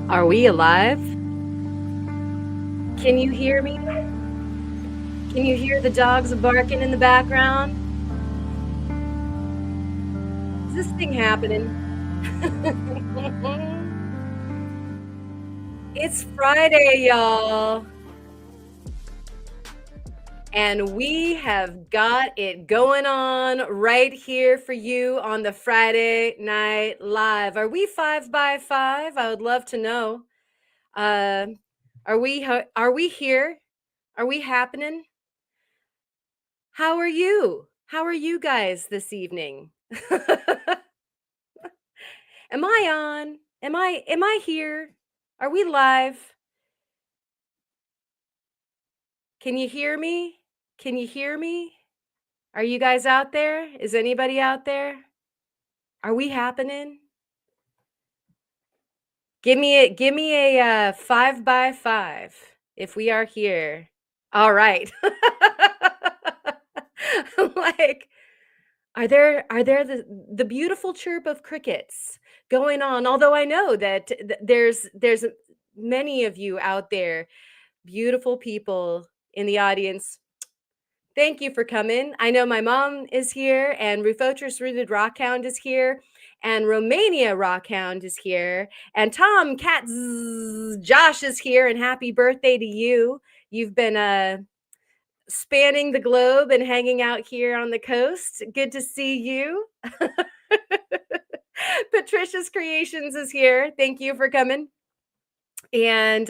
Are we alive? Can you hear me? Can you hear the dogs barking in the background? Is this thing happening? It's Friday, y'all. And we have got it going on right here for you on the Friday Night Live. Are we 5 by 5? I would love to know. Uh, are we here? Are we happening? How are you? How are you guys this evening? Am I on? Am I here? Are we live? Can you hear me? Can you hear me? Are you guys out there? Is anybody out there? Are we happening? Give me a 5 by 5 if we are here. All right. Like, are there the beautiful chirp of crickets going on? Although I know that there's many of you out there, beautiful people in the audience. Thank you for coming. I know my mom is here, and Rufotrus Rooted Rockhound is here, and Romania Rockhound is here, and Tom Katz Josh is here, and happy birthday to you. You've been spanning the globe and hanging out here on the coast. Good to see you. Patricia's Creations is here. Thank you for coming. And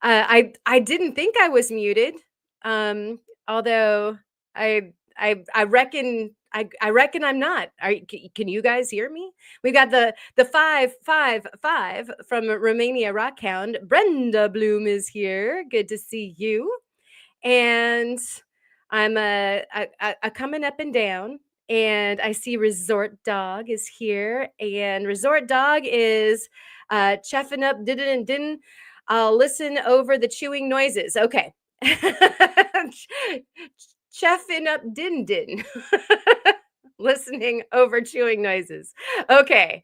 I didn't think I was muted, although I reckon I reckon I'm not. Can you guys hear me? We got the 555 from Romania Rockhound. Brenda Bloom is here. Good to see you. And I'm a coming up and down, and I see Resort Dog is here, and Resort Dog is cheffing up didn't. I'll listen over the chewing noises. Okay. Cheffing up din. Listening over chewing noises. Okay.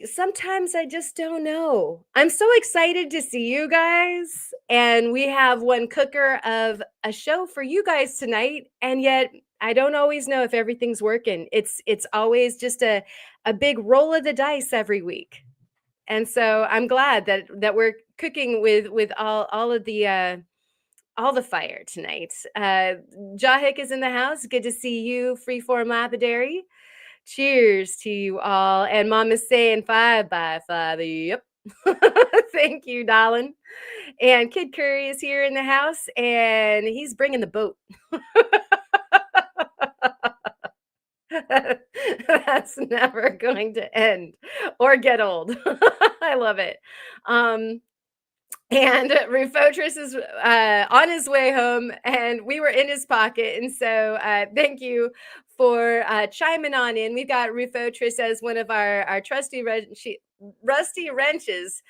Sometimes I just don't know. I'm so excited to see you guys. And we have one cooker of a show for you guys tonight. And yet I don't always know if everything's working. It's always just a big roll of the dice every week. And so I'm glad that we're cooking with all the fire tonight. Jahik is in the house. Good to see you, Freeform Lapidary. Cheers to you all. And Mom is saying 5 by 5. Yep. Thank you, darling. And Kid Curry is here in the house, and he's bringing the boat. That's never going to end or get old. I love it. And Rufotris is on his way home, and we were in his pocket. And so thank you for chiming on in. We've got Rufotris as one of our trusty rusty wrenches.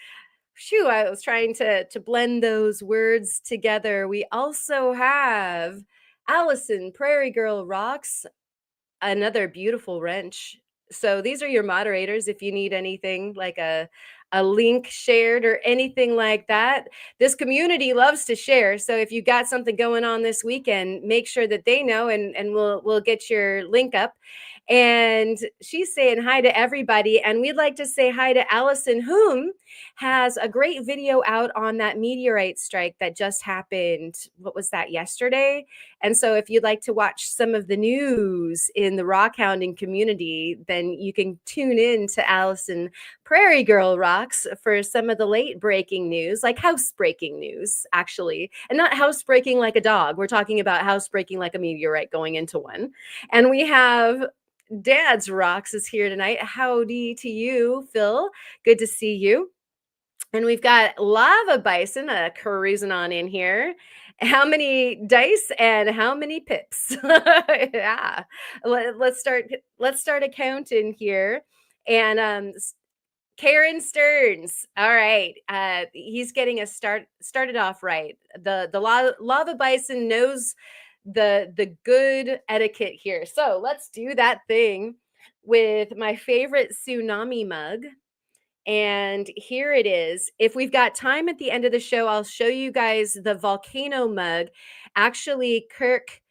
Phew, I was trying to blend those words together. We also have Allison, Prairie Girl Rocks, another beautiful wrench. So these are your moderators if you need anything like a link shared or anything like that. This community loves to share. So if you got something going on this weekend, make sure that they know, and we'll get your link up. And she's saying hi to everybody. And we'd like to say hi to Allison, whom has a great video out on that meteorite strike that just happened. What was that, yesterday? And so if you'd like to watch some of the news in the rock hounding community, then you can tune in to Allison Prairie Girl Rocks for some of the late breaking news, like housebreaking news, actually. And not housebreaking like a dog. We're talking about housebreaking like a meteorite going into one. And we have Dad's Rocks is here tonight. Howdy to you, Phil. Good to see you. And we've got Lava Bison cruising on in here. How many dice and how many pips? Yeah. Let's start accounting here. And Karen Stearns. All right. He's getting us started off right. The Lava Bison knows the good etiquette here. So let's do that thing with my favorite tsunami mug. And here it is. If we've got time at the end of the show, I'll show you guys the volcano mug. Actually, Kirk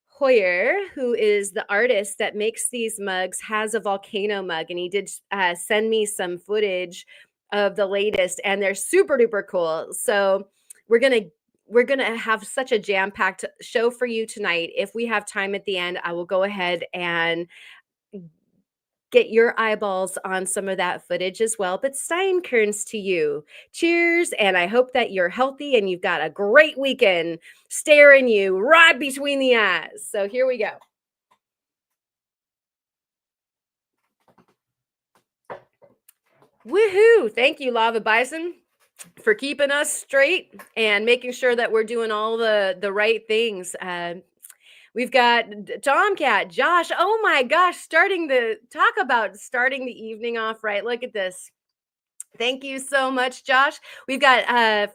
Hoyer, who is the artist that makes these mugs, has a volcano mug, and he did send me some footage of the latest, and they're super duper cool. So we're gonna have such a jam-packed show for you tonight. If we have time at the end, I will go ahead and get your eyeballs on some of that footage as well. But Steinkerns to you. Cheers. And I hope that you're healthy and you've got a great weekend staring you right between the eyes. So here we go. Woohoo. Thank you, Lava Bison, for keeping us straight and making sure that we're doing all the right things. We've got Tomcat, Josh. Oh my gosh, starting the evening off right. Look at this. Thank you so much, Josh. We've got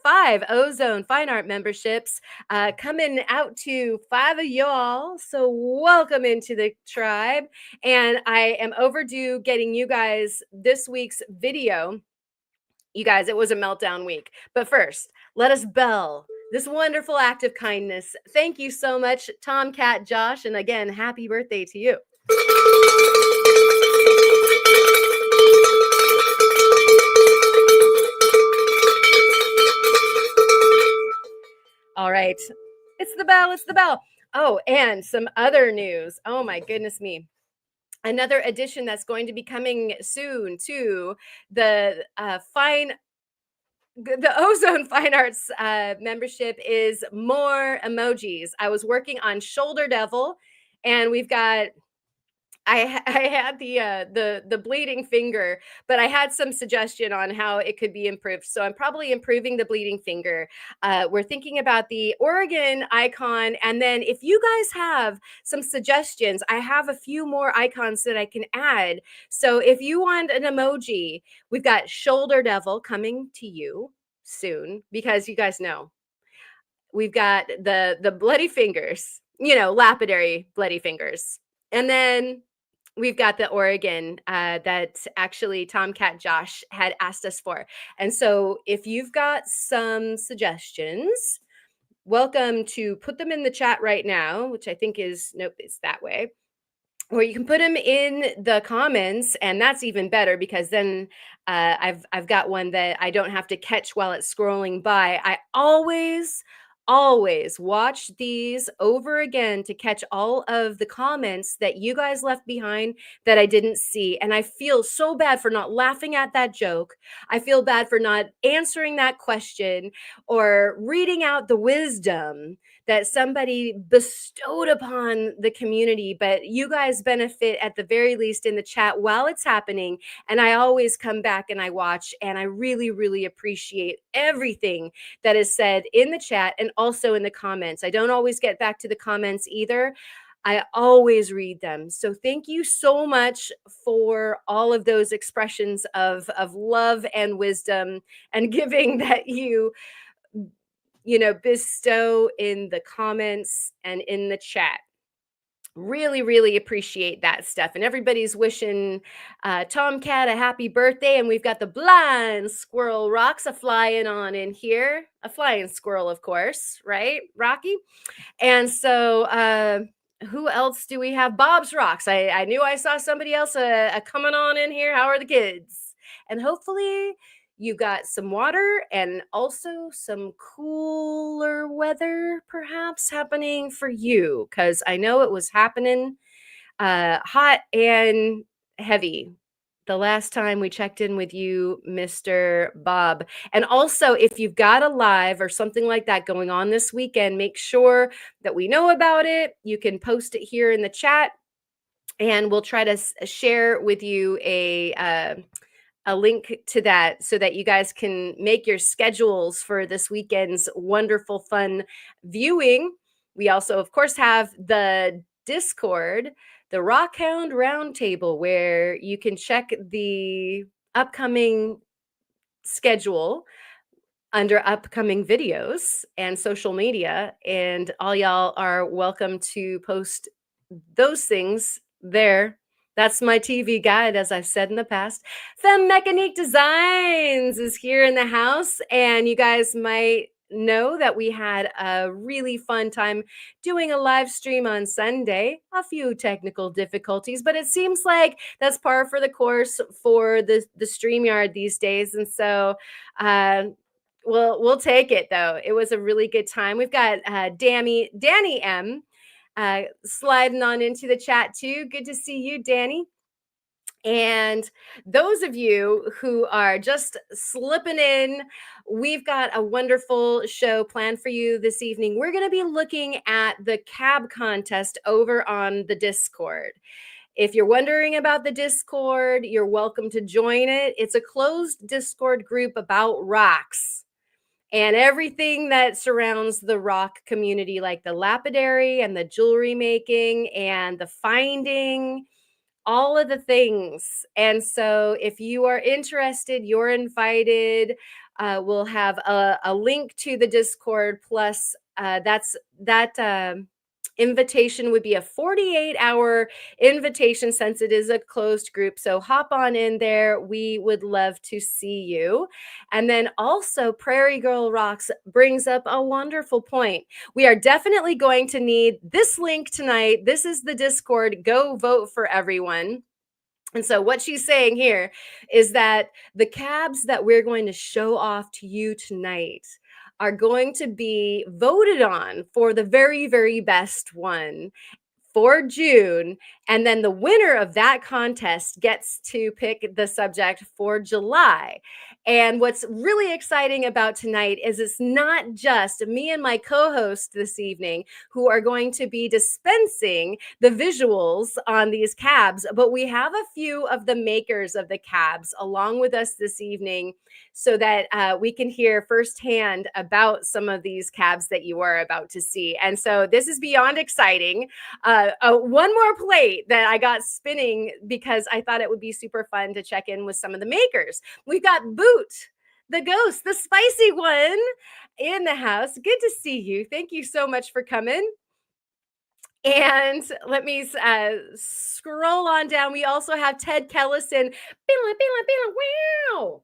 5 Ozone Fine Art memberships coming out to 5 of y'all. So welcome into the tribe. And I am overdue getting you guys this week's video. You guys, it was a meltdown week. But first, let us bell this wonderful act of kindness. Thank you so much, Tomcat, Josh. And again, happy birthday to you. All right. It's the bell. It's the bell. Oh, and some other news. Oh, my goodness me. Another edition that's going to be coming soon to the Ozone Fine Arts membership is more emojis. I was working on Shoulder Devil, and we've got I had the bleeding finger, but I had some suggestion on how it could be improved. So I'm probably improving the bleeding finger. We're thinking about the Oregon icon, and then if you guys have some suggestions, I have a few more icons that I can add. So if you want an emoji, we've got Shoulder Devil coming to you soon, because you guys know we've got the bloody fingers, lapidary bloody fingers, and then we've got the Oregon that actually Tomcat Josh had asked us for. And so if you've got some suggestions, welcome to put them in the chat right now, which I think is, nope, it's that way. Or you can put them in the comments, and that's even better, because then I've got one that I don't have to catch while it's scrolling by. I always watch these over again to catch all of the comments that you guys left behind that I didn't see. And I feel so bad for not laughing at that joke. I feel bad for not answering that question or reading out the wisdom that somebody bestowed upon the community. But you guys benefit at the very least in the chat while it's happening. And I always come back and I watch, and I really, really appreciate everything that is said in the chat and also in the comments. I don't always get back to the comments either. I always read them. So thank you so much for all of those expressions of love and wisdom and giving that you bestow in the comments and in the chat. Really, really appreciate that stuff. And everybody's wishing Tomcat a happy birthday. And we've got the blind squirrel rocks a flying on in here. A flying squirrel, of course, right, Rocky? And so who else do we have? Bob's Rocks. I knew I saw somebody else coming on in here. How are the kids? And hopefully you got some water and also some cooler weather perhaps happening for you, because I know it was happening hot and heavy the last time we checked in with you, Mr. Bob. And also, if you've got a live or something like that going on this weekend, make sure that we know about it. You can post it here in the chat, and we'll try to share with you a link to that so that you guys can make your schedules for this weekend's wonderful, fun viewing. We also, of course, have the Discord, the Rockhound Roundtable, where you can check the upcoming schedule under upcoming videos and social media. And all y'all are welcome to post those things there That's my TV guide, as I've said in the past. Femme Mechanique Designs is here in the house, and you guys might know that we had a really fun time doing a live stream on Sunday. A few technical difficulties, but it seems like that's par for the course for the StreamYard these days, and so uh, we'll take it though. It was a really good time. We've got Danny M sliding on into the chat too. Good to see you, Danny. And those of you who are just slipping in, we've got a wonderful show planned for you this evening. We're going to be looking at the CAB contest over on the Discord. If you're wondering about the Discord, you're welcome to join it. It's a closed Discord group about rocks and everything that surrounds the rock community, like the lapidary and the jewelry making and the finding, all of the things. And so if you are interested, you're invited. We'll have a link to the Discord, plus that invitation would be a 48-hour invitation since it is a closed group. So hop on in there. We would love to see you. And then also Prairie Girl Rocks brings up a wonderful point. We are definitely going to need this link tonight. This is the Discord. Go vote for everyone. And so what she's saying here is that the cabs that we're going to show off to you tonight are going to be voted on for the very, very best one for June. And then the winner of that contest gets to pick the subject for July. And what's really exciting about tonight is it's not just me and my co-host this evening who are going to be dispensing the visuals on these cabs, but we have a few of the makers of the cabs along with us this evening so that we can hear firsthand about some of these cabs that you are about to see. And so this is beyond exciting. One more plate that I got spinning because I thought it would be super fun to check in with some of the makers. We've got Boot, the ghost, the spicy one in the house. Good to see you. Thank you so much for coming. And let me scroll on down. We also have Ted Kellison. Wow.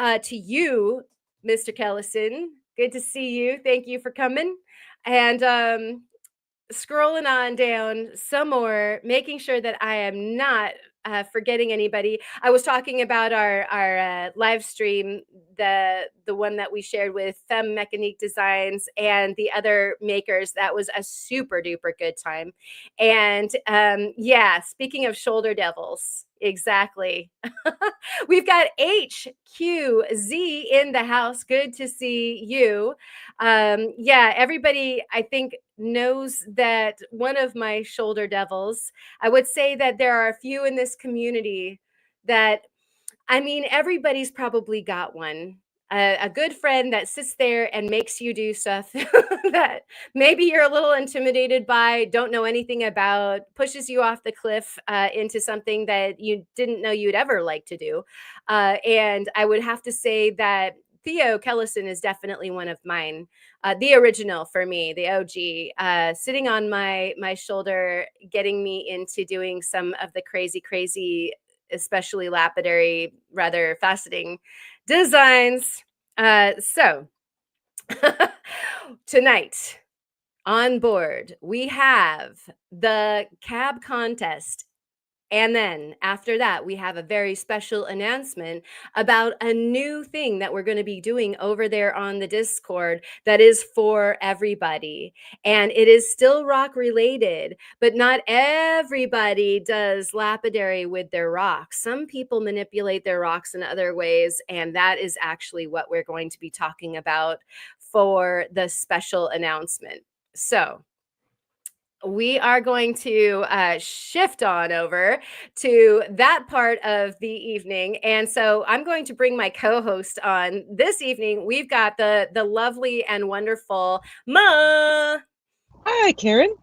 To you, Mr. Kellison. Good to see you. Thank you for coming. And scrolling on down some more, making sure that I am not forgetting anybody. I was talking about our live stream, the one that we shared with Femme Mechanique Designs and the other makers. That was a super duper good time. And yeah, speaking of shoulder devils, exactly. We've got HQZ in the house. Good to see you. Yeah, everybody, I think, knows that one of my shoulder devils, I would say that there are a few in this community that, I mean, everybody's probably got one. A good friend that sits there and makes you do stuff that maybe you're a little intimidated by, don't know anything about, pushes you off the cliff into something that you didn't know you'd ever like to do. And I would have to say that Theo Kellison is definitely one of mine. The original for me, the OG, sitting on my shoulder, getting me into doing some of the crazy, especially lapidary, rather faceting designs. So tonight on board, we have the CAB contest. And then after that, we have a very special announcement about a new thing that we're going to be doing over there on the Discord that is for everybody. And it is still rock related, but not everybody does lapidary with their rocks. Some people manipulate their rocks in other ways. And that is actually what we're going to be talking about for the special announcement. So we are going to shift on over to that part of the evening. And so I'm going to bring my co-host on this evening. We've got the lovely and wonderful Ma. Hi, Karen.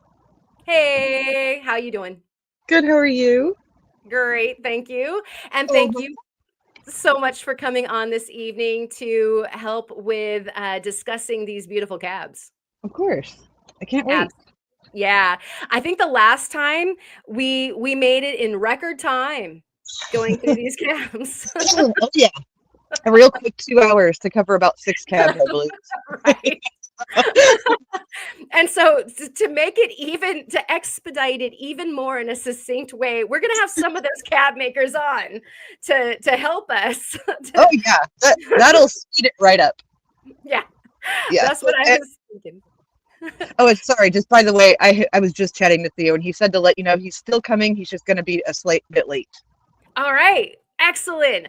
Hey, how you doing? Good, how are you? Great, thank you. And Oh, thank you so much for coming on this evening to help with discussing these beautiful cabs. of course. I can't wait. Yeah. I think the last time we made it in record time going through these camps. Oh yeah, a real quick 2 hours to cover about 6 cabs, I believe. Right. And so to make it even to expedite it even more in a succinct way, we're going to have some of those cab makers on to help us. Oh yeah, that'll speed it right up. Yeah. Yeah. That's what I was thinking. Oh, and sorry. Just by the way, I was just chatting to Theo, and he said to let you know he's still coming. He's just going to be a slight bit late. All right. Excellent.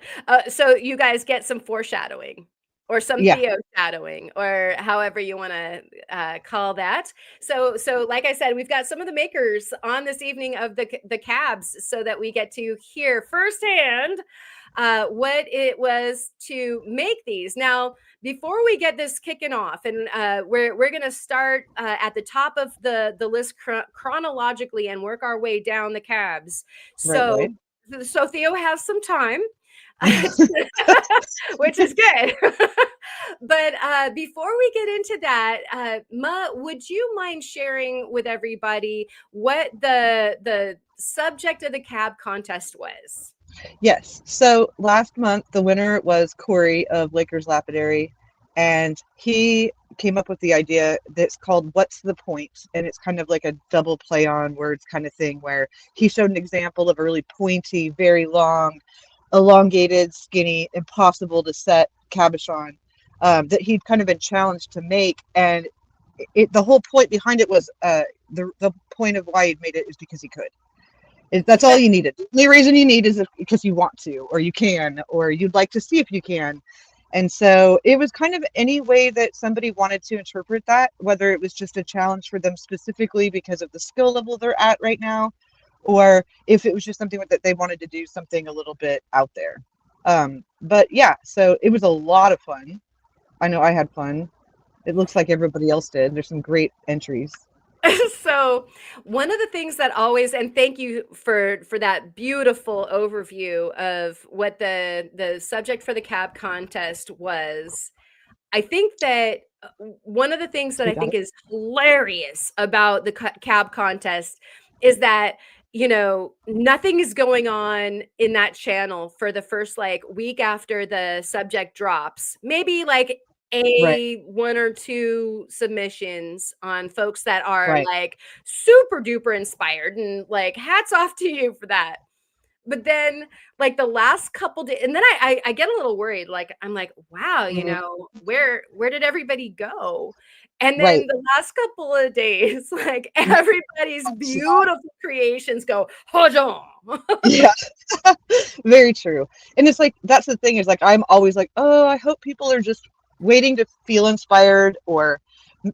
So you guys get some foreshadowing or some Yeah. Theo shadowing or however you want to call that. So like I said, we've got some of the makers on this evening of the cabs so that we get to hear firsthand what it was to make these. Now, before we get this kicking off, and we're going to start at the top of the list chronologically and work our way down the cabs. Right. So Theo has some time, which is good. But before we get into that, Ma, would you mind sharing with everybody what the subject of the cab contest was? Yes. So last month, the winner was Corey of Lakers Lapidary, and he came up with the idea that's called "What's the Point?" And it's kind of like a double play on words kind of thing, where he showed an example of a really pointy, very long, elongated, skinny, impossible to set cabochon that he'd kind of been challenged to make, and the whole point behind it was the point of why he'd made it is because he could. That's all you needed. The only reason you need is because you want to, or you can, or you'd like to see if you can. And so it was kind of any way that somebody wanted to interpret that, whether it was just a challenge for them specifically because of the skill level they're at right now, or if it was just something that they wanted to do something a little bit out there. But yeah, so it was a lot of fun. I know I had fun. It looks like everybody else did. There's some great entries. So one of the things that always, and thank you for that beautiful overview of what the subject for the cab contest was. I think that one of the things that You I got think it. is hilarious about the cab contest is that nothing is going on in that channel for the first like week after the subject drops. Maybe like Right, a one or two submissions on folks that are right. like super duper inspired and like hats off to you for that. But then like the last couple days, and then I get a little worried. Like I'm like, wow, Mhm. where did everybody go? And then Right. the last couple of days, like everybody's beautiful creations go, hold on. Yeah, very true. And it's like that's the thing is like I'm always like, oh, I hope people are just waiting to feel inspired or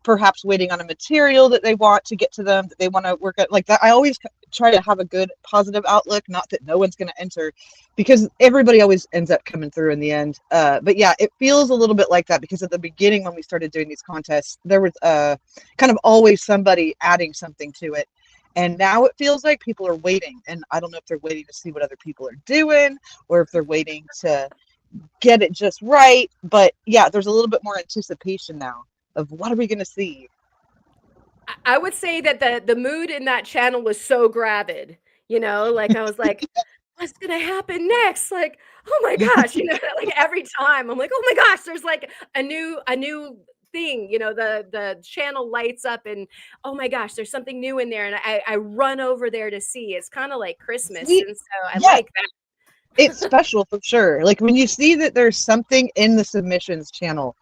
perhaps waiting on a material that they want to get to them that they want to work at like that. I always try to have a good positive outlook, not that no one's going to enter because everybody always ends up coming through in the end. But yeah, it feels a little bit like that because at the beginning when we started doing these contests, there was kind of always somebody adding something to it. And now it feels like people are waiting. And I don't know if they're waiting to see what other people are doing or if they're waiting to get it just right. But yeah, there's a little bit more anticipation now of what are we going to see? I would say that the mood in that channel was so gravid, like I was like, what's gonna happen next? Like, oh my gosh, like every time I'm like, oh my gosh, there's like a new thing, the channel lights up and oh my gosh, there's something new in there. And I run over there to see. It's kind of like Christmas. See, And so I yeah, like that. it's special for sure. Like when you see that there's something in the submissions channel,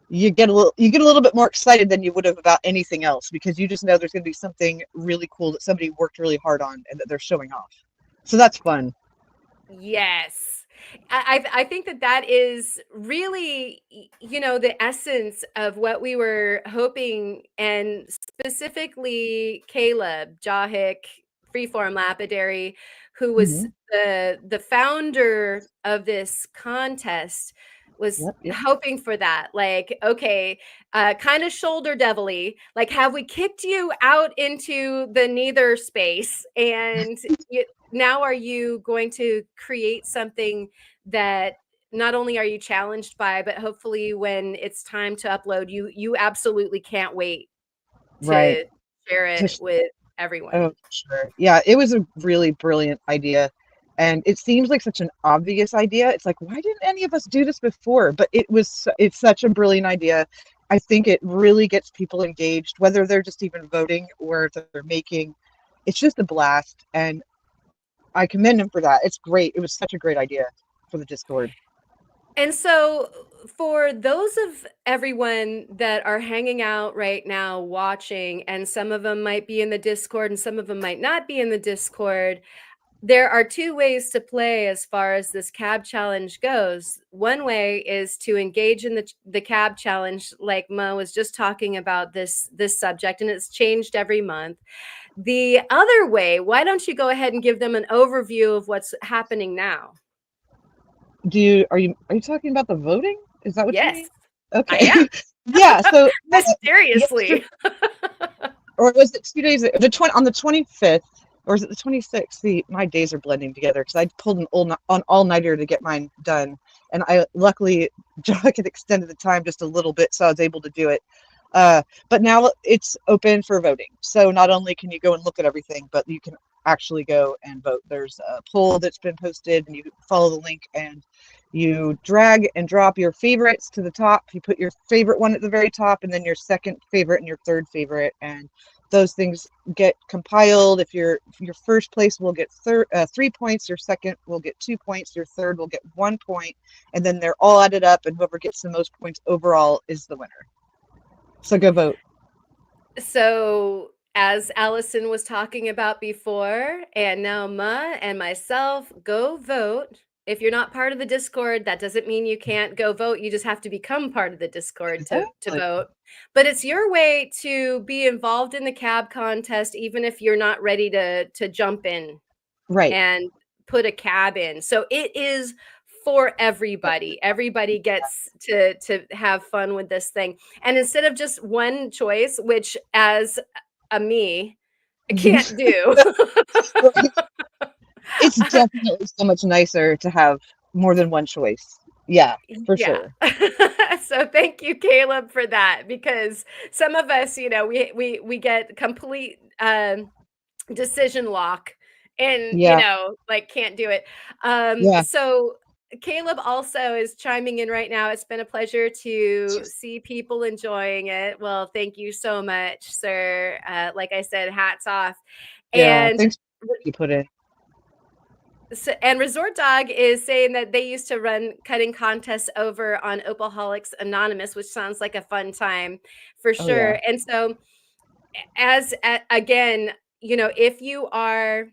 you get a little bit more excited than you would have about anything else because you just know there's going to be something really cool that somebody worked really hard on and that they're showing off. So that's fun. Yes. I think that is really, the essence of what we were hoping, and specifically Caleb Jahick, Freeform Lapidary, who was Hmm. the founder of this contest, was Yep, yep. hoping for that. Like, okay, kind of shoulder devilly, like, have we kicked you out into the neither space and now are you going to create something that not only are you challenged by, but hopefully when it's time to upload, you absolutely can't wait Right. to share it with everyone. Oh, sure. Yeah, it was a really brilliant idea. And it seems like such an obvious idea. It's like, why didn't any of us do this before? But it's such a brilliant idea. I think it really gets people engaged, whether they're just even voting or if they're making. It's just a blast. And I commend him for that. It's great. It was such a great idea for the Discord. And so, for those of everyone that are hanging out right now watching, and some of them might be in the Discord and some of them might not be in the Discord, there are two ways to play as far as this cab challenge goes. One way is to engage in the cab challenge, like Mo was just talking about this subject, and it's changed every month. The other way, why don't you go ahead and give them an overview of what's happening now? Are you talking about the voting? Is that what you Yes, mean? I Okay. am. Yeah, so Mysteriously. or was it 2 days on the 25th, or is it the 26th? See, my days are blending together because I pulled an all-nighter to get mine done, and I luckily could extended the time just a little bit, so I was able to do it. But now it's open for voting, so not only can you go and look at everything, but you can actually go and vote. There's a poll that's been posted, and you follow the link and you drag and drop your favorites to the top. You put your favorite one at the very top, and then your second favorite and your third favorite, and those things get compiled. If your first place will get 3 points, your second will get 2 points, your third will get 1 point, and then they're all added up, and whoever gets the most points overall is the winner. So go vote. So, as Allison was talking about before, and now Ma and myself, go vote. If you're not part of the Discord, that doesn't mean you can't go vote. You just have to become part of the Discord to vote. But it's your way to be involved in the cab contest, even if you're not ready to jump in and put a cab in. So it is for everybody. Everybody gets to have fun with this thing. And instead of just one choice, which as a me, I can't do. It's definitely so much nicer to have more than one choice. Yeah, for sure. So thank you, Caleb, for that, because some of us, we get complete decision lock and like can't do it. So Caleb also is chiming in right now. It's been a pleasure to see people enjoying it. Well, thank you so much, sir. Like I said, hats off. Yeah, And thanks for what you put in. So, and Resort Dog is saying that they used to run cutting contests over on Opalholics Anonymous, which sounds like a fun time for sure. Yeah. And so, again, if you are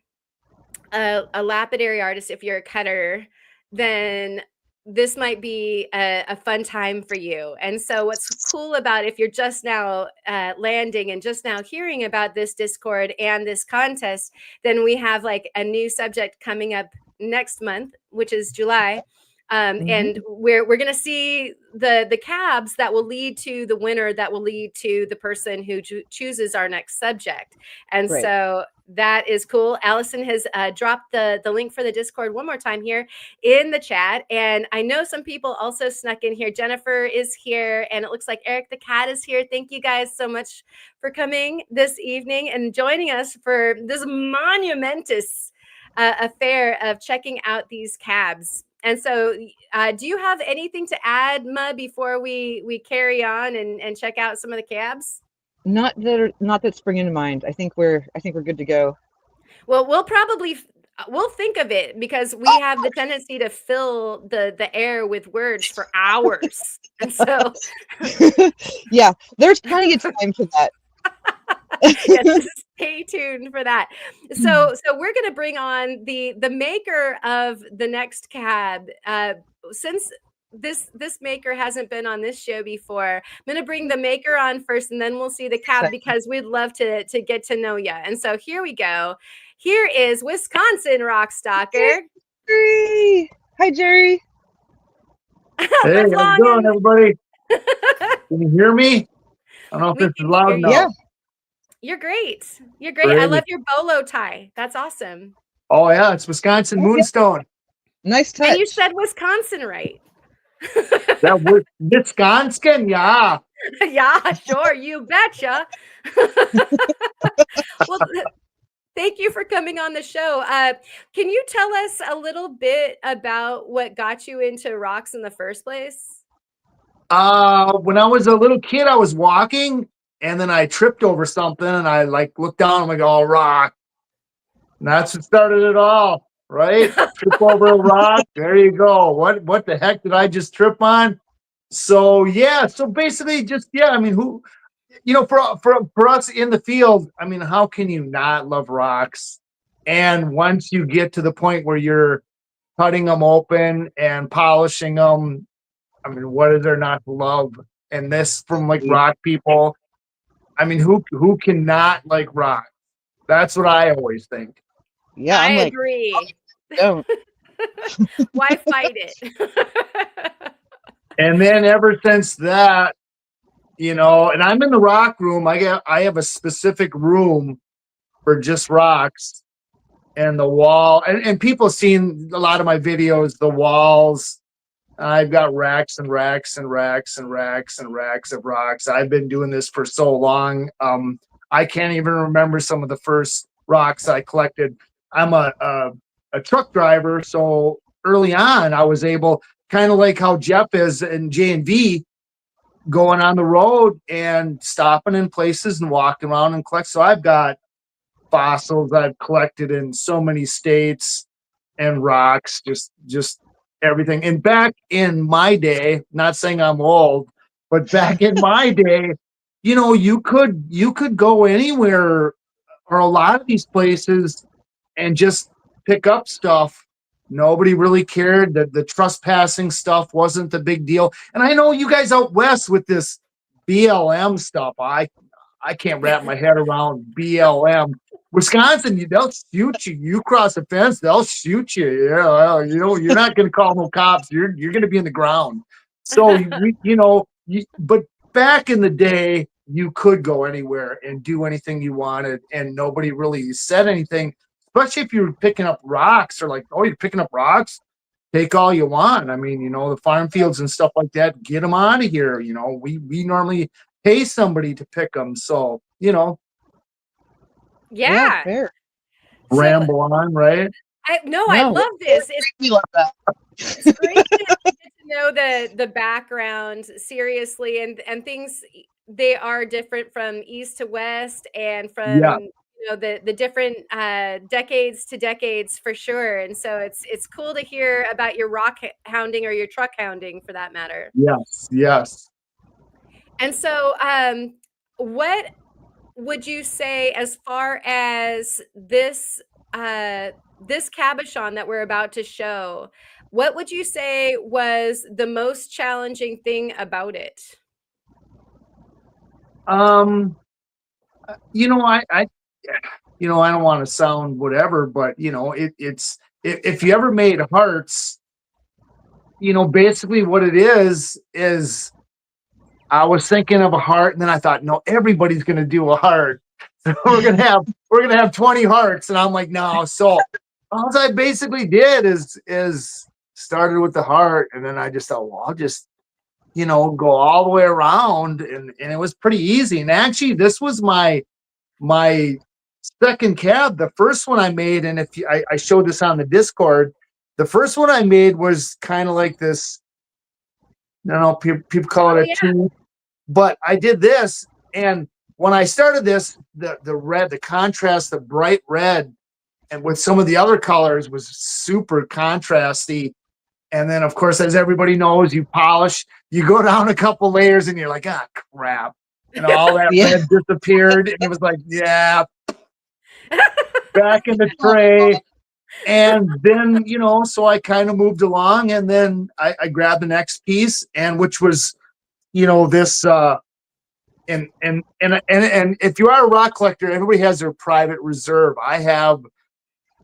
a lapidary artist, if you're a cutter, then this might be a fun time for you. And so what's cool about if you're just now landing and just now hearing about this Discord and this contest, then we have like a new subject coming up next month, which is July. And we're going to see the cabs that will lead to the winner, that will lead to the person who chooses our next subject. And so that is cool. Allison has dropped the link for the Discord one more time here in the chat. And I know some people also snuck in here. Jennifer is here, and it looks like Eric the Cat is here. Thank you guys so much for coming this evening and joining us for this monumentous affair of checking out these cabs. And so do you have anything to add, Ma, before we carry on and check out some of the cabs? Not that springing to mind. I think we're good to go. Well, we'll think of it, because we have the tendency to fill the air with words for hours. And so yeah, there's plenty of time for that. Yes, stay tuned for that. So we're going to bring on the maker of the next cab. Since this maker hasn't been on this show before, I'm going to bring the maker on first, and then we'll see the cab, because we'd love to get to know you. And so here we go. Here is Wisconsin Rockstalker. Hi, Jerry. Hey, how's it going, everybody? Can you hear me? I don't know if this is loud enough. Yeah. You're great. You're great. I love your bolo tie. That's awesome. Oh, yeah. It's Wisconsin Moonstone. Nice touch. And you said Wisconsin right. That was Wisconsin, yeah. Yeah, sure, you betcha. Well, thank you for coming on the show. Can you tell us a little bit about what got you into rocks in the first place? When I was a little kid, I was walking and then I tripped over something and I like looked down and I go, oh, rock. And that's what started it all, right? Trip over a rock. There you go. What the heck did I just trip on? So yeah, so basically just yeah, I mean, who for us in the field, I mean, how can you not love rocks? And once you get to the point where you're cutting them open and polishing them, I mean, what is there not to love? And this from like rock people. I mean, who cannot like rock? That's what I always think. Yeah, I I'm like, agree. don't. Why fight it? And then ever since that, and I'm in the rock room. I have a specific room for just rocks and the wall. And people seen a lot of my videos, the walls. I've got racks and racks and racks and racks and racks of rocks. I've been doing this for so long. I can't even remember some of the first rocks I collected. I'm a truck driver, so early on I was able, kind of like how Jeff is in J&V, going on the road and stopping in places and walking around and collect. So I've got fossils I've collected in so many states and rocks, just everything. And back in my day, not saying I'm old, but back in my day, you could go anywhere or a lot of these places and just pick up stuff. Nobody really cared. The trespassing stuff wasn't the big deal. And I know you guys out west with this BLM stuff. I can't wrap my head around BLM. Wisconsin, they'll shoot you. You cross the fence, they'll shoot you. Yeah, well, you're not going to call no cops. You're going to be in the ground. So but back in the day, you could go anywhere and do anything you wanted, and nobody really said anything. Especially if you're picking up rocks, or like, oh, you're picking up rocks. Take all you want. I mean, the farm fields and stuff like that. Get them out of here. We normally pay somebody to pick them. So, Yeah. Fair. ramble on, right? I love this. We love that. It's great to get to know the background seriously, and things, they are different from east to west and from Yeah. The different decades to decades for sure. And so it's cool to hear about your rock hounding or your truck hounding for that matter. Yes. And so what would you say as far as this this cabochon that we're about to show? What would you say was the most challenging thing about it? I don't want to sound whatever, but it's if you ever made hearts, basically what it is I was thinking of a heart, and then I thought, no, everybody's gonna do a heart. So we're gonna have 20 hearts, and I'm like, no. So all I basically did is started with the heart, and then I just thought, well, I'll just go all the way around, and it was pretty easy. And actually, this was my second cab. The first one I made, and I showed this on the Discord, the first one I made was kind of like this. I don't know, people call it a two, but I did this, and when I started this, the red, the contrast, the bright red, and with some of the other colors was super contrasty. And then, of course, as everybody knows, you polish, you go down a couple layers, and you're like, ah, crap. And all that red disappeared. And it was like, yeah, back in the tray. And then, so I kind of moved along, and then I grabbed the next piece, and which was, this, and if you are a rock collector, everybody has their private reserve. I have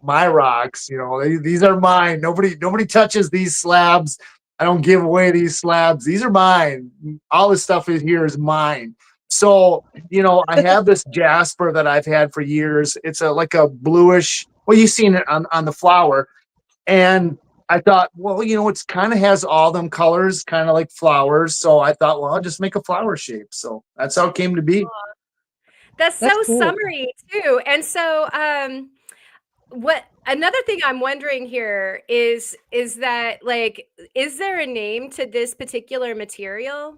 my rocks, these are mine. Nobody touches these slabs. I don't give away these slabs. These are mine. All this stuff in here is mine. So, I have this jasper that I've had for years. It's like a bluish, well, you've seen it on the flower. And I thought, well, it's kind of has all them colors, kind of like flowers. So I thought, well, I'll just make a flower shape. So that's how it came to be. That's That's so cool. summery too. And so what another thing I'm wondering here is that like is there a name to this particular material?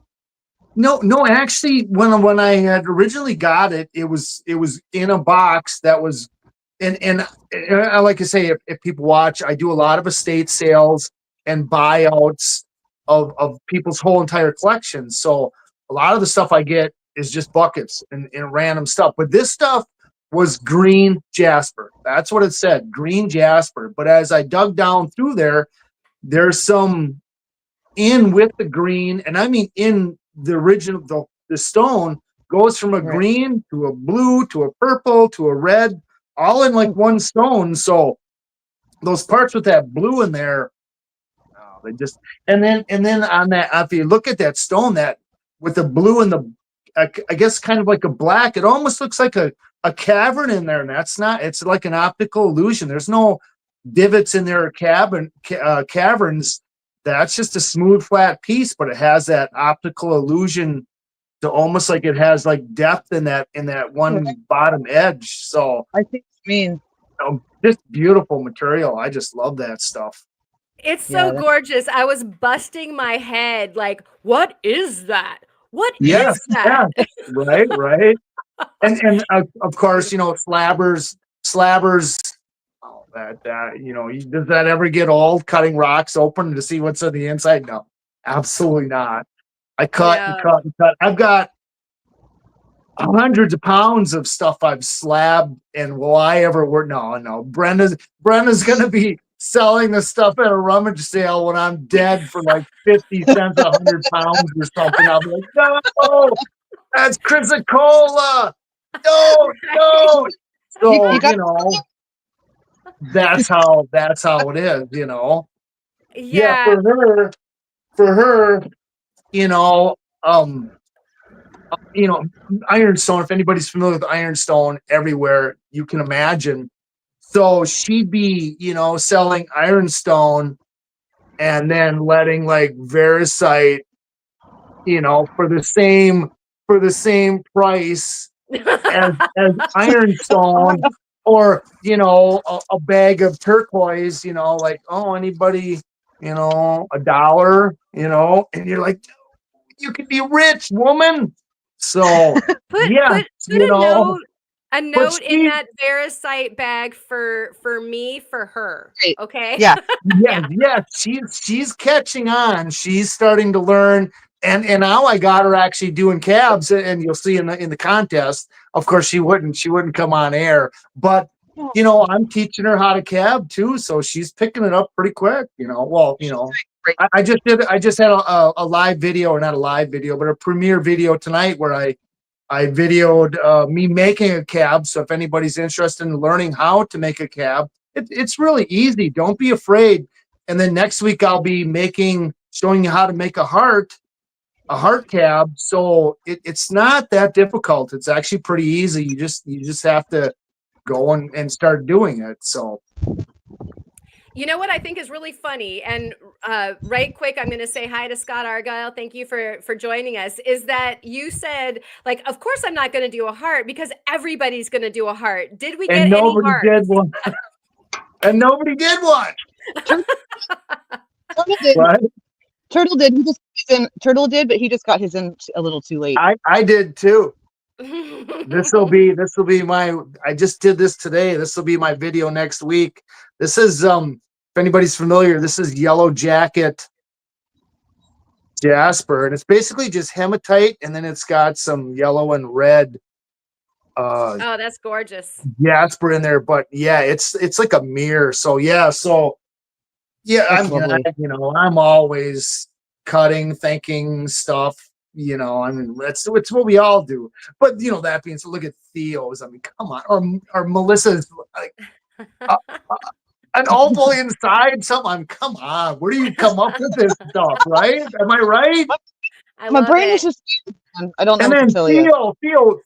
No, actually, when I had originally got it, it was in a box that was, and I like to say, if people watch, I do a lot of estate sales and buyouts of people's whole entire collections. So a lot of the stuff I get is just buckets and random stuff. But this stuff was green jasper. That's what it said, green jasper. But as I dug down through there, there's some in with the green, and I mean in the original, the stone goes from a Right. green to a blue to a purple to a red, all in like one stone. So those parts with that blue in there, they just, and then on that, if you look at that stone, that with the blue and the, I guess kind of like a black, it almost looks like a cavern in there, and that's not, it's like an optical illusion. There's no divots in there or caverns. That's just a smooth flat piece, but it has that optical illusion to almost like it has like depth in that one bottom edge. So I think I mean just beautiful material. I just love that stuff. It's so gorgeous. I was busting my head like, what is that? What is that? Yeah, right. And of course, slabbers. Oh, that does that ever get old? Cutting rocks open to see what's on the inside? No, absolutely not. I cut and cut and cut. I've got hundreds of pounds of stuff I've slabbed, and will I ever work? No. Brenda's gonna be selling the stuff at a rummage sale when I'm dead for like 50 cents 100 pounds or something. I'll be like, no, that's Chrysicola. No. So that's how it is. Yeah. For her, ironstone, if anybody's familiar with ironstone, everywhere you can imagine. So she'd be, selling ironstone and then letting like Veracite, for the same price as ironstone, or a bag of turquoise, like, oh, anybody, $1, and you're like, you could be rich, woman. So put a note in that Veracite bag for me, for her. Okay. Yeah. Yeah. She's catching on. She's starting to learn. And now I got her actually doing cabs, and you'll see in the contest. Of course, she wouldn't come on air, but I'm teaching her how to cab too, so she's picking it up pretty quick. I just had a live video, or not a live video, but a premiere video tonight where I videoed me making a cab. So if anybody's interested in learning how to make a cab, it's really easy. Don't be afraid. And then next week I'll be showing you how to make a heart cab. So it's not that difficult. It's actually pretty easy. You just have to go and start doing it. So you know what I think is really funny, and right quick, I'm going to say hi to Scott Argyle. Thank you for joining us. Is that you said, like, of course I'm not going to do a heart because everybody's going to do a heart. Did we get any hearts? Did one. And nobody did one. Turtle did. What? Turtle did. Turtle did, but he just got his in a little too late. I did too. This will be my, I just did this today. This will be my video next week. This is if anybody's familiar, this is yellow jacket jasper, and it's basically just hematite, and then it's got some yellow and red oh, that's gorgeous. Jasper in there. But yeah, it's like a mirror. So yeah, I'm always cutting, thinking stuff. That's what we all do. But that being said, look at Theo's. I mean, come on, or Melissa's like an opal inside something. Come on, where do you come up with this stuff? Right? Am I right? My brain is just. I don't know. And then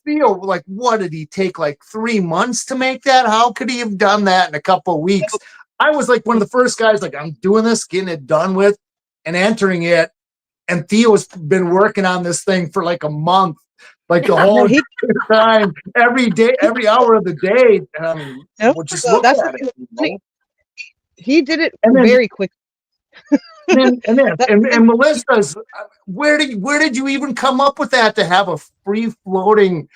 Theo, like, what did he take? Like 3 months to make that? How could he have done that in a couple of weeks? I was like one of the first guys, like, I'm doing this, getting it done with and entering it. And Theo's been working on this thing for like a month, like the whole time, every day, every hour of the day. And I mean, we'll just look at it. You know? He did it and then, very quick. and Melissa's, where did you even come up with that to have a free floating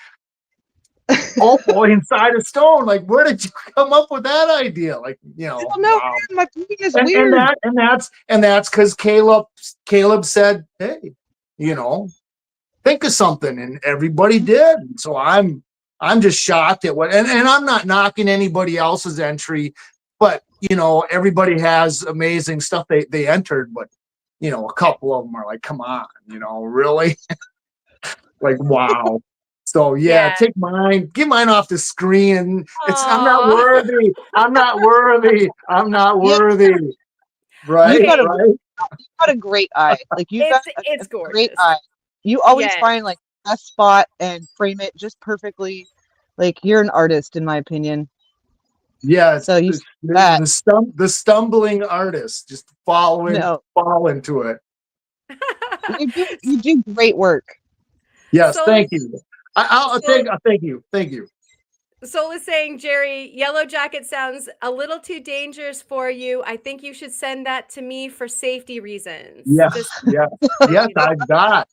opal inside a stone? Like, where did you come up with that idea? Like, you know, wow. My thinking is weird. And that's because Caleb said, hey, you know, think of something, and everybody did. So I'm just shocked at what, and I'm not knocking anybody else's entry, but you know, everybody has amazing stuff they entered, but you know, a couple of them are like, come on, you know, really? Like, wow. So yeah, take mine, get mine off the screen. I'm not worthy. I'm not worthy. I'm not worthy. Right? You've got a great eye. Like it's gorgeous. Great eye. You always find like a spot and frame it just perfectly. Like you're an artist, in my opinion. Yeah. So you the stumbling artist, just fall into it. You do great work. Yes, thank you. Thank you. Thank you. Soul is saying, Jerry, Yellow Jacket sounds a little too dangerous for you. I think you should send that to me for safety reasons. Yes, yes, I've got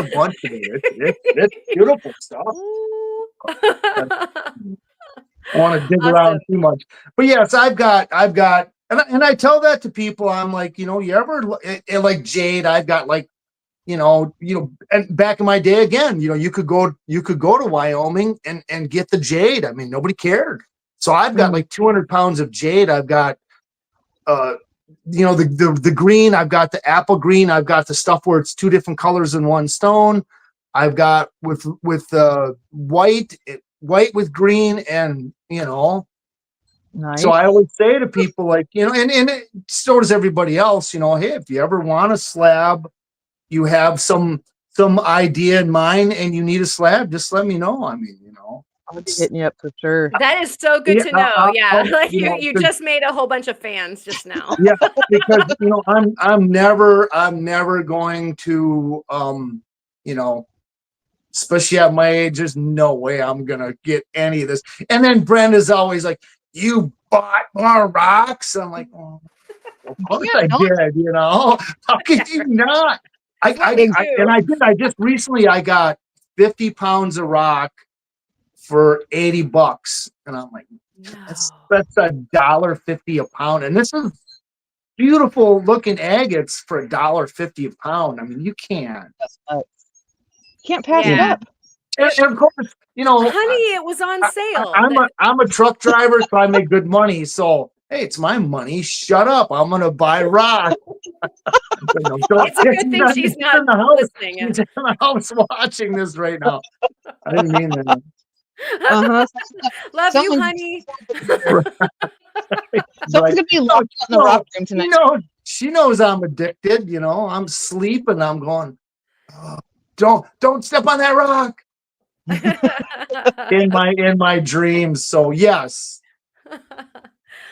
a bunch of it. It's beautiful stuff. I want to dig around too much, but yes, I've got, and I tell that to people. I'm like, you know, you ever like jade? I've got like, you know, and back in my day, again, you know, you could go to Wyoming and get the jade. I mean, nobody cared. So I've got like 200 pounds of jade. I've got, you know, the green. I've got the apple green. I've got the stuff where it's two different colors in one stone. I've got with white with green, and you know. Nice. So I always say to people, like, you know, and so does everybody else, you know, hey, if you ever want a slab, you have some idea in mind and you need a slab, just let me know. I mean, you know, I'll be hitting you up for sure. That is so good to know. Like you just made a whole bunch of fans just now. Yeah, because you know, I'm never going to you know, especially at my age, there's no way I'm gonna get any of this. And then Brenda's always like, you bought more rocks. I'm like, oh, of course I did, you know. How could you not? I just recently I got 50 pounds of rock for $80, and I'm like, that's $1.50 a pound, and this is beautiful looking agates for $1.50 a pound. I mean, you can't pass it up. And of course, you know, honey, it was on sale. I'm a truck driver, so I make good money. So hey, it's my money. Shut up. I'm gonna buy rock. It's a good thing she's not listening. She's in the house watching this right now. I didn't mean that. Love you, honey. Someone's gonna be locked in the rock room tonight. You know, she knows I'm addicted. You know, I'm sleeping. I'm going, oh, don't step on that rock. in my dreams. So yes.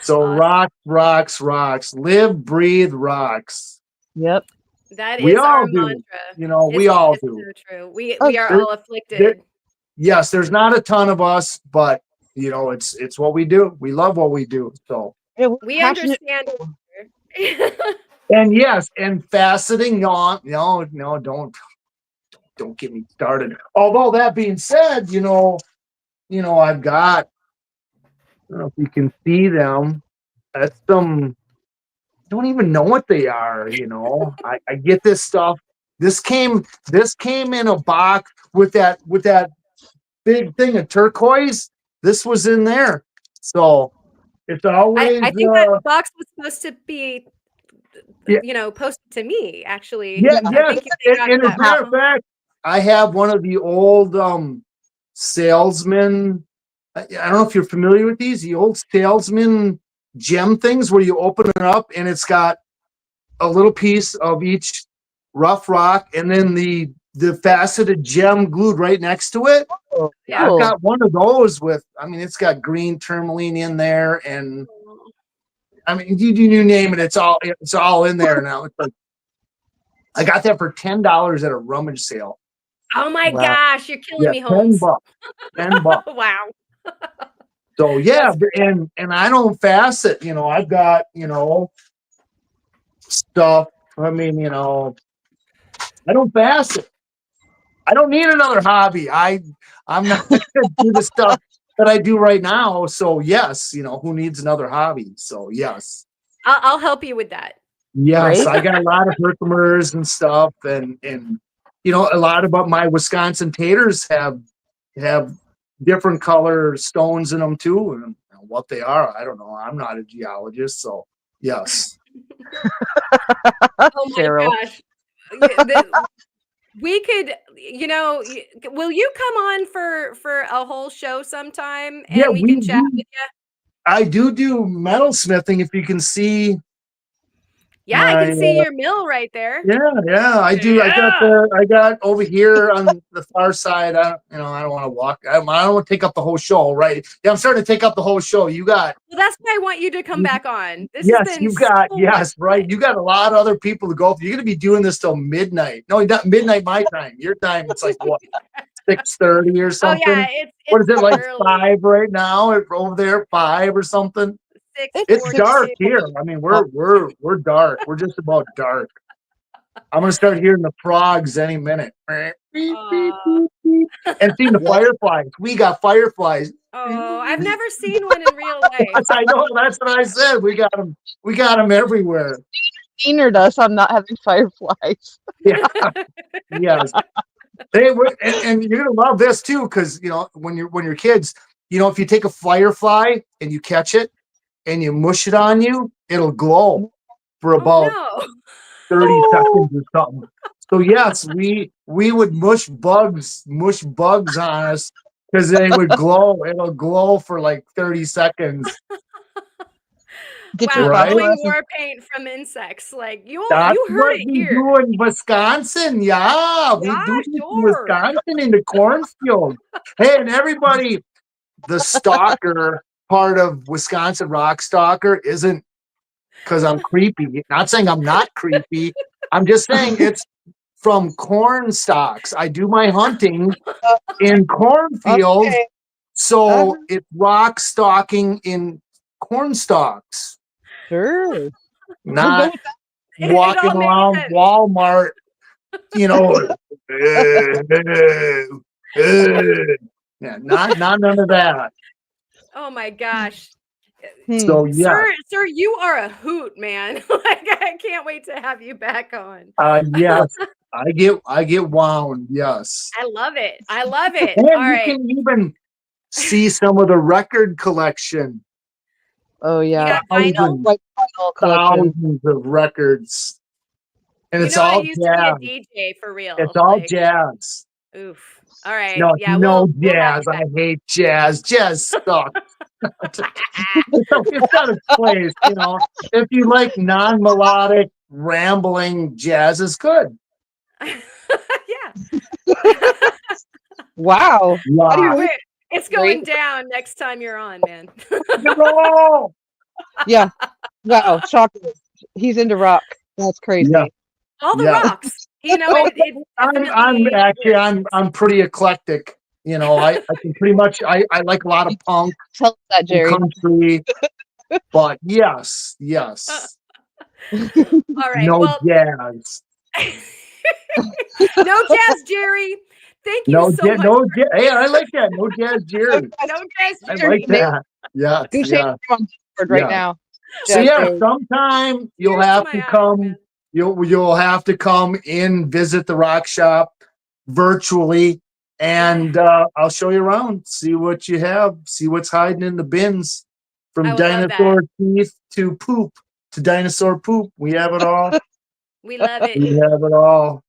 So awesome. Rocks. Live, breathe, rocks. Yep. That is our mantra. You know, we all do. So true. We are all afflicted. Yes, there's not a ton of us, but you know, it's what we do. We love what we do. So we understand. And yes, and faceting on, no, don't get me started. Although that being said, you know, I've got, I don't know if you can see them. That's some, don't even know what they are, you know. I get this stuff. This came in a box with that big thing of turquoise. This was in there. So it's always I think that box was supposed to be you know, posted to me actually. Yeah, yes. And as a matter of fact, I have one of the old salesman. I don't know if you're familiar with these, the old salesman gem things where you open it up and it's got a little piece of each rough rock and then the faceted gem glued right next to it. Oh, yeah. I've got one of those with, I mean, it's got green tourmaline in there, and I mean, you name it, it's all in there now. It's like I got that for $10 at a rummage sale. Oh my Wow. gosh, you're killing me, $10. Holmes. $10. Wow. So yeah, and I don't facet, I've got, stuff. I mean, I don't facet. I don't need another hobby. I'm not gonna do the stuff that I do right now. So yes, who needs another hobby? So yes. I'll help you with that. Yes, Right? I got a lot of herkimers and stuff, and a lot of my Wisconsin taters have different color stones in them too, and what they are, I don't know. I'm not a geologist, so yes. Oh my Cheryl. gosh. We could, will you come on for a whole show sometime and Yeah, we can chat with you? I do metalsmithing. If you can see. Yeah, I can see your mill right there. Yeah, I do. Yeah. I got over here on the far side. I don't want to walk. I don't want to take up the whole show, right? Yeah, I'm starting to take up the whole show. You got. Well, that's why I want you to come back on. This Yes, has been you got. so Yes, much right. fun. You got a lot of other people to go. You're going to be doing this till midnight. No, not midnight my time. Your time, it's like what, 6:30 or Oh something. yeah, What is it, like early. 5 right now? Over there, 5 or something. It's dark here. I mean, we're dark. We're just about dark. I'm gonna start hearing the frogs any minute. And seeing the fireflies. We got fireflies. Oh, I've never seen one in real life. Yes, I know. That's what I said. We got them. We got them everywhere. Senior us on not having fireflies. Yeah. Yes. They were, and you're gonna love this too, because when you're kids, if you take a firefly and you catch it and you mush it on you, it'll glow for about 30 seconds or something. So yes, we would mush bugs on us because they would glow. It'll glow for like 30 seconds. Get Wow, right? glowing war paint from insects. Like you That's heard what it we here. do in Wisconsin. Yeah, we do this in Wisconsin in the cornfield. Hey, and everybody, the stalker part of Wisconsin Rockstalker isn't because I'm creepy. Not saying I'm not creepy. I'm just saying it's from corn stalks. I do my hunting in cornfields, Okay. so it's rock stalking in corn stalks. Sure. Not walking around Walmart, yeah, not none of that. Oh my gosh. So yeah, sir, you are a hoot, man. Like I can't wait to have you back on. yes, I get wound. Yes, I love it. I love it. and All you right. can even see some of the record collection. Oh yeah. Vinyl? Like vinyl collection. Thousands of records, and it's all I used jazz. to be a DJ for real. It's all jazz. Oof. All right. No, Yeah. no we'll jazz. I hate jazz. Jazz sucks. It's got its place, If you like non-melodic, rambling jazz, is good. Yeah. Wow. It's going down next time you're on, man. Yeah. Wow. Shocking. He's into rock. That's crazy. Yeah. All the rocks. I'm pretty eclectic. I can pretty much I like a lot of punk. Tell us that, Jerry. Country. But yes. All right. No jazz. No jazz, Jerry. Thank you so much. No jazz. Hey, I like that. No jazz, Jerry. No jazz, I like that. Yeah. Go change him on Discord right now. So yeah, sometime you'll have to come. You'll have to come in, visit the rock shop virtually, and I'll show you around. See what you have. See what's hiding in the bins, from dinosaur teeth to poop to dinosaur poop. We have it all. We love it. We have it all.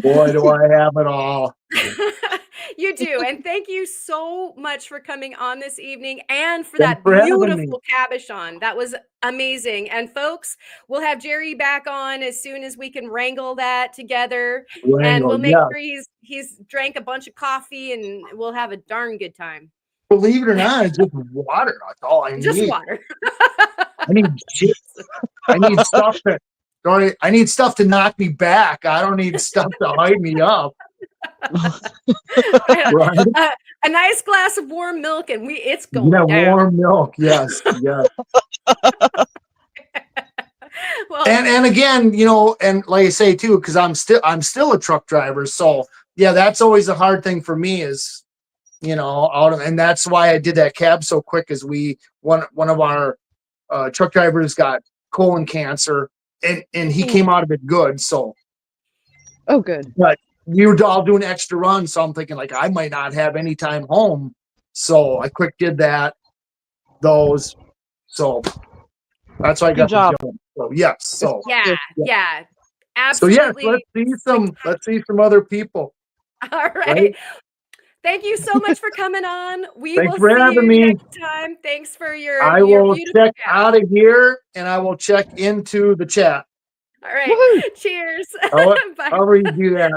Boy, do I have it all. You do. And thank you so much for coming on this evening and for that beautiful Cabachon. That was amazing. And folks, we'll have Jerry back on as soon as we can wrangle that together. And we'll make sure he's drank a bunch of coffee and we'll have a darn good time. believe it or not, it's just water. That's all I need. Just water. I need shit. I need stuff to knock me back. I don't need stuff to hide me up. Right? A nice glass of warm milk, and it's going down. Warm milk. Yes. Yes. Well, and again, and like I say too, because I'm still a truck driver, so yeah, that's always a hard thing for me is, and that's why I did that cab so quick. Is one of our truck drivers got colon cancer, and he came out of it good. So, oh, good. But we were all doing extra runs, so I'm thinking like I might not have any time home, so I quick did those. So that's why I got the job. So yes. So yeah, absolutely. So yes, let's see some other people. All right. Thank you so much for coming on. Thanks for having me. Next time. Thanks for your. I will check out of here and I will check into the chat. All right. Woo-hoo. Cheers. However you do that.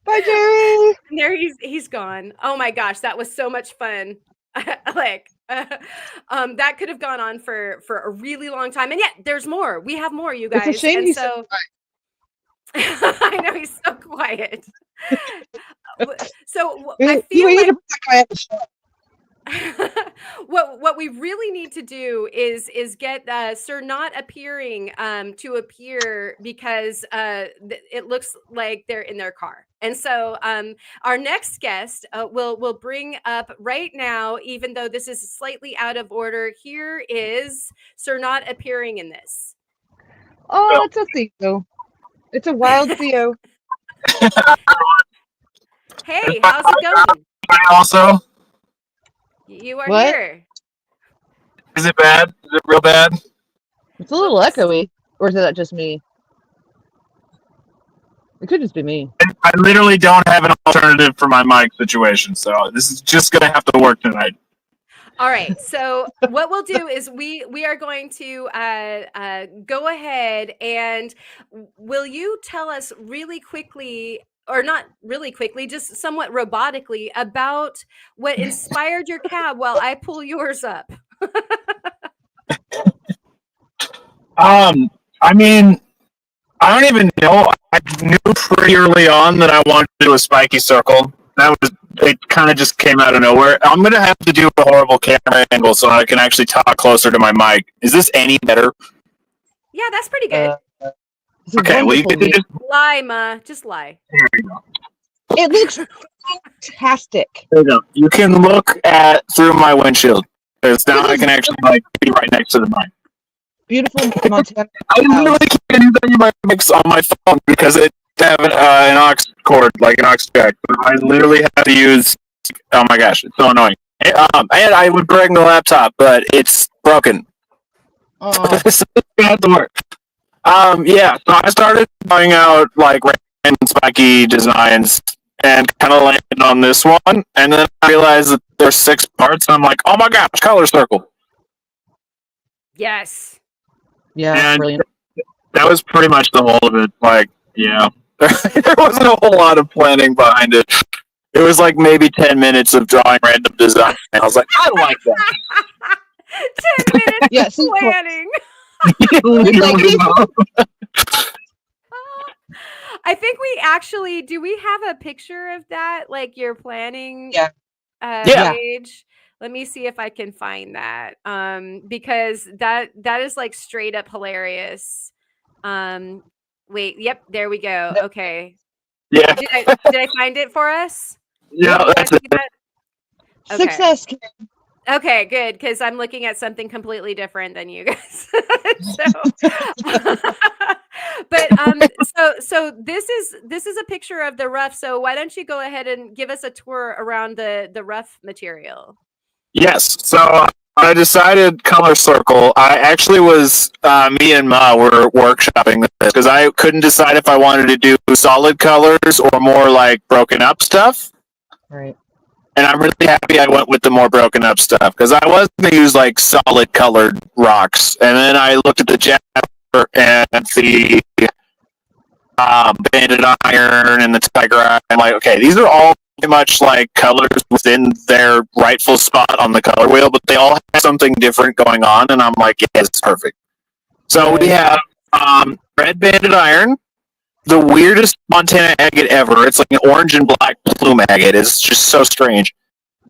Bye, Jerry. And there he's gone. Oh my gosh, that was so much fun. That could have gone on for a really long time, and yet there's more. We have more, you guys. It's a shame he's so I know he's so quiet. So I feel like what we really need to do is get Sir not appearing to appear because it looks like they're in their car. And so our next guest will bring up right now, even though this is slightly out of order. Here is Sir not appearing in this. Oh, it's a Theo. It's a wild Theo. Hey, how's it going? Also, you are what? Here. Is it bad? Is it real bad? It's a little echoey. Or is that just me? It could just be me. I literally don't have an alternative for my mic situation, so this is just going to have to work tonight. All right. So what we'll do is we are going to go ahead and will you tell us really quickly, or not really quickly, just somewhat robotically, about what inspired your cab while I pull yours up? I mean, I don't even know. I knew pretty early on that I wanted to do a spiky circle. It kind of just came out of nowhere. I'm going to have to do a horrible camera angle so I can actually talk closer to my mic. Is this any better? Yeah, that's pretty good. Okay, well, you can just lie, Ma. Just lie. There you go. It looks fantastic. There you go. You can look through my windshield. Because now I can actually be right next to the mic. Beautiful Montana. I literally can't do any of my mics on my phone because it have an aux cord, like an aux jack. I literally have to use. Oh my gosh, it's so annoying. And I would bring the laptop, but it's broken. Oh. So it had to work. Yeah. So I started trying out like random spiky designs and kind of landed on this one, and then I realized that there's 6 parts, and I'm like, oh my gosh, color circle. Yes. Yeah, and brilliant. That was pretty much the whole of it. Like, yeah. There wasn't a whole lot of planning behind it. It was like maybe 10 minutes of drawing random design. And I was like, I like that. 10 minutes of planning. I think we actually, do we have a picture of that? Like your planning page? Let me see if I can find that. Because that is like straight up hilarious. Wait, yep, there we go. Okay. Yeah. Did I find it for us? Yeah, that's it. Okay. Success. Okay, good, because I'm looking at something completely different than you guys. So this is a picture of the rough. So why don't you go ahead and give us a tour around the rough material? Yes. So I decided color circle. I actually was me and Ma were workshopping this because I couldn't decide if I wanted to do solid colors or more like broken up stuff. Right. And I'm really happy I went with the more broken up stuff because I was going to use like solid colored rocks. And then I looked at the Jasper and the Banded Iron and the Tiger Eye. I'm like, okay, these are all pretty much like colors within their rightful spot on the color wheel, but they all have something different going on, and I'm like, yeah, it's perfect. So we have red Banded Iron, the weirdest Montana agate ever. It's like an orange and black plume agate. It's just so strange.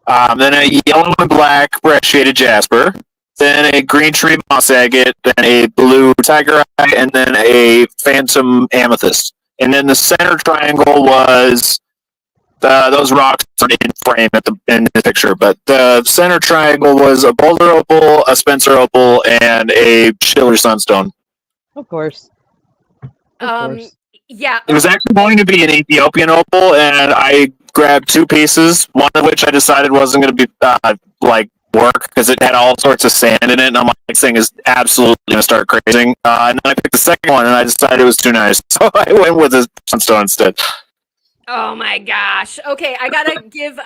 Then a yellow and black brush shaded jasper. Then a green tree moss agate. Then a blue tiger eye. And then a phantom amethyst. And then the center triangle was those rocks are in frame in the picture. But the center triangle was a Boulder opal, a Spencer opal, and a Schiller sunstone. Of course. Of course. Yeah. It was actually going to be an Ethiopian opal, and I grabbed two pieces, one of which I decided wasn't going to be work because it had all sorts of sand in it, and I'm like, this thing is absolutely going to start crazing. And then I picked the second one, and I decided it was too nice, so I went with a sunstone instead. Oh my gosh. Okay, I gotta give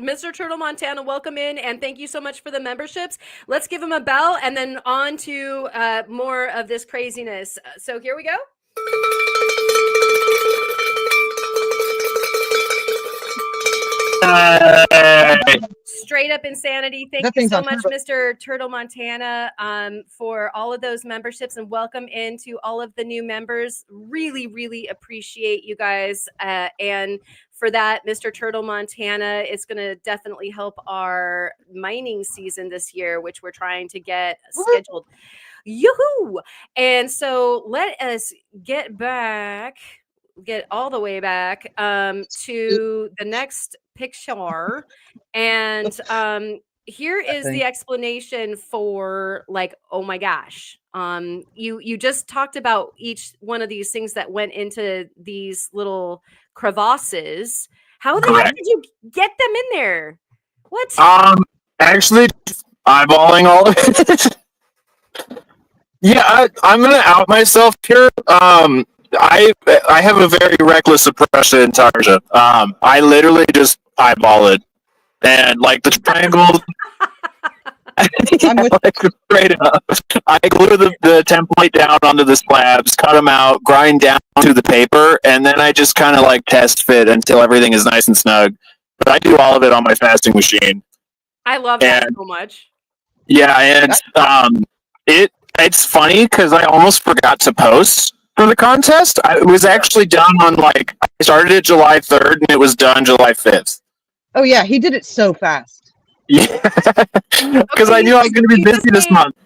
Mr. Turtle Montana welcome in, and thank you so much for the memberships. Let's give him a bell, and then on to more of this craziness. So here we go. Straight up insanity. Thank you so much, Mr. Turtle Montana, for all of those memberships, and welcome into all of the new members. Really, really appreciate you guys. And for that, Mr. Turtle Montana is going to definitely help our mining season this year, which we're trying to get scheduled. Yoo-hoo! And so let us get all the way back to the next picture. And here is the explanation for, like, oh my gosh. You just talked about each one of these things that went into these little crevasses. How the heck did you get them in there? What? Actually, eyeballing all of it. Yeah, I'm gonna out myself here. I have a very reckless approach to Intarsia. I literally just eyeball it, and like the triangle. Straight up. I glue the template down onto the slabs, cut them out, grind down to the paper, and then I just kind of like test fit until everything is nice and snug. But I do all of it on my fasting machine. I love that so much. Yeah, and it's funny because I almost forgot to post for the contest. It was actually done on I started it July 3rd and it was done July 5th. Oh yeah, he did it so fast. Yeah, because I knew I was going to be busy this month.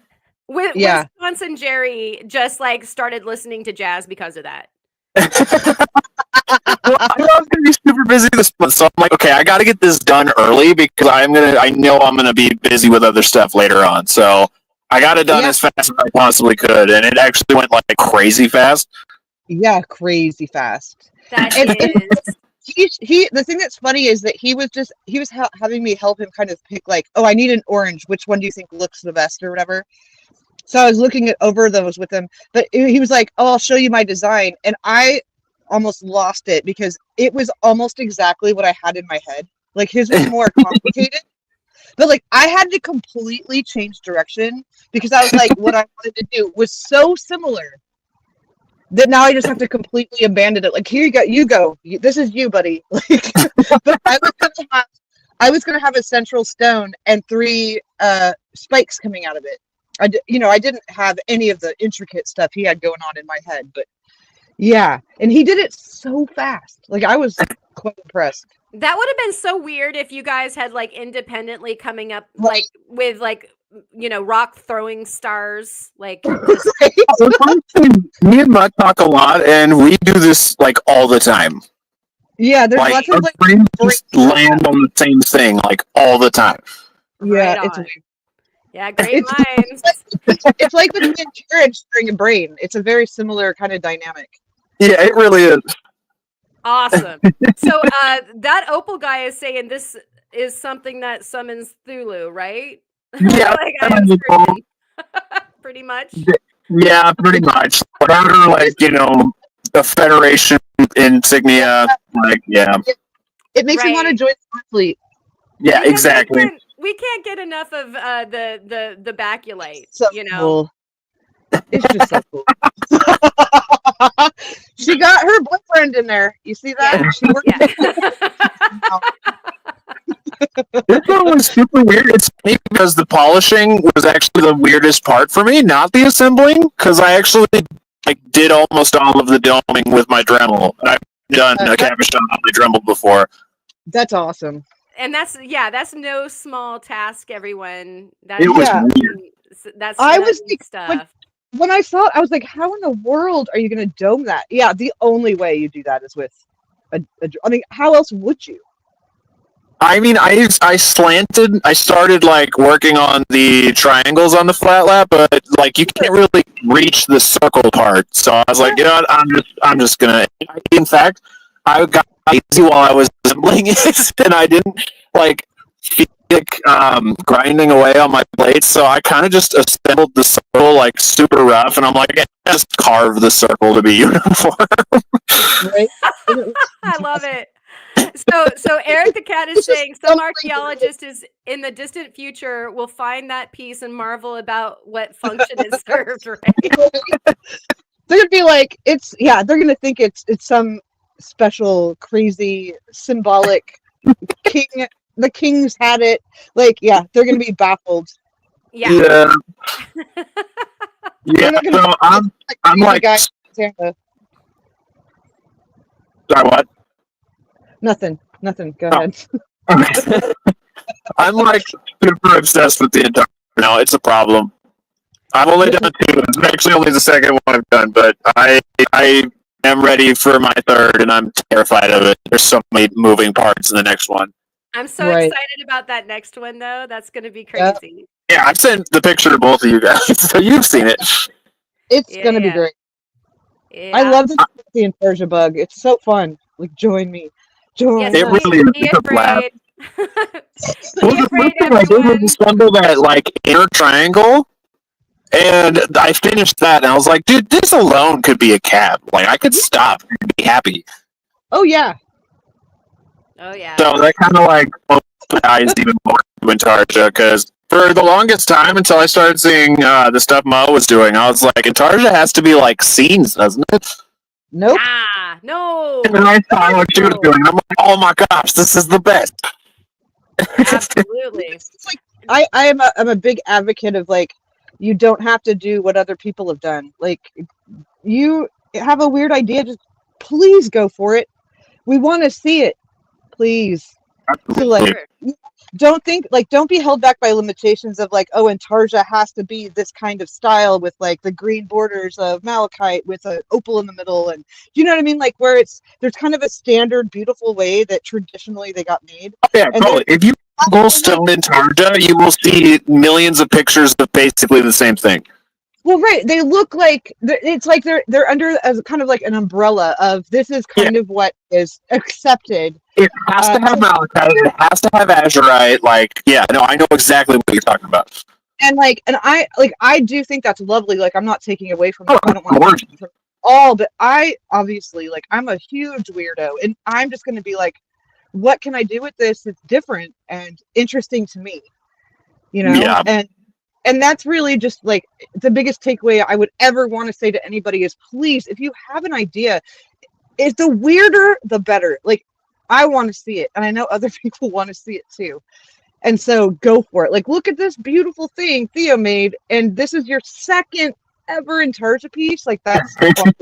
Wisconsin Jerry just started listening to jazz because of that. Well, I was going to be super busy this month, so I'm like, okay, I got to get this done early because I know I'm going to be busy with other stuff later on. So I got it done as fast as I possibly could, and it actually went crazy fast. Yeah, crazy fast. That is. The thing that's funny is that he was having me help him kind of pick I need an orange. Which one do you think looks the best or whatever? So I was looking over those with him, but he was like, "Oh, I'll show you my design," and I almost lost it because it was almost exactly what I had in my head. His was more complicated. But I had to completely change direction because I was what I wanted to do was so similar that now I just have to completely abandon it. Here you go. This is you, buddy. But I was gonna have a central stone and 3 spikes coming out of it. I didn't have any of the intricate stuff he had going on in my head, but yeah, and he did it so fast. I was quite impressed. That would have been so weird if you guys had independently coming up with rock throwing stars. Me and Mutt talk a lot, and we do this all the time. Yeah, there's lots of brains just land on the same thing all the time. Yeah, right it's weird. Yeah, great minds. It's like between Jared and String and Brain. It's a very similar kind of dynamic. Yeah, it really is. Awesome. So that Opal guy is saying this is something that summons Thulu, right? Yeah, pretty much. Yeah, pretty much. Whatever, a Federation insignia, yeah. It makes me want to join the fleet. Yeah, exactly. We can't get enough of the baculite, so Cool. It's just so cool. She got her boyfriend in there. You see that? Yeah. She worked. This one was super weird. It's funny because the polishing was actually the weirdest part for me, not the assembling, because I actually did almost all of the doming with my Dremel. I've done a Cabachon on my Dremel before. That's awesome. And that's no small task, everyone. It was weird. That's I was stuff. When I saw it, I was like, how in the world are you going to dome that? Yeah, the only way you do that is with I mean, how else would you? I mean, I slanted. I started working on the triangles on the flat lap, but you can't really reach the circle part. So I was like, you know what? I'm just gonna. In fact, I got lazy while I was assembling it, and I didn't feel grinding away on my plates. So I kind of just assembled the circle super rough, and I'm like, just carve the circle to be uniform. Right? I love it. So Eric the Cat is saying some archaeologist is in the distant future will find that piece and marvel about what function is served. Right? They're gonna be like, they're gonna think it's some special, crazy, symbolic king. The kings had it. They're gonna be baffled. Yeah. Yeah. So I'm like. Sorry, what? Nothing. Go ahead. I'm super obsessed with the entire. No, it's a problem. I've only done 2. It's actually only the second one I've done, but I am ready for my third, and I'm terrified of it. There's so many moving parts in the next one. I'm so excited about that next one, though. That's going to be crazy. Yeah, I've sent the picture to both of you guys, so you've seen it. It's gonna be great. Yeah. I love the Intarsia bug. It's so fun. Join me. Yes, it really is a blast. Well, the first thing I did was assemble that inner triangle, and I finished that, and I was like, dude, this alone could be a cab. I could stop and be happy. Oh yeah. Oh yeah. So that kind of opened my eyes even more to Intarsia, because for the longest time until I started seeing the stuff Mo was doing, I was like, Intarsia has to be scenes, doesn't it? Nope. No. And then I saw what she was doing. I'm like, oh my gosh, this is the best. Absolutely. I'm a big advocate of you don't have to do what other people have done. You have a weird idea, just please go for it. We want to see it, please. Absolutely. So don't be held back by limitations of Intarsia has to be this kind of style with the green borders of malachite with an opal in the middle, and you know what I mean, where there's kind of a standard beautiful way that traditionally they got made. Yeah, totally. If you Google stone Intarsia, you will see millions of pictures of basically the same thing. Well, right, they look it's they're under as kind of an umbrella of this is kind of what is accepted. It has to have malachite. It has to have azurite. I know exactly what you're talking about. And I do think that's lovely. I'm not taking away from it. I don't want to all, but I obviously I'm a huge weirdo, and I'm just going to be what can I do with this? It's different and interesting to me, Yeah. And that's really just the biggest takeaway I would ever want to say to anybody is please, if you have an idea, is the weirder the better. I want to see it, and I know other people want to see it too. And so go for it. Look at this beautiful thing Theo made, and this is your second ever Intarsia piece. That's awesome.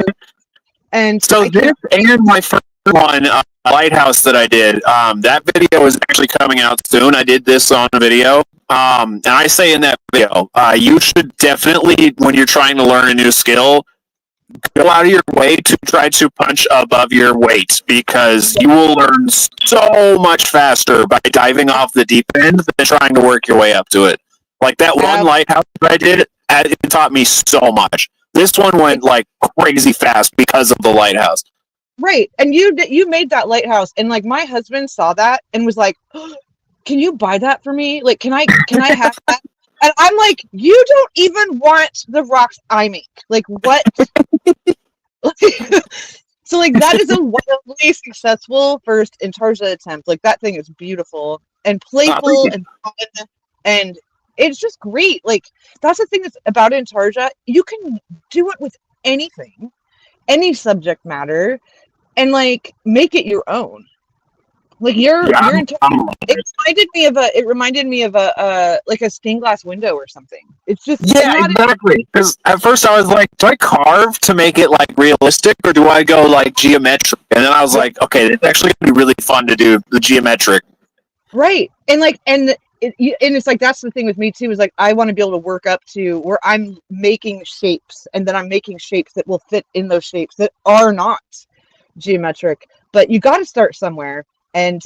And so this and my first one, lighthouse that I did, that video is actually coming out soon. I did this on a video. And I say in that video, you should definitely, when you're trying to learn a new skill, go out of your way to try to punch above your weight, because you will learn so much faster by diving off the deep end than trying to work your way up to it. That one lighthouse that I did, it taught me so much. This one went crazy fast because of the lighthouse. Right, and you made that lighthouse, and my husband saw that and was like, oh, "Can you buy that for me? Can I have that?" And I'm like, "You don't even want the rocks I make. What?" So that is a wildly successful first Intarsia attempt. That thing is beautiful and playful and fun, and it's just great. That's the thing that's about Intarsia. You can do it with anything. any subject matter and like make it your own. Like your it reminded me of a like a stained glass window or something. It's just exactly. Because at first I was like, do I carve to make it like realistic, or do I go like geometric? And then I was like, okay, it's actually gonna be really fun to do the geometric. Right, and it's like that's the thing with me too, is like I want to be able to work up to where I'm making shapes, and then I'm making shapes that will fit in those shapes that are not geometric. But you got to start somewhere. And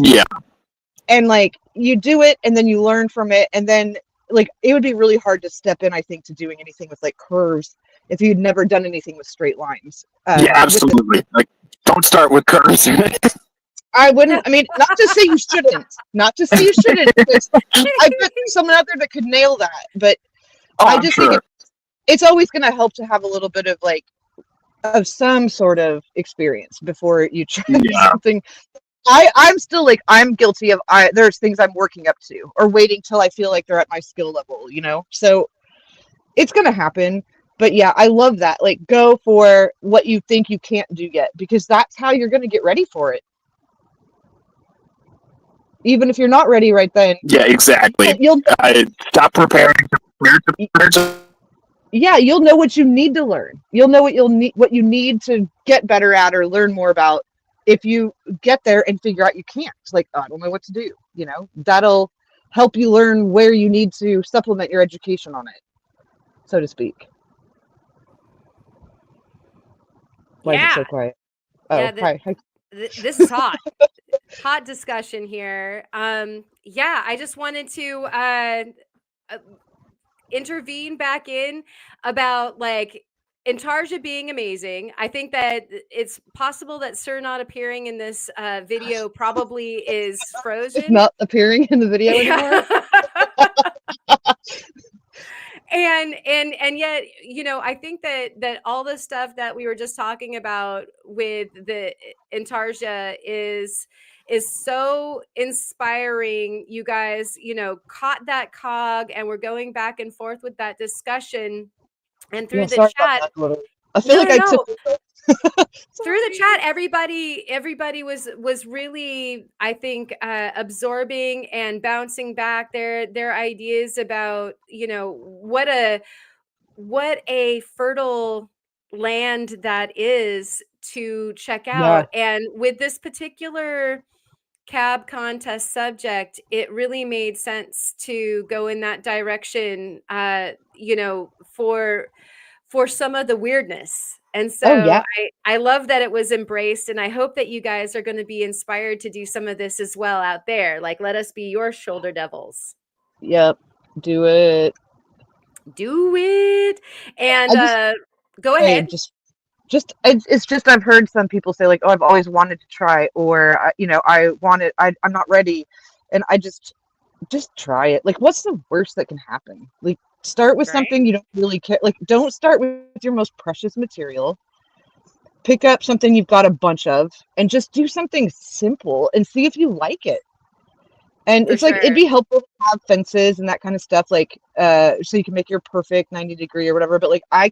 like you do it and then you learn from it, and then like it would be really hard to step in, I think, to doing anything with like curves if you'd never done anything with straight lines. Absolutely. Like, don't start with curves. I wouldn't. I mean, not to say you shouldn't. Not to say you shouldn't. Because I bet there's someone out there that could nail that. But I just think it's always going to help to have a little bit of like of some sort of experience before you try something. I'm still like, I'm guilty of, there's things I'm working up to or waiting till I feel like they're at my skill level, you know? So it's going to happen. But yeah, I love that. Like, go for what you think you can't do yet, because that's how you're going to get ready for it. Even if you're not ready right then. Yeah, exactly. I stop preparing. Yeah, you'll know what you need to learn. You'll know what you need to get better at or learn more about. If you get there and figure out you can't, like, oh, I don't know what to do, you know, that'll help you learn where you need to supplement your education on it, so to speak. Why is it so quiet? Oh, yeah, hi. This is hot. Hot discussion here. I just wanted to intervene back in about like Intarsia being amazing. I think that it's possible that Sir not appearing in this video probably is frozen. Not appearing in the video anymore. And yet, you know, I think that all the stuff that we were just talking about with the Intarsia is so inspiring. You guys, you know, caught that cog, and we're going back and forth with that discussion. And through the chat, I feel I took through the chat, everybody was really, I think, absorbing and bouncing back their ideas about, you know, what a fertile land that is to check out. And with this particular CAB contest subject, it really made sense to go in that direction, you know, for some of the weirdness. And so I love that it was embraced, and I hope that you guys are going to be inspired to do some of this as well out there. Like, let us be your shoulder devils. Yep. Do it. And go ahead. It's just I've heard some people say like, oh, I've always wanted to try, or you know, I'm not ready, and I just try it. Like, what's the worst that can happen? Like, start with something you don't really care. Like, don't start with your most precious material. Pick up something you've got a bunch of, and just do something simple and see if you like it. And it's like, it'd be helpful to have fences and that kind of stuff, like, so you can make your perfect 90-degree or whatever. But like, I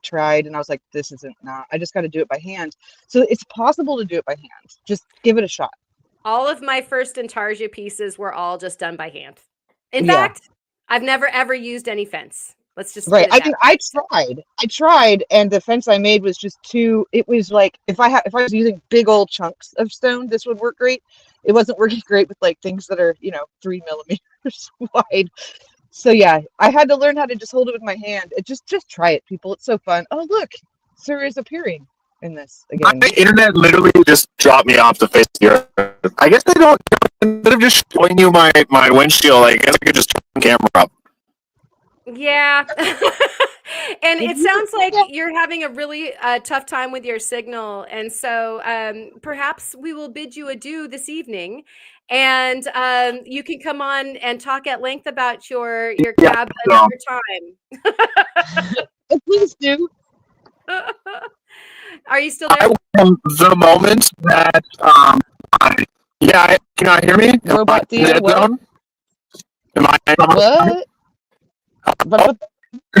tried and I was like, this isn't, I just got to do it by hand. So it's possible to do it by hand. Just give it a shot. All of my first Intarsia pieces were all just done by hand. In fact, I've never ever used any fence. Let's just I mean, I tried, and the fence I made was just too. It was like if I was using big old chunks of stone, this would work great. It wasn't working great with like things that are 3 millimeters wide. So yeah, I had to learn how to just hold it with my hand. Just try it, people. It's so fun. Oh look, Sir is appearing in this again. My internet literally just dropped me off the face of the earth. I guess they don't. Instead of just showing you my windshield, I guess I could just turn the camera up. Yeah. And it sounds like you're having a really tough time with your signal. And so perhaps we will bid you adieu this evening. And you can come on and talk at length about your CAB another time. Please do. Are you still there? The moment that can I hear me? Robot Theo, what? Am I? What? I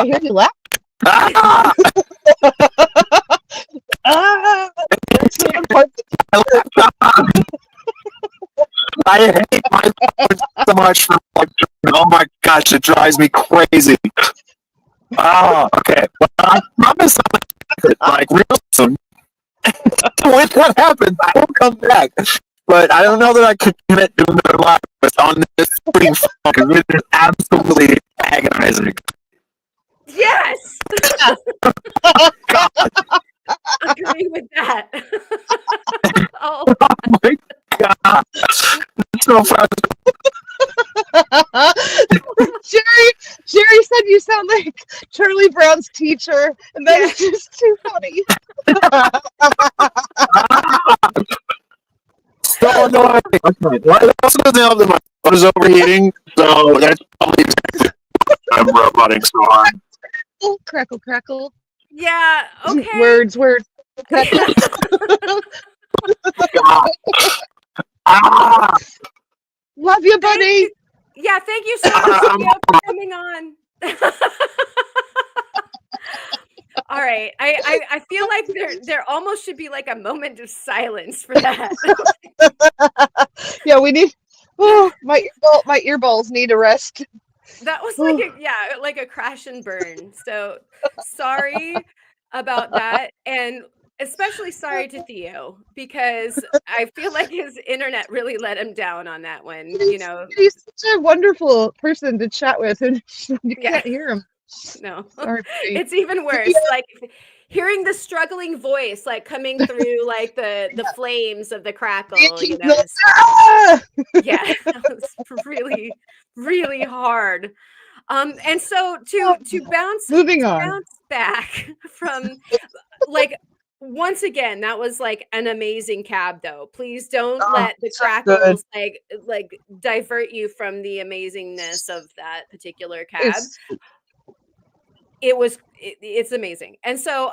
hear you laugh. Ah! That's the one part I hate my phone so much. Oh my gosh, it drives me crazy. Okay. Well, I promise like real soon. When that happens, I will come back. But I don't know that I could commit to another live on this freaking phone because it is absolutely agonizing. Yes. God. Agree with that. Oh, Oh my god. That's so frustrating. Jerry said you sound like Charlie Brown's teacher, and that is just too funny. So annoying. Okay. Well, it also doesn't help that my phone is overheating, so that's probably exactly why I'm roboting so hard. Oh, crackle, crackle. yeah. Okay. Words. Crackle. God. Ah! Love you, buddy. Yeah. Thank you so much, Theo, for coming on. All right. I feel like there almost should be like a moment of silence for that. Yeah, we need. Oh, my earballs need a rest. That was like a crash and burn. So sorry about that, and especially sorry to Theo because I feel like his internet really let him down on that one. He's such a wonderful person to chat with, and you can't hear him. No, Sorry. it's even worse. Like hearing the struggling voice, like coming through, like the flames of the crackle. Ah! Yeah, that was really, really hard. And so to bounce back from like once again, that was like an amazing cab though. Please don't let the crackles like divert you from the amazingness of that particular cab. It's amazing. And so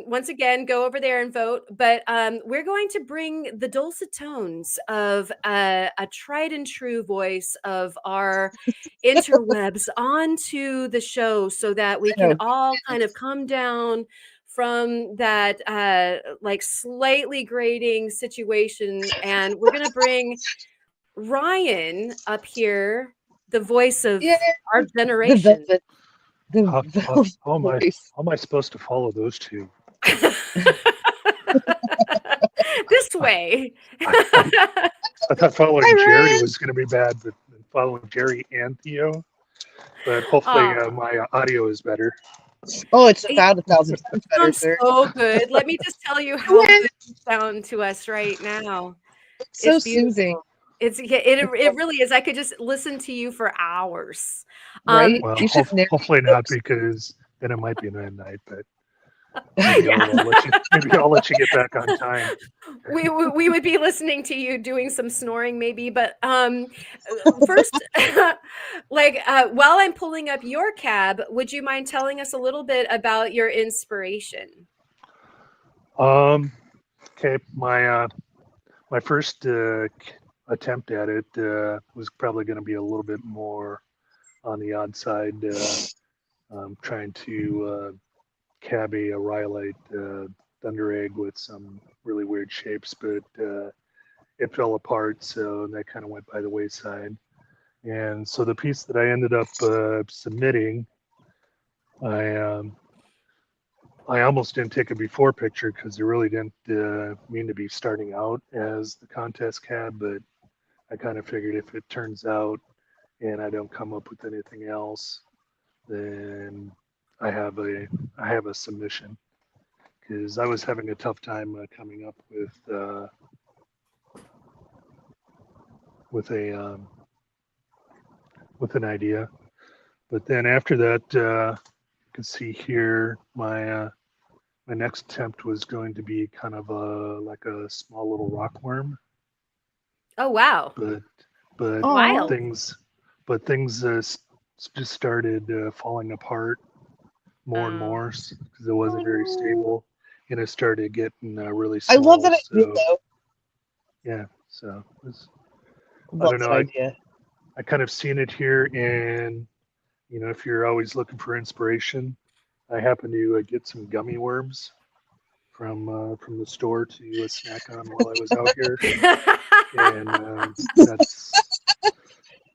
once again, go over there and vote. But we're going to bring the dulcet tones of a tried and true voice of our interwebs onto the show so that we can all kind of come down from that like slightly grating situation. And we're going to bring Ryan up here, the voice of our generation. How am I supposed to follow those two? This way. I thought following Jerry was going to be bad, but following Jerry and Theo. But hopefully my audio is better. Oh, it's about 1,000 times better, sir. So good. Let me just tell you how good you sound to us right now. So soothing. It really is. I could just listen to you for hours. Right? Well, hopefully not, because then it might be a night. But maybe I'll let you get back on time. We would be listening to you doing some snoring, maybe. But first, while I'm pulling up your cab, would you mind telling us a little bit about your inspiration? Okay, my first attempt at it was probably going to be a little bit more on the odd side, trying to cabby a rhyolite thunder egg with some really weird shapes, but it fell apart, so that kind of went by the wayside. And so the piece that I ended up submitting, I almost didn't take a before picture because I really didn't mean to be starting out as the contest cab, but I kind of figured if it turns out and I don't come up with anything else, then I have a submission, because I was having a tough time coming up with an idea. But then after that, you can see here my next attempt was going to be kind of like a small little rockworm. Oh wow! But wild. things just started falling apart more and more because it wasn't very stable, and it started getting really small. I love that idea, though. Yeah, so I don't know. I kind of seen it here, and if you're always looking for inspiration, I happened to get some gummy worms from the store to snack on while I was out here, and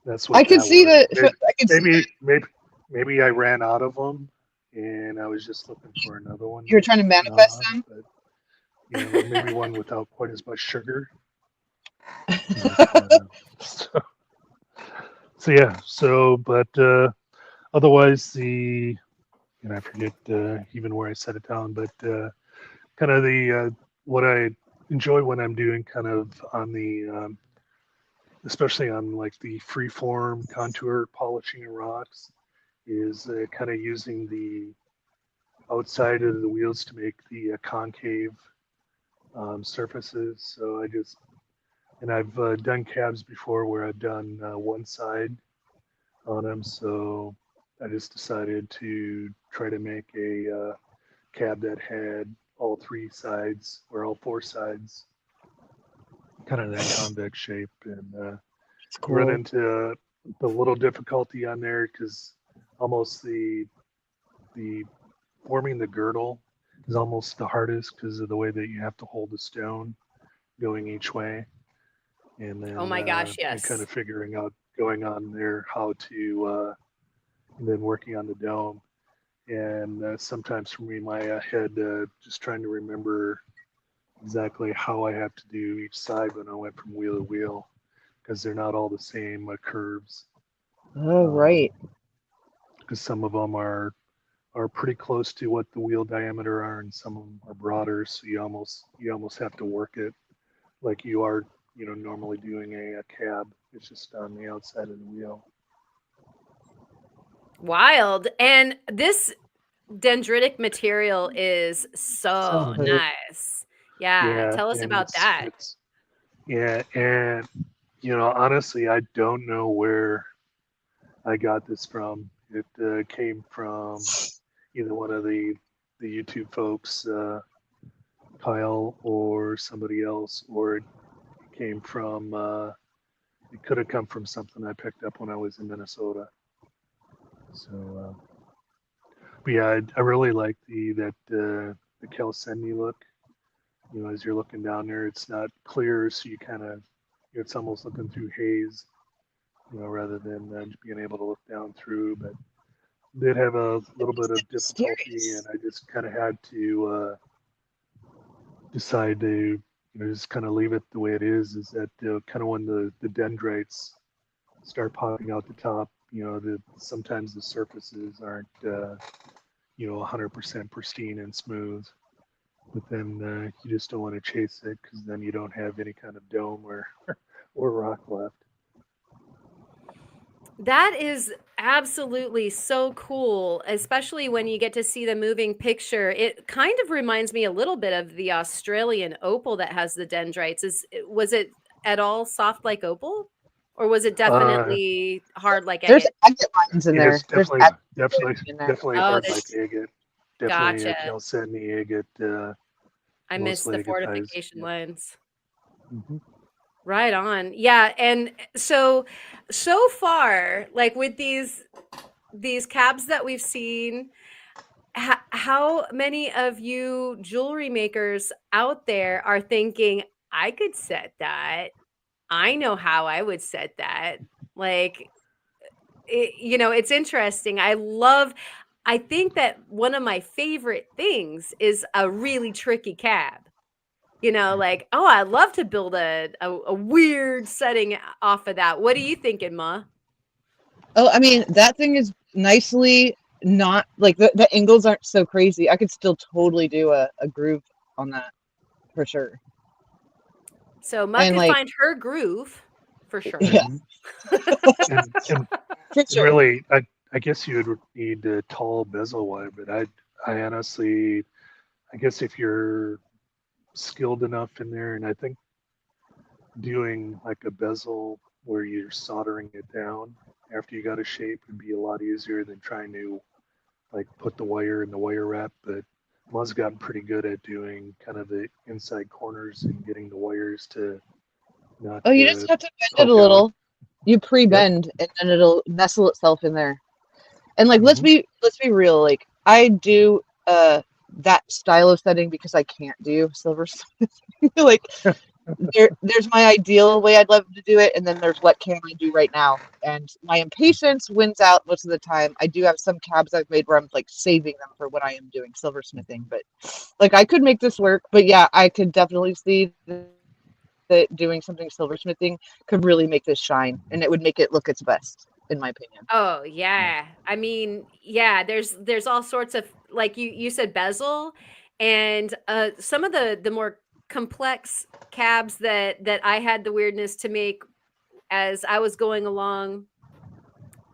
that's what I could that see was. that. I could see that. Maybe I ran out of them, and I was just looking for another one. You were trying to manifest them. But, maybe one without quite as much sugar. So yeah. But otherwise, I forget even where I set it down, but kind of the what I enjoy when I'm doing kind of on the especially on like the free form contour polishing of rocks is kind of using the outside of the wheels to make the concave surfaces. So I've done cabs before where I've done one side on them. So I just decided to try to make a cab that had all three sides or all four sides, kind of that convex shape, and Cool. run into the little difficulty on there because almost the forming the girdle is almost the hardest because of the way that you have to hold the stone going each way, and then Oh my gosh, and yes. kind of figuring out going on there how to and then working on the dome. And sometimes for me, my head just trying to remember exactly how I have to do each side when I went from wheel to wheel, because they're not all the same curves. Oh, right. Because some of them are pretty close to what the wheel diameter are, and some of them are broader. So you almost have to work it like you are, normally doing a cab. It's just on the outside of the wheel. Wild. And this dendritic material is so So nice. Yeah, tell us and about that. and honestly, I don't know where I got this from. It came from either one of the YouTube folks, Kyle or somebody else, or it came from. It could have come from something I picked up when I was in Minnesota. So, but yeah, I really like the Kellison look. As you're looking down there, it's not clear, so you kind of, it's almost looking through haze, rather than being able to look down through. But did have a little bit of difficulty, and I just kind of had to decide to, just kind of leave it the way it is. Is that kind of when the dendrites start popping out the top, sometimes the surfaces aren't 100% pristine and smooth. But then you just don't want to chase it, because then you don't have any kind of dome or rock left. That is absolutely so cool, especially when you get to see the moving picture. It kind of reminds me a little bit of the Australian opal that has the dendrites. Was it at all soft like opal, or was it definitely hard like there's agate? agate lines in there. It's There's definitely Oh, hard there's like agate. Definitely gotcha. Kellison agate. I missed Mostly the agatized. fortification Yeah. lines. Mm-hmm. Right on. Yeah, and so far, like with these cabs that we've seen, how many of you jewelry makers out there are thinking, I could set that? I know how I would set that. Like, it's interesting. I think that one of my favorite things is a really tricky cab. Like, oh, I'd love to build a weird setting off of that. What are you thinking, Ma? Oh, I mean, that thing is nicely not like the angles aren't so crazy. I could still totally do a groove on that for sure. So Ma And could like, find her groove for sure. yeah, And for sure. really, I guess you would need a tall bezel wire, but I honestly, I guess if you're skilled enough in there, and I think doing like a bezel where you're soldering it down after you got a shape would be a lot easier than trying to like put the wire in the wire wrap. But Ma's gotten pretty good at doing kind of the inside corners and getting the wires to not. Oh, you just have to bend poke it a out. little. You pre-bend, and then it'll nestle itself in there. And like, let's be real. Like, I do that style of setting because I can't do silversmithing. Like there's my ideal way I'd love to do it, and then there's what can I do right now. And my impatience wins out most of the time. I do have some cabs I've made where I'm like saving them for when I am doing silversmithing, but like I could make this work. But yeah, I could definitely see that doing something silversmithing could really make this shine, and it would make it look its best, in my opinion. Oh yeah. I mean, yeah, there's all sorts of, like you said, bezel, and some of the more complex cabs that I had the weirdness to make as I was going along.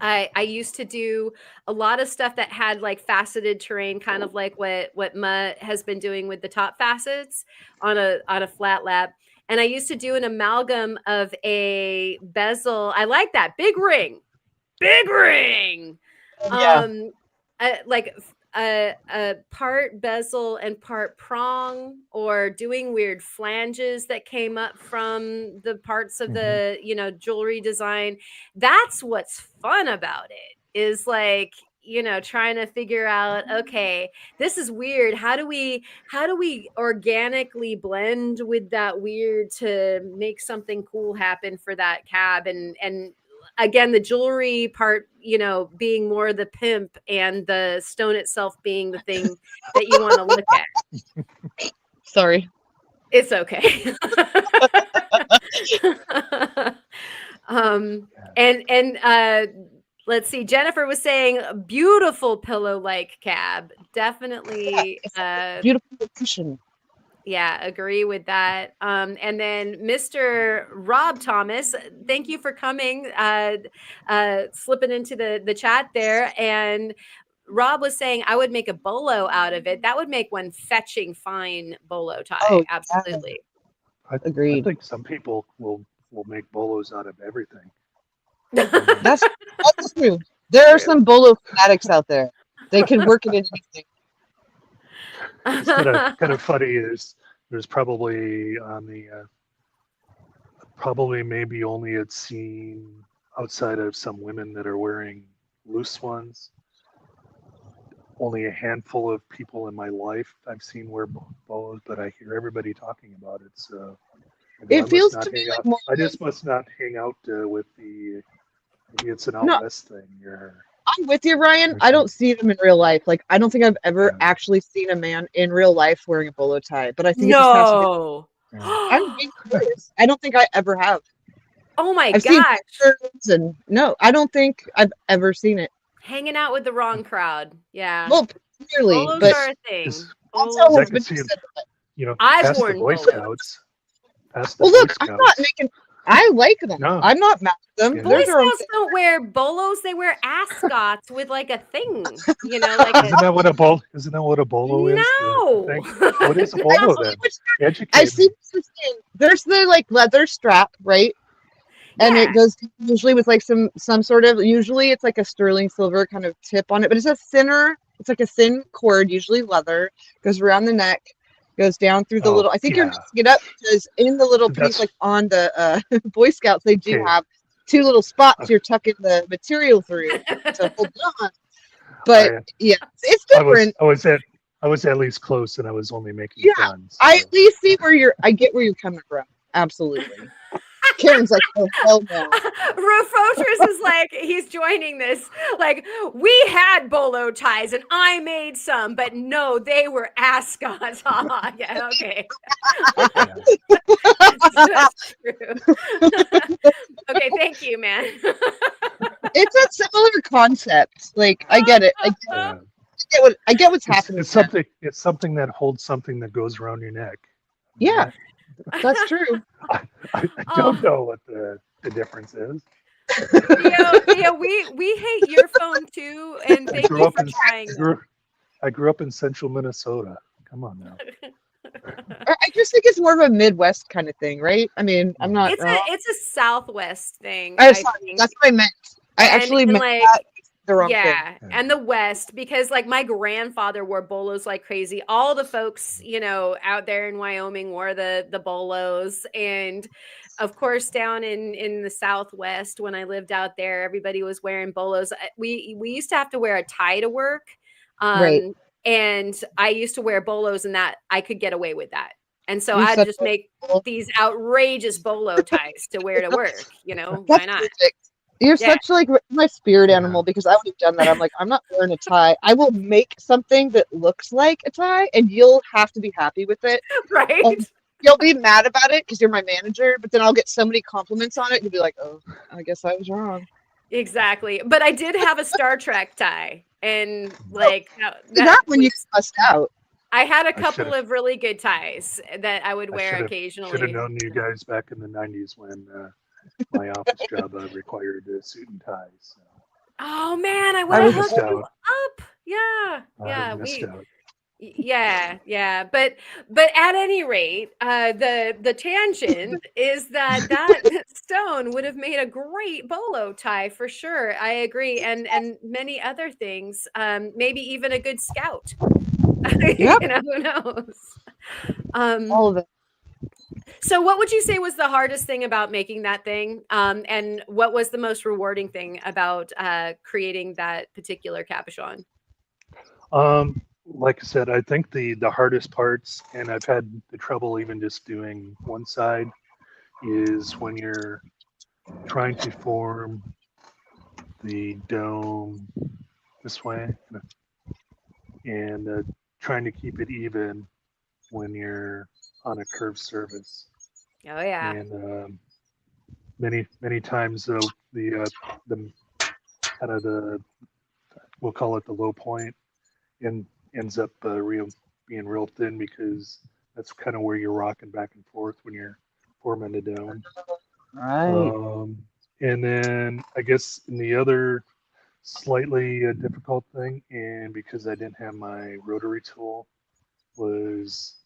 I used to do a lot of stuff that had like faceted terrain, kind of like what MUH has been doing with the top facets on a flat lap. And I used to do an amalgam of a bezel. I like that big ring. Yeah. Like a part bezel and part prong, or doing weird flanges that came up from the parts of the jewelry design. That's what's fun about it, is like trying to figure out, okay, this is weird, how do we organically blend with that weird to make something cool happen for that cab. And again, the jewelry part, being more the pimp, and the stone itself being the thing that you want to look at. Sorry. It's okay. Let's see. Jennifer was saying beautiful pillow-like cab. Definitely. Beautiful cushion. Yeah, agree with that. And then Mr. Rob Thomas, thank you for coming, slipping into the chat there. And Rob was saying I would make a bolo out of it. That would make one fetching fine bolo tie. Oh, absolutely. Agreed. I think some people will make bolos out of everything. That's true. There are some bolo fanatics out there. They can work it into anything. It's kind of funny. There's probably on the probably maybe only had seen, outside of some women that are wearing loose ones, only a handful of people in my life I've seen wear bolos, but I hear everybody talking about it. So it feels to me like more. I just must not hang out with the. Maybe it's an out west thing. I'm with you, Ryan. I don't see them in real life. Like, I don't think I've ever actually seen a man in real life wearing a bolo tie. But I think it just has to be. I'm being curious. I don't think I ever have. Oh my gosh! Seen pictures, and no, I don't think I've ever seen it. Hanging out with the wrong crowd. Yeah. Well, clearly, bolos but are a thing. I can see, I've worn the Boy Scouts. Well, look, I'm not making. I like them. No. I'm not mad at them. Yeah. Boy Scouts don't wear bolos; they wear ascots with like a thing. Like isn't that what a bolo is? No. What is a bolo then? Educate I see. There's the like leather strap, right? And it goes usually with like some sort of, usually it's like a sterling silver kind of tip on it, but it's it's like a thin cord, usually leather, goes around the neck, goes down through the little, I think you're mixing it up because in the little piece, like on the Boy Scouts, they do have two little spots you're tucking the material through to hold on. But it's different. I was at least close, and I was only making fun. So. I at least see I get where you're coming from. Absolutely. Karen's like, oh, hell no. Rufotris is like, he's joining this. Like, we had bolo ties and I made some, but no, they were ascots. Yeah, okay. That's true. Okay, thank you, man. It's a similar concept. Like, I get it. I get what's happening. It's something that holds something that goes around your neck. Yeah. That's true. I don't know what the difference is. Yeah, we hate your phone too, and thank you for trying. I grew up in central Minnesota. Come on now. I just think it's more of a Midwest kind of thing, right? I mean, I'm not. It's a Southwest thing. That's what I meant. I actually meant that. The wrong thing. And the West, because like my grandfather wore bolos like crazy. All the folks, out there in Wyoming wore the bolos, and of course down in the Southwest when I lived out there, everybody was wearing bolos. We used to have to wear a tie to work. Right. And I used to wear bolos, and that I could get away with that. And so You're I'd such just make these outrageous bolo ties to wear to work. You know, why That's not? perfect. You're Yeah. such like my spirit Yeah. animal because I would have done that. I'm like, I'm not wearing a tie. I will make something that looks like a tie, and you'll have to be happy with it. Right. And you'll be mad about it because you're my manager, but then I'll get so many compliments on it. You'll be like, oh, I guess I was wrong. Exactly. But I did have a Star Trek tie, and like That when you was, bust out. I had a I couple should've- of really good ties that I would I wear should have occasionally. known you guys back in the '90s when my office job required a suit and ties. So Oh man, I I would have was hooked you up. Yeah. Yeah. I missed out. Yeah. But at any rate, the tangent is that stone would have made a great bolo tie for sure. I agree, and many other things. Maybe even a good scout. Yep. You know, who knows? All of it. So what would you say was the hardest thing about making that thing? And what was the most rewarding thing about creating that particular cabochon? Like I said, I think the hardest parts, and I've had the trouble even just doing one side, is when you're trying to form the dome this way and trying to keep it even when you're on a curved surface. Oh yeah. And many times the kind of the we'll call it the low point and ends up being real thin because that's kind of where you're rocking back and forth when you're forming the dome. Right. And then I guess in the other slightly difficult thing, and because I didn't have my rotary tool, was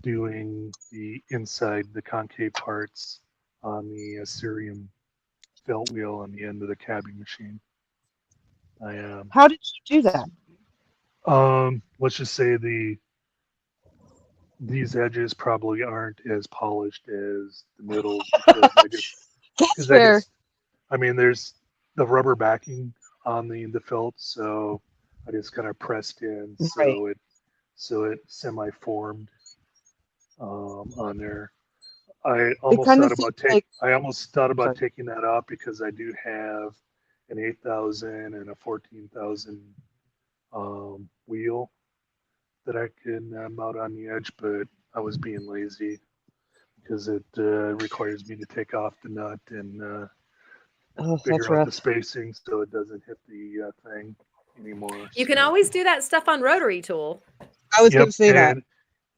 doing the inside, the concave parts on the cerium felt wheel on the end of the cabbing machine. How did you do that? Let's just say these edges probably aren't as polished as the middle That's fair. I mean, there's the rubber backing on the felt, so I just kind of pressed in Right. so it semi-formed on there. I It almost kind thought of about seems like. I almost thought about Sorry. taking that off because I do have an 8,000 and a 14,000 wheel that I can mount on the edge, but I was being lazy because it requires me to take off the nut and Oh, that's figure out the rough. spacing so it doesn't hit the thing anymore. You can So, always do that stuff on rotary tool. I was going yep, to say that.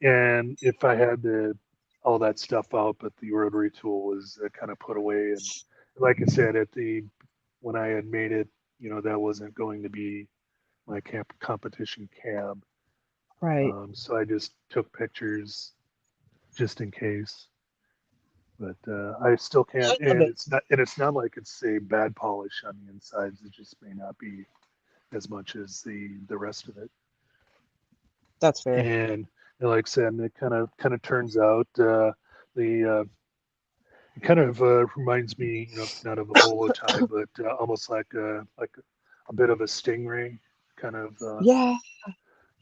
and if I had all that stuff out, but the rotary tool was kind of put away, and like I said, when I had made it, that wasn't going to be my competition cab. Right. So I just took pictures just in case. But I still can't, I love and it. it's not like it's a bad polish on the insides. It just may not be as much as the rest of it. That's fair. And like I said, it kind of turns out it kind of reminds me, not of a bolo tie, but almost like a bit of a stingray kind of Yeah.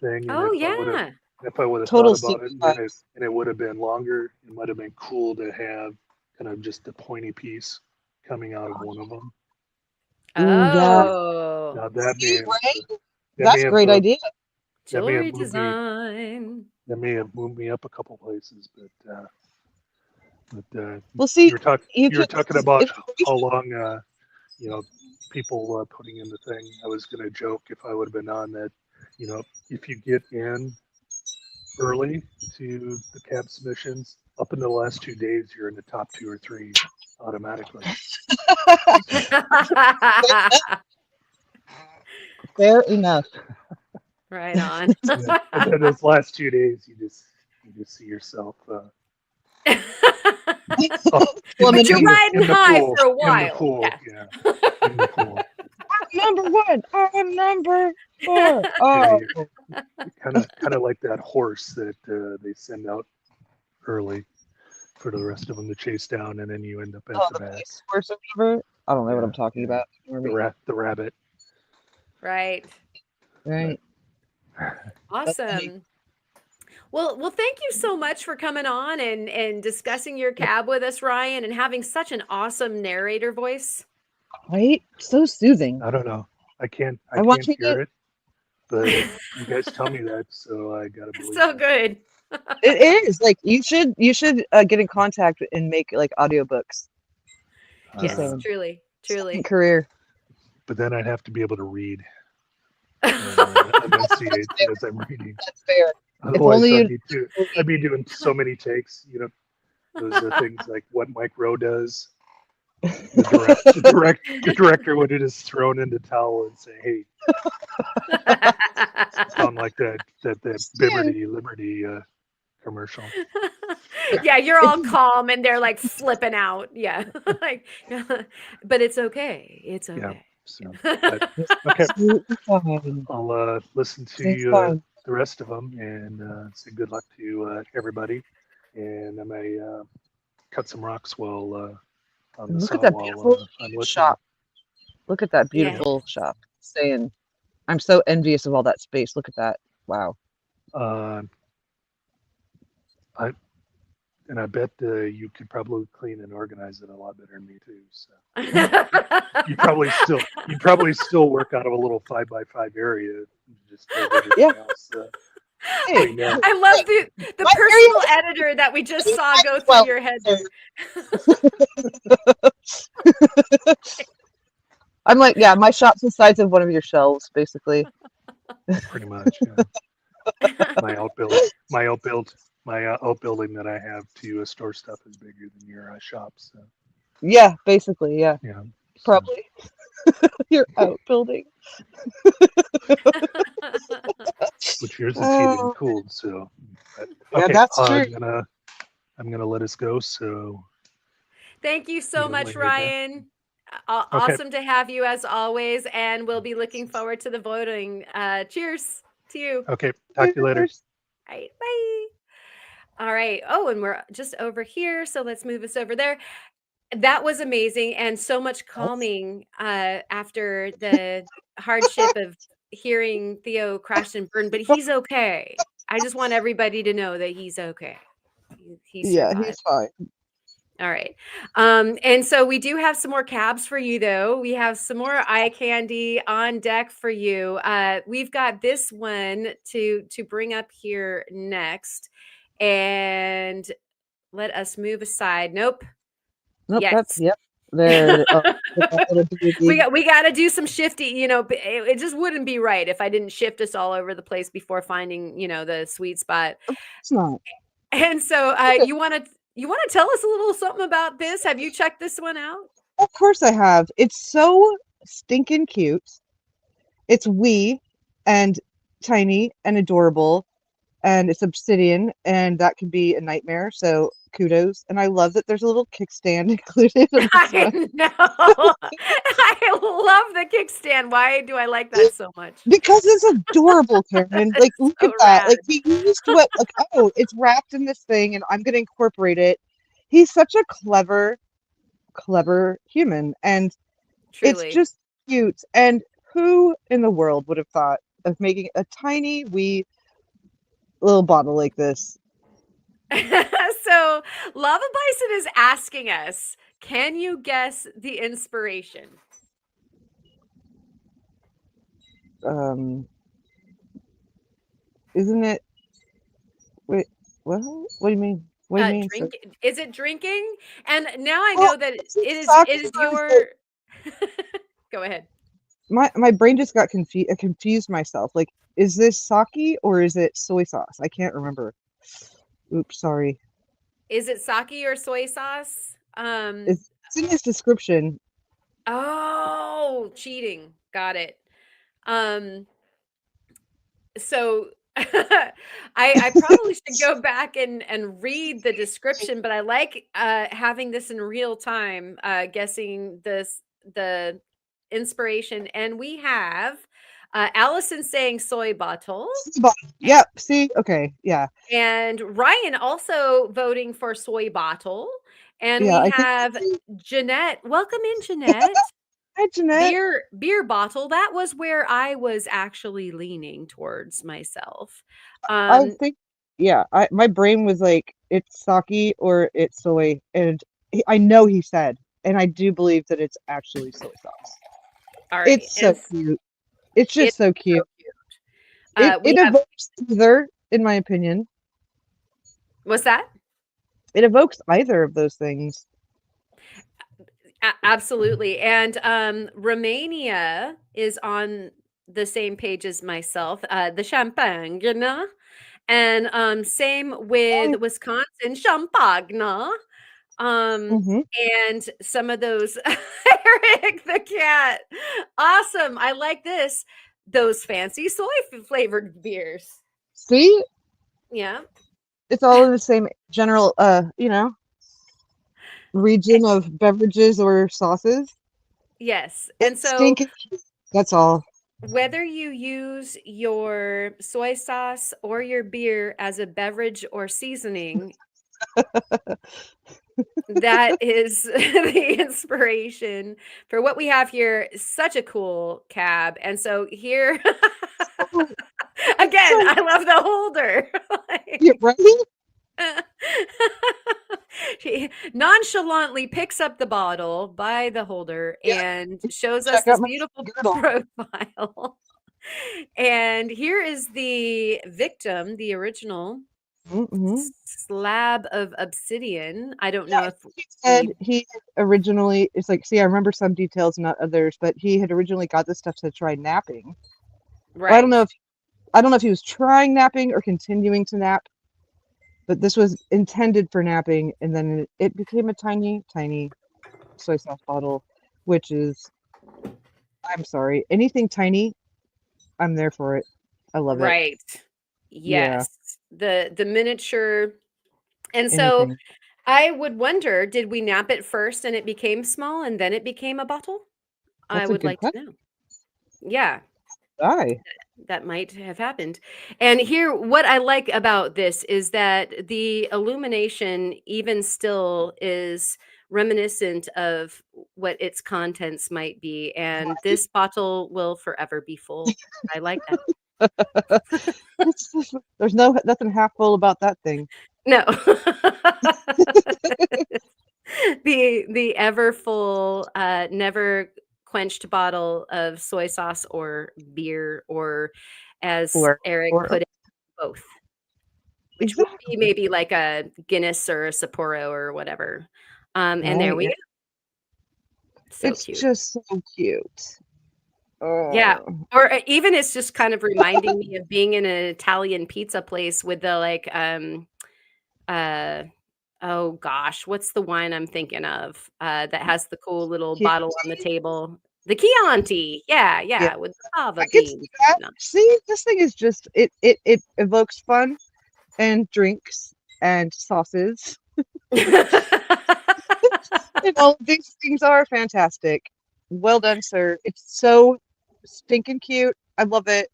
thing. And Oh yeah. if I would have Total thought about it, secret and it would have been longer, it might have been cool to have kind of just a pointy piece coming out of one of them. Ooh, yeah. Oh. Now that may have Right? that That's may a have great idea. that may Jewelry have moved me design. that may have moved me up a couple places, but Well, see, you you were could. talking This is about how information. long people putting in the thing. I was gonna joke if I would have been on that, if you get in early to the cab submissions, up in the last 2 days, you're in the top 2 or 3 automatically. Fair enough. Right on. And then those last 2 days, you just see yourself But you're riding in the high pool, for a in the while. pool, Yeah. in the pool. I'm number 1. I'm number 4. Yeah, Oh, kind of like that horse that they send out early for the rest of them to chase down, and then you end up at oh, the the back. police force or whatever. I don't know what I'm talking Yeah. about. The rabbit. Right. Right. Awesome. Well, thank you so much for coming on and discussing your cab with us, Ryan, and having such an awesome narrator voice. Right? So soothing. I don't know. I can't want hear to it, but you guys tell me that, so I gotta believe So it. good. It is like you should get in contact and make like audiobooks. Yes, saying. truly. Career. But then I'd have to be able to read and enunciate as I'm reading. That's fair. Otherwise, only I'd be doing so many takes. You know, those are things like what Mike Rowe does. The director would have just thrown in the towel and say, "Hey," sound like that Liberty commercial. Yeah, you're all calm and they're like flipping out. Yeah. Like, but it's okay. It's okay. Yeah. So, okay. I'll listen to the rest of them and say good luck to everybody. And I may cut some rocks while on the Look at that beautiful shop. Look at that beautiful shop. Saying, I'm so envious of all that space. Look at that. Wow. I bet you could probably clean and organize it a lot better than me too. So you probably still work out of a little 5x5 area. Just else, I love the personal editor that we just saw go through your head there. I'm like, yeah, my shop's the size of one of your shelves, basically. Pretty much. Yeah. My outbuilding that I have to store stuff is bigger than your shop. So. Yeah, basically, yeah. Yeah. Probably. Your outbuilding. Which yours is heated and cooled, so. Okay, yeah, that's true. I'm gonna let us go. So. Thank you so much, Ryan. Awesome to have you as always, and we'll be looking forward to the voting. Cheers to you. Okay, talk to you later. All right, bye. All right. Oh, and we're just over here, so let's move us over there. That was amazing and so much calming after the hardship of hearing Theo crash and burn, but he's okay. I just want everybody to know that he's okay. He's fine. All right. And so we do have some more cabs for you, though. We have some more eye candy on deck for you. We've got this one to bring up here next. And let us move aside. Nope. Yes. There. we got to do some shifty. You know, it just wouldn't be right if I didn't shift us all over the place before finding, the sweet spot. It's not. And so you want to tell us a little something about this? Have you checked this one out? Of course I have. It's so stinking cute. It's wee and tiny and adorable, and it's obsidian, and that can be a nightmare. So kudos. And I love that there's a little kickstand included. I know. I love the kickstand. Why do I like that so much? Because it's adorable, Karen. Like, look at that. Like, he used what? Like, oh, it's wrapped in this thing, and I'm going to incorporate it. He's such a clever human, and Truly. It's just cute. And who in the world would have thought of making a tiny wee little bottle like this? So Lava Bison is asking us, can you guess the inspiration? Isn't it? Wait, what do you mean? What do you mean? Is it drinking? And now I know that it is your. Go ahead. My brain just got confused myself. Like, is this sake or is it soy sauce? I can't remember. Oops, sorry. Is it sake or soy sauce? It's in his description. Oh, cheating. Got it. So I probably should go back and read the description, but I like having this in real time, guessing the inspiration. And we have Allison saying soy bottle. Yep. See? Okay. Yeah. And Ryan also voting for soy bottle. And we have Jeanette. Welcome in, Jeanette. Hi, Jeanette. beer bottle, that was where I was actually leaning towards myself. I think, yeah, my brain was like, it's sake or it's soy, and I know he said, and I do believe that it's actually soy sauce. All right. It's so cute. It's just it's so cute. so cute. It evokes either, in my opinion. What's that? It evokes either of those things. Absolutely. And Romania is on the same page as myself. The champagne, you know? And same with Wisconsin, champagne. Mm-hmm. And some of those Eric the cat. Awesome. I like this. Those fancy soy flavored beers. See, Yeah. it's all in the same general, region of beverages or sauces. Yes. And so Stinking cute. That's all. whether you use your soy sauce or your beer as a beverage or seasoning, that is the inspiration for what we have here. Such a cool cab. And so here, again, I love the holder. You ready? She nonchalantly picks up the bottle by the holder and shows us Check out this my beautiful girdle. profile. And here is the victim, the original Mm-hmm. slab of obsidian. I don't know if He said he originally, it's like, see, I remember some details, not others, but he had originally got this stuff to try napping. right. Well, I don't know if he was trying napping or continuing to nap, but this was intended for napping, and then it became a tiny, tiny soy sauce bottle, which is, I'm sorry, anything tiny, I'm there for it. I love it. Right. Yeah. Yes. The miniature. And so Anything. I would wonder, did we nap it first and it became small and then it became a bottle? I That's a would good like to question. know. Yeah, Aye. that might have happened. And here, what I like about this is that the illumination, even still, is reminiscent of what its contents might be. And this bottle will forever be full. I like that. There's nothing half full about that thing. No. The ever full, never quenched bottle of soy sauce or beer, or as Eric put it, both. Which would be maybe like a Guinness or a Sapporo or whatever. And there we go. So it's cute. just so cute. Yeah. Or even it's just kind of reminding me of being in an Italian pizza place with the like oh gosh, what's the wine I'm thinking of that has the cool little bottle on the table? The Chianti. Yeah, with the fava beans. See, this thing is just it evokes fun and drinks and sauces. And all of these things are fantastic. Well done, sir. It's so stinking cute. I love it.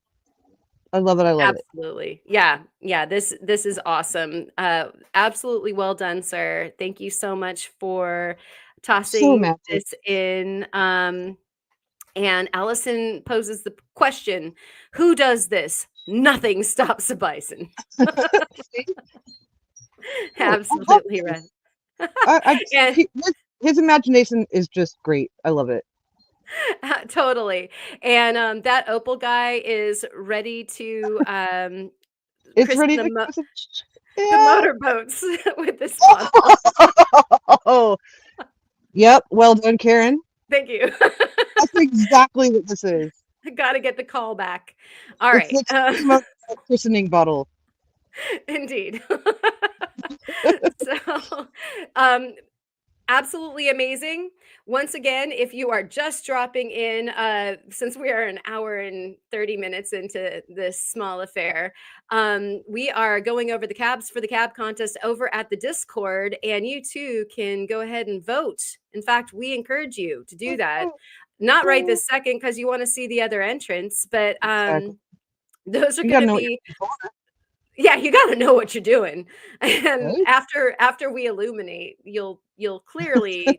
I love it. I love it. Absolutely. Yeah. This is awesome. Absolutely well done, sir. Thank you so much for tossing this in. And Allison poses the question: who does this? Nothing stops a bison. Absolutely right. His imagination is just great. I love it. Totally. And that Opal guy is ready to it's ready to the motorboats with this bottle. Oh, yep. Well done, Karen. Thank you. That's exactly what this is. Got to get the call back. All right. It's christening bottle. Indeed. So, absolutely amazing. Once again, if you are just dropping in, since we are an hour and 30 minutes into this small affair, we are going over the cabs for the cab contest over at the Discord, and you too can go ahead and vote. In fact, we encourage you to do that. Not right this second because you want to see the other entrants, but those are going to be. Yeah, you got to know what you're doing, and after we illuminate, you'll clearly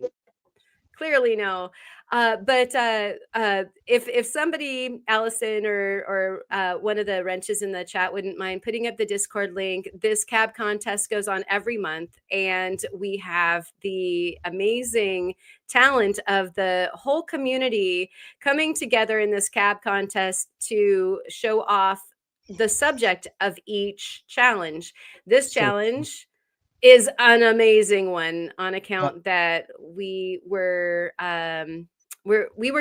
Clearly no. But if somebody, Allison or one of the wrenches in the chat wouldn't mind putting up the Discord link, this cab contest goes on every month, and we have the amazing talent of the whole community coming together in this cab contest to show off the subject of each challenge. This challenge is an amazing one on account that we were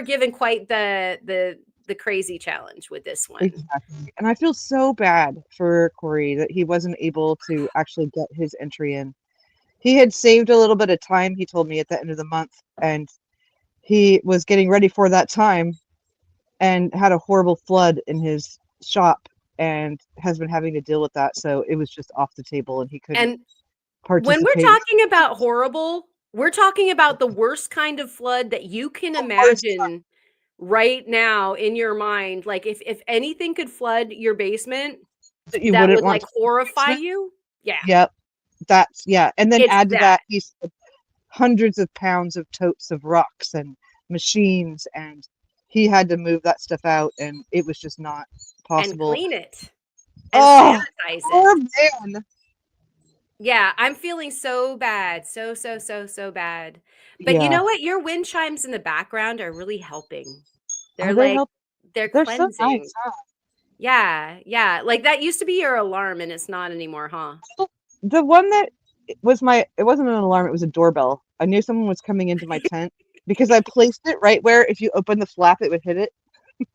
given quite the crazy challenge with this one. Exactly. And I feel so bad for Corey that he wasn't able to actually get his entry in. He had saved a little bit of time, he told me, at the end of the month, and he was getting ready for that time and had a horrible flood in his shop and has been having to deal with that. So it was just off the table and he couldn't And participate. when we're talking about horrible, we're talking about the worst kind of flood that you can imagine right now in your mind. Like if anything could flood your basement, that you that wouldn't would want like horrify you. Yeah. Yep. That's and then It's add to that. that he's hundreds of pounds of totes of rocks and machines, and he had to move that stuff out, and it was just not And possible. clean it. And sanitize Poor it. man. Yeah, I'm feeling so bad. So bad. But you Yeah. know what? Your wind chimes in the background are really helping. They're Are they like help- they're They're so cleansing. nice, huh? Yeah. Like that used to be your alarm and it's not anymore, huh? The one that was it wasn't an alarm, it was a doorbell. I knew someone was coming into my tent because I placed it right where if you open the flap it would hit it.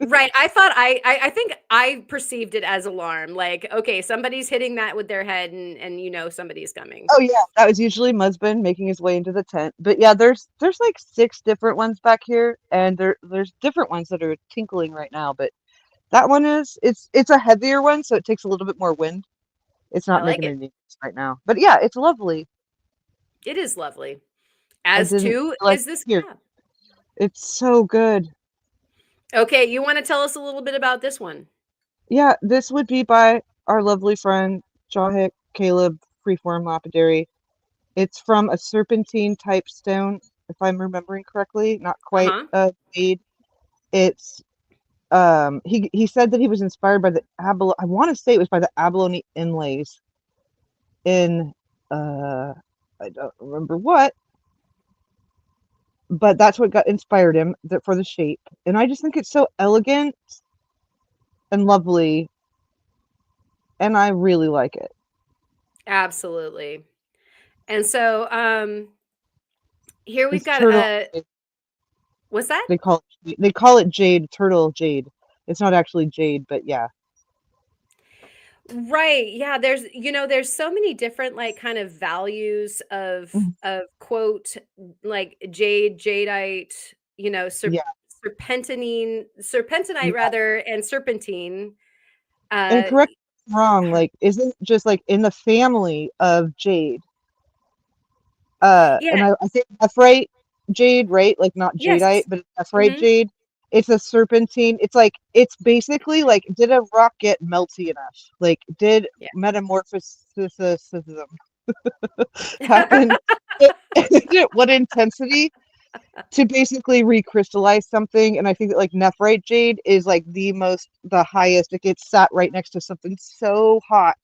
Right. I thought I think I perceived it as alarm. Like, okay, somebody's hitting that with their head and you know somebody's coming. Oh yeah, that was usually my husband making his way into the tent. But yeah, there's like 6 different ones back here, and there's different ones that are tinkling right now. But that one it's a heavier one, so it takes a little bit more wind. It's I not like making it. any noise right now. But yeah, it's lovely. It is lovely. I As didn't too like is this here. cab. It's so good. Okay, you want to tell us a little bit about this one? Yeah, this would be by our lovely friend Jahik Caleb Freeform Lapidary. It's from a serpentine type stone, if I'm remembering correctly, not quite a jade. It's he said that he was inspired by the I want to say it was by the abalone inlays in I don't remember what, but that's what got inspired him for the shape. And I just think it's so elegant and lovely, and I really like it. Absolutely. And so here we've It's got turtle. What's that? They call it jade, turtle jade. It's not actually jade, but yeah. Right. Yeah, there's so many different like kind of values of quote like jade, jadeite, Yeah. serpentinite rather, and serpentine. And correct me if I'm wrong, like isn't just like in the family of jade. Yeah. And I think nephrite jade, right? Like not Yes. jadeite, but nephrite jade. It's a serpentine. It's basically like, did a rock get melty enough? Like, did metamorphosis happen at what intensity to basically recrystallize something? And I think that like nephrite jade is like the highest. It gets sat right next to something so hot,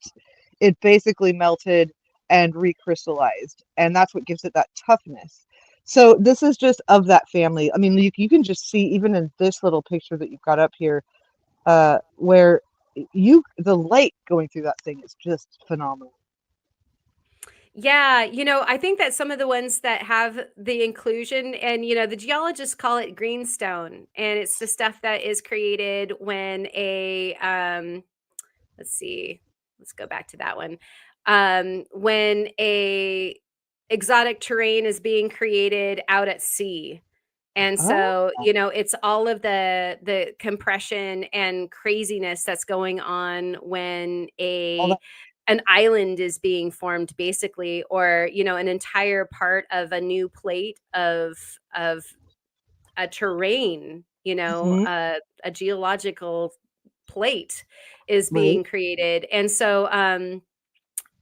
it basically melted and recrystallized, and that's what gives it that toughness. So this is just of that family. I mean, you can just see even in this little picture that you've got up here, where the light going through that thing is just phenomenal. Yeah, I think that some of the ones that have the inclusion, and the geologists call it greenstone, and it's the stuff that is created when let's go back to that one. When a exotic terrain is being created out at sea. And so, it's all of the compression and craziness that's going on when an island is being formed, basically, or an entire part of a new plate of a terrain, a geological plate is being created. And so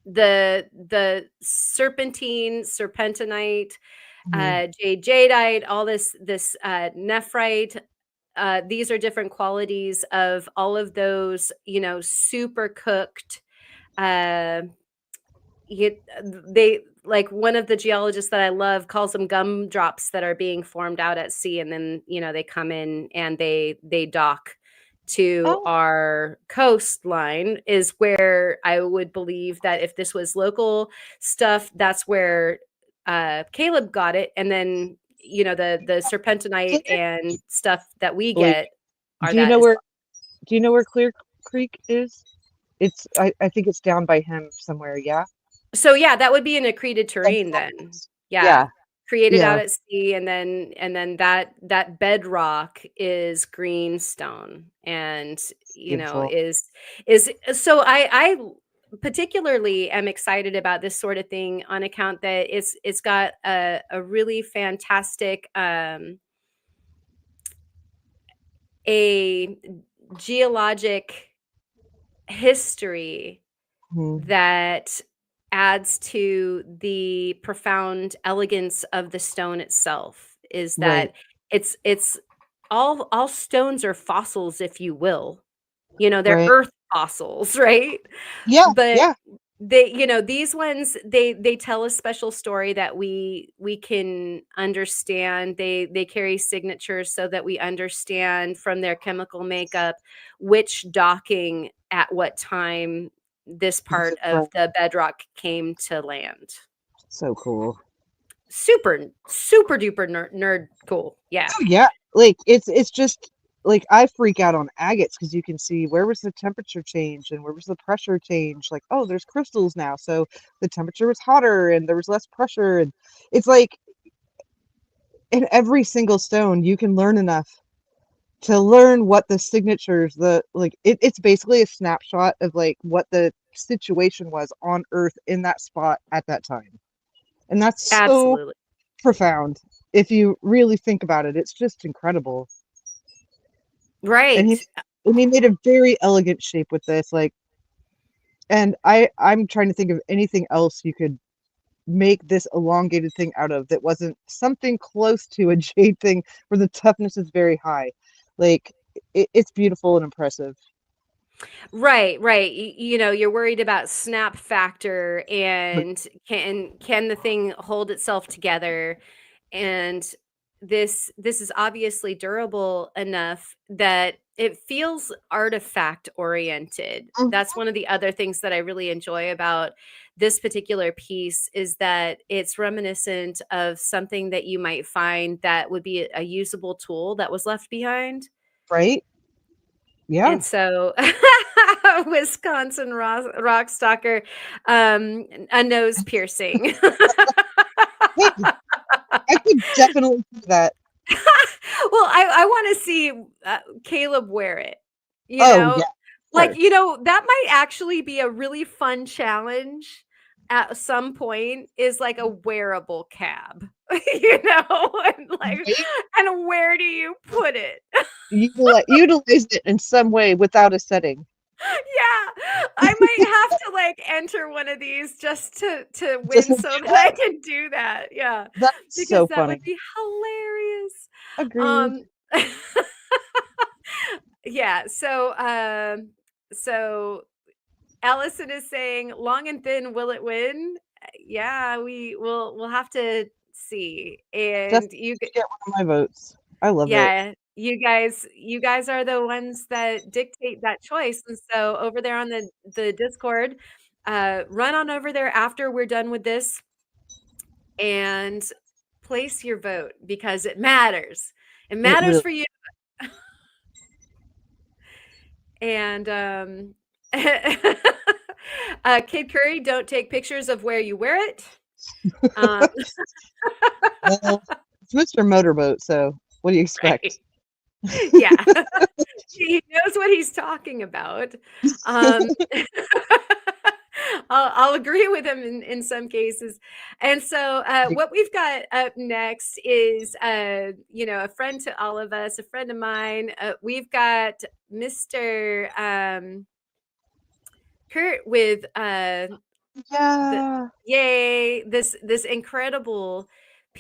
the serpentinite, jadeite, all this nephrite. These are different qualities of all of those, super cooked. They like one of the geologists that I love calls them gumdrops that are being formed out at sea, and then they come in and they dock to Oh, our coastline, is where I would believe that if this was local stuff, that's where Caleb got it, and then the serpentinite and stuff that we like, get are do you that know as where well. do you know where Clear Creek is? I think it's down by him somewhere, yeah? So yeah, that would be an accreted terrain then. Yeah. Yeah, Created out yeah, at sea, and then that bedrock is greenstone, and beautiful. is so I particularly am excited about this sort of thing on account that it's got a really fantastic a geologic history Mhm. that adds to the profound elegance of the stone itself, is Right. that it's all stones are fossils, if you will. They're Right. earth fossils, right? Yeah, But yeah. these ones, they tell a special story that we can understand. They carry signatures so that we understand from their chemical makeup which docking at what time this part of the bedrock came to land. So cool. Super super duper nerd cool. Yeah. Oh yeah. Like it's just like I freak out on agates because you can see where was the temperature change and where was the pressure change. Like, oh, there's crystals now, so the temperature was hotter and there was less pressure, and it's like in every single stone you can learn enough to learn what the signatures, it's basically a snapshot of like what the situation was on Earth in that spot at that time. And that's so Absolutely. profound. If you really think about it, it's just incredible. And Right. he made a very elegant shape with this, like, and I'm trying to think of anything else you could make this elongated thing out of that wasn't something close to a jade thing where the toughness is very high. Like it's beautiful and impressive. Right, right. You're worried about snap factor But and can the thing hold itself together? And this is obviously durable enough that it feels artifact oriented. That's one of the other things that I really enjoy about this particular piece, is that it's reminiscent of something that you might find that would be a usable tool that was left behind. right? Yeah. And so Wisconsin Rockstalker, a nose piercing. Hey, I could definitely see that. Well, I want to see Caleb wear it. Oh yeah, Like, sure. that might actually be a really fun challenge at some point, is like a wearable cab, and like, Right? and where do you put it? Utilize it in some way without a setting. Yeah, I might have to like enter one of these just to Just win so that I can do that. Yeah, that's because so that would funny. be hilarious. Agreed. Um, yeah. So Allison is saying, "Long and thin, will it win?" Yeah, we'll have to see. And Definitely get one of my votes. I love it. yeah, you guys are the ones that dictate that choice. And so over there on the Discord, run on over there after we're done with this and place your vote, because it matters. It It matters really. for you. And Kid Curry, don't take pictures of where you wear it. Um, Well, it's Mr. Motorboat, so what do you right. expect? Yeah. He knows what he's talking about. Um, I'll agree with him in some cases. And so what we've got up next is, a friend to all of us, a friend of mine. We've got Mr. Kurt with Yeah. this incredible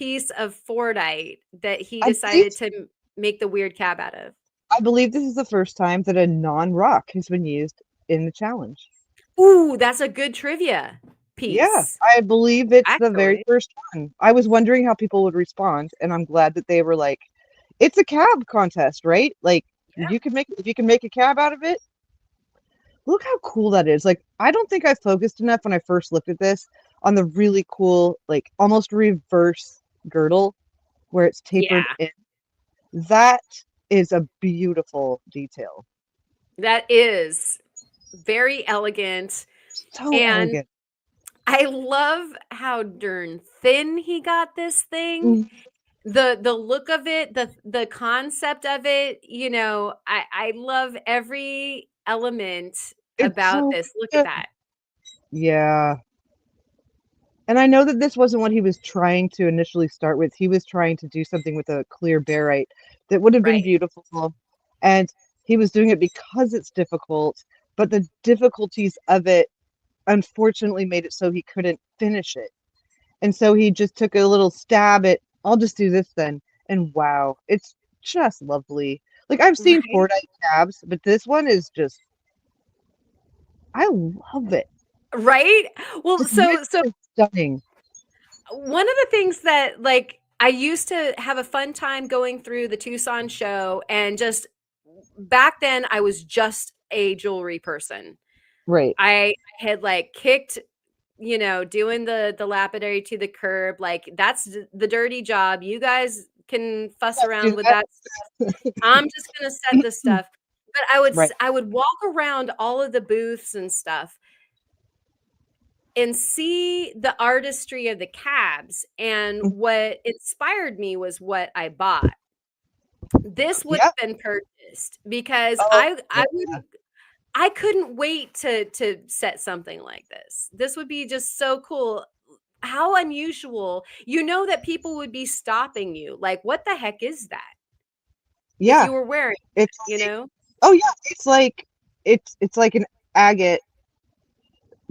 piece of Fordite that he I decided to make the weird cab out of? believe this is the first time that a non-rock has been used in the challenge. Ooh, that's a good trivia Yeah, piece. I believe it's the very Actually, first one. I was wondering how people would respond, and I'm glad that they were like, "It's a cab contest, right? Like yeah. you can make if you can make a cab out of it." Look how cool that is. Like I don't think I focused enough when I first looked at this on the really cool, like almost reverse girdle where it's tapered Yeah, in. That is a beautiful detail. that is very elegant. So And elegant. I love how darn thin he got this thing. Mhm. The look of it, the concept of it, I love every element It's about so this. Look at good. that. Yeah. And I know that this wasn't what he was trying to initially start with. He was trying to do something with a clear barite that would have been Right. beautiful. And he was doing it because it's difficult, but the difficulties of it unfortunately made it so he couldn't finish it. And so he just took a little stab at, I'll just do this then. And wow, it's just lovely. Like I've seen Right. Fordite cabs, but this one is just, I love it. Right? Well, It's so visually stunning. one of the things that like I used to have a fun time going through the Tucson show, and just back then I was just a jewelry person. Right. I had like kicked, doing the lapidary to the curb. Like that's the dirty job. You guys can fuss Let's do around with that. that stuff. I'm just gonna set the stuff. But Right. I would walk around all of the booths and stuff and see the artistry of the cabs. And what inspired me was what I bought. This would Yeah. have been purchased because Oh, I couldn't wait to set something like this. This would be just so cool. How unusual. You know that people would be stopping you. Like, what the heck is that? If yeah. you were wearing, It's you like, know? oh yeah, it's like an agate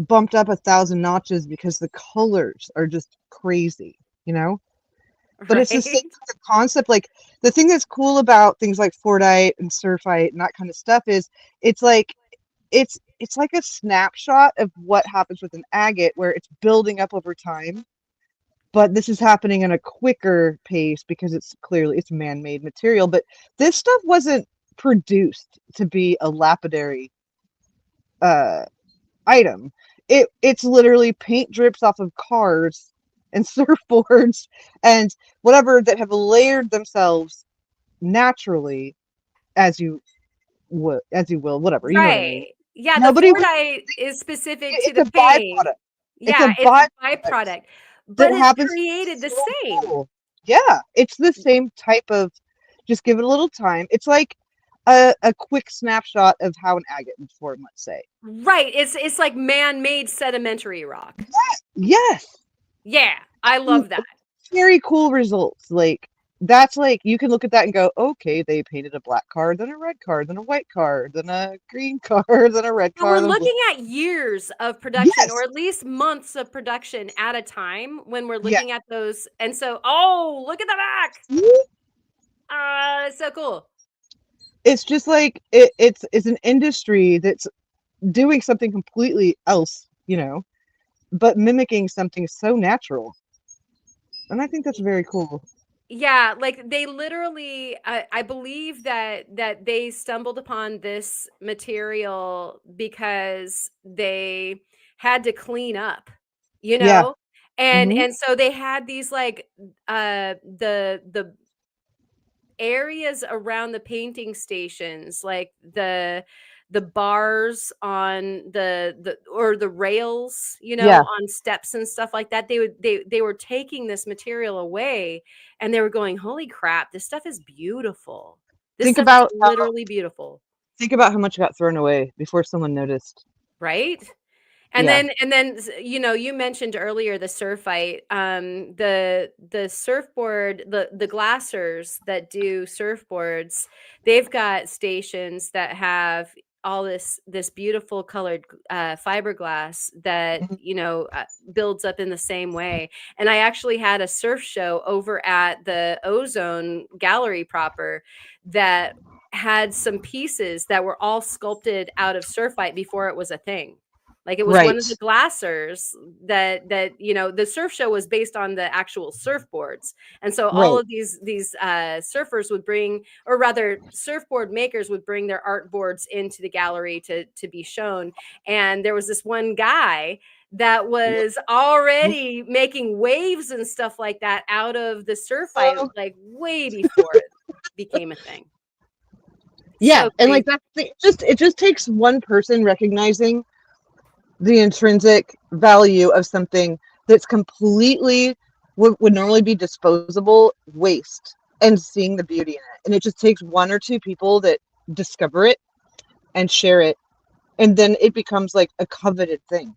bumped up 1,000 notches because the colors are just crazy, you know? But it's the same Right? kind of concept. Like the thing that's cool about things like Fordite and Surfite and that kind of stuff is it's like it's like a snapshot of what happens with an agate where it's building up over time. But this is happening in a quicker pace because it's man-made material. But this stuff wasn't produced to be a lapidary uh item. It's literally paint drips off of cars and surfboards and whatever that have layered themselves naturally as you will, whatever, you know what I mean. Right. Yeah, the Nobody was Fordite is specific to it's the a paint. byproduct. It's a Yeah, it's a byproduct byproduct, that but it's happens to be created the so same. cool. Yeah, it's the same type of just give it a little time. It's like a quick snapshot of how an agate would form, let's say. Right. It's like man-made sedimentary rock. Yes. Yeah, I love that. Very cool results. Like that's like you can look at that and go, okay, they painted a black car, then a red car, then a white car, then a green car, then a red And we're car, then a blue. looking at years of production, or Yes. at least months of production at a time when we're Yeah. looking at those. And so, oh, look at the back. It's so cool. It's just like it's an industry that's doing something completely else, you know, but mimicking something so natural. And I think that's very cool. Yeah, like they literally, I believe that they stumbled upon this material because they had to clean up, you Yeah. know? And Hmm. and so they had these like the areas around the painting stations, like the bars on the rails, Yeah. on steps and stuff like that. They were taking this material away, and they were going, holy crap, this stuff is beautiful. This Think stuff is about how literally beautiful. think about how much got thrown away before someone noticed. Right. And Yeah. then you mentioned earlier the surfite, the surfboard, the glassers that do surfboards, they've got stations that have all this beautiful colored fiberglass that Mhm. builds up in the same way. And I actually had a surf show over at the Ozone Gallery proper that had some pieces that were all sculpted out of surfite before it was a thing. Like it was one Right. of the glassers that the surf show was based on the actual surfboards. And so all Right. of these surfers would bring, or rather surfboard makers would bring their art boards into the gallery to be shown. And there was this one guy that was already making waves and stuff like that out of the surfite, Oh. like way before it became a thing. Yeah, So and like crazy. it just takes one person recognizing the intrinsic value of something that's completely would normally be disposable waste, and seeing the beauty in it. And it just takes one or two people that discover it and share it, and then it becomes like a coveted thing.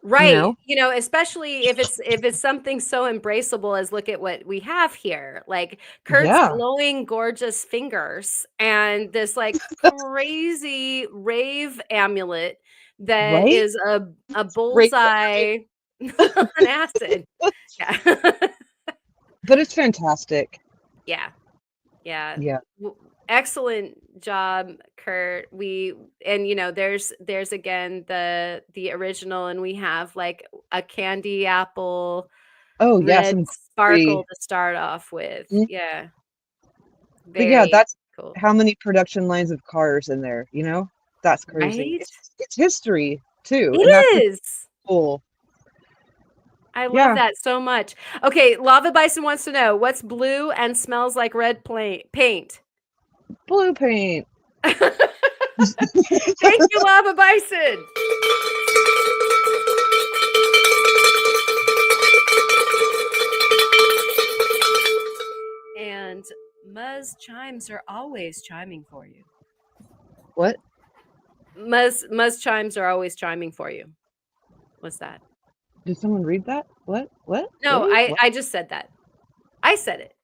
Right. know? Especially if it's something so embraceable as look at what we have here. Like Kurt's Yeah. glowing, gorgeous fingers and this like crazy rave amulet that Right? is a Right. bullseye on acid. Yeah. But it's fantastic. Yeah. Yeah. Yeah. Excellent job, Kurt. There's again the original, and we have like a candy apple Oh yeah, red some sparkle to start off with. Mm. Yeah. But yeah, Very that's cool. how many production lines of cars in there, That's crazy. Right? It's history too, and that's It is. cool. I love Yeah. that so much. Okay, Lava Bison wants to know what's blue and smells like red paint. Blue paint. Thank you, Lava Bison. And Muzz chimes are always chiming for you. What? Muzz chimes are always chiming for you. What's that? Did someone read that? What? No, What? I just said that. I said it.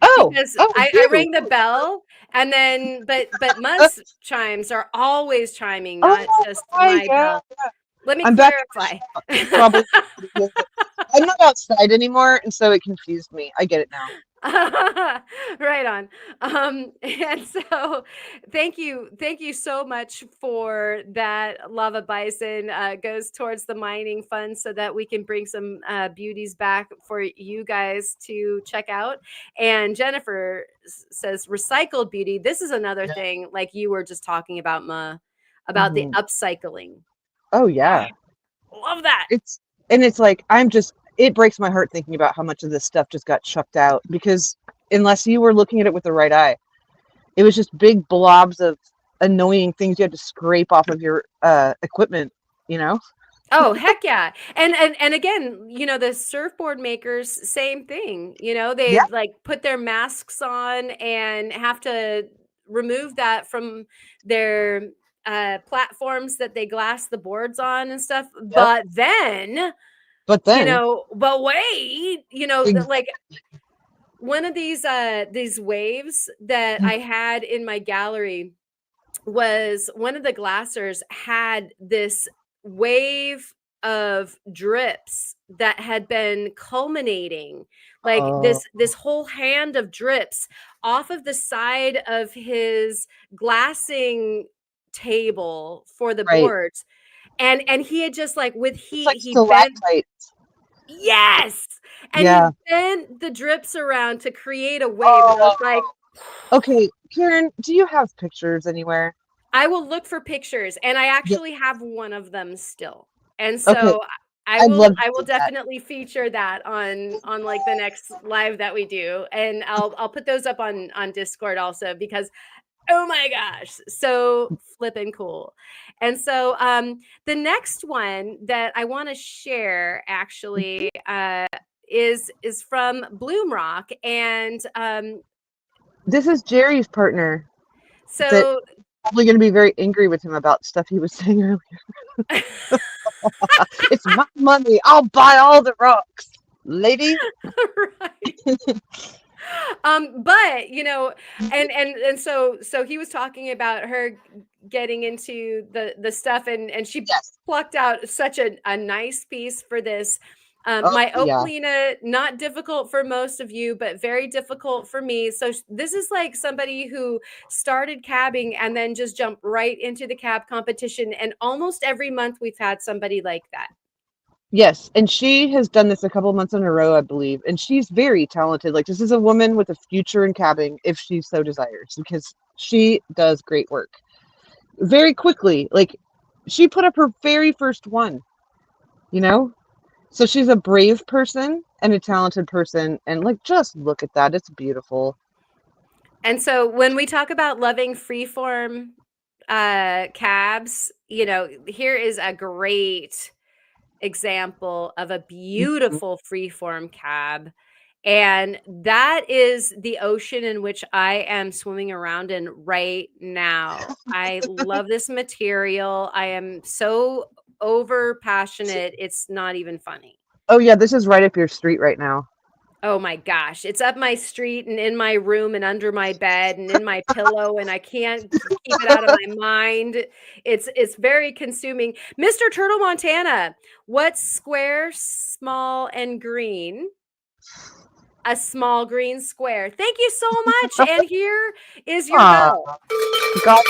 Oh, Because I you. rang the bell, and then but Muzz chimes are always chiming, not just my bell. Let me I'm back clarify. Probably. I'm not outside anymore, and so it confused me. I get it now. Right on. And so thank you so much for that. Lava Bison goes towards the mining fund so that we can bring some beauties back for you guys to check out. And Jennifer says recycled beauty. This is another thing like you were just talking about, Ma, about the upcycling. Oh yeah. Love that. It's like it breaks my heart thinking about how much of this stuff just got chucked out, because unless you were looking at it with the right eye, it was just big blobs of annoying things you had to scrape off of your equipment, Oh, heck yeah. And again, the surfboard makers, same thing. They like put their masks on and have to remove that from their platforms that they glass the boards on and stuff. But then but wait, like one of these waves that I had in my gallery was one of the glassers had this wave of drips that had been culminating, like this whole hand of drips off of the side of his glassing table for the boards. And he had just like with heat, like he bent. Yes. And he bent the drips around to create a wave. And I was like, okay, Karen, do you have pictures anywhere? I will look for pictures, and I actually have one of them still. And so I will definitely feature that on like the next live that we do. And I'll put those up on Discord also, because oh my gosh, so flippin' cool. And so the next one that I want to share actually is from Bloomrock, and this is Jerry's partner. So probably going to be very angry with him about stuff he was saying earlier. It's my money. I'll buy all the rocks, lady. Right. But and so he was talking about her getting into the stuff, and she Yes. plucked out such a nice piece for this. Oh, My yeah. Opalina, not difficult for most of you, but very difficult for me. So this is like somebody who started cabbing and then just jumped right into the cab competition. And almost every month we've had somebody like that. Yes, and she has done this a couple months in a row, I believe, and she's very talented. Like, this is a woman with a future in cabbing if she so desires, because she does great work. Very quickly, like, she put up her very first one, you know? So she's a brave person and a talented person, and like, just look at that. It's beautiful. And so when we talk about loving freeform cabs, you know, here is a great example of a beautiful freeform cab. And that is the ocean in which I am swimming around in right now. I love this material. I am so over passionate. It's not even funny. Oh yeah, this is right up your street right now. Oh my gosh. It's up my street and in my room and under my bed and in my pillow, and I can't keep it out of my mind. It's very consuming. Mr. Turtle Montana, what's square, small, and green? A small green square. Thank you so much. And here is your bell. God.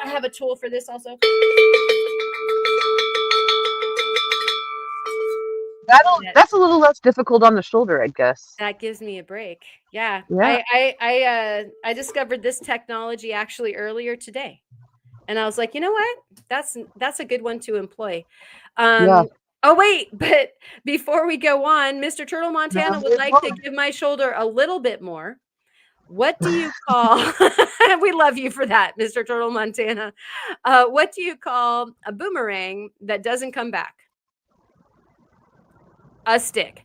I have a tool for this also. That's a little less difficult on the shoulder, I guess. That gives me a break. Yeah. Yeah. I discovered this technology actually earlier today. And I was like, you know what? That's a good one to employ. Yeah. Oh, wait, but before we go on, Mr. Turtle Montana would like to give my shoulder a little bit more. What do you call, we love you for that, Mr. Turtle Montana. What do you call a boomerang that doesn't come back? A stick.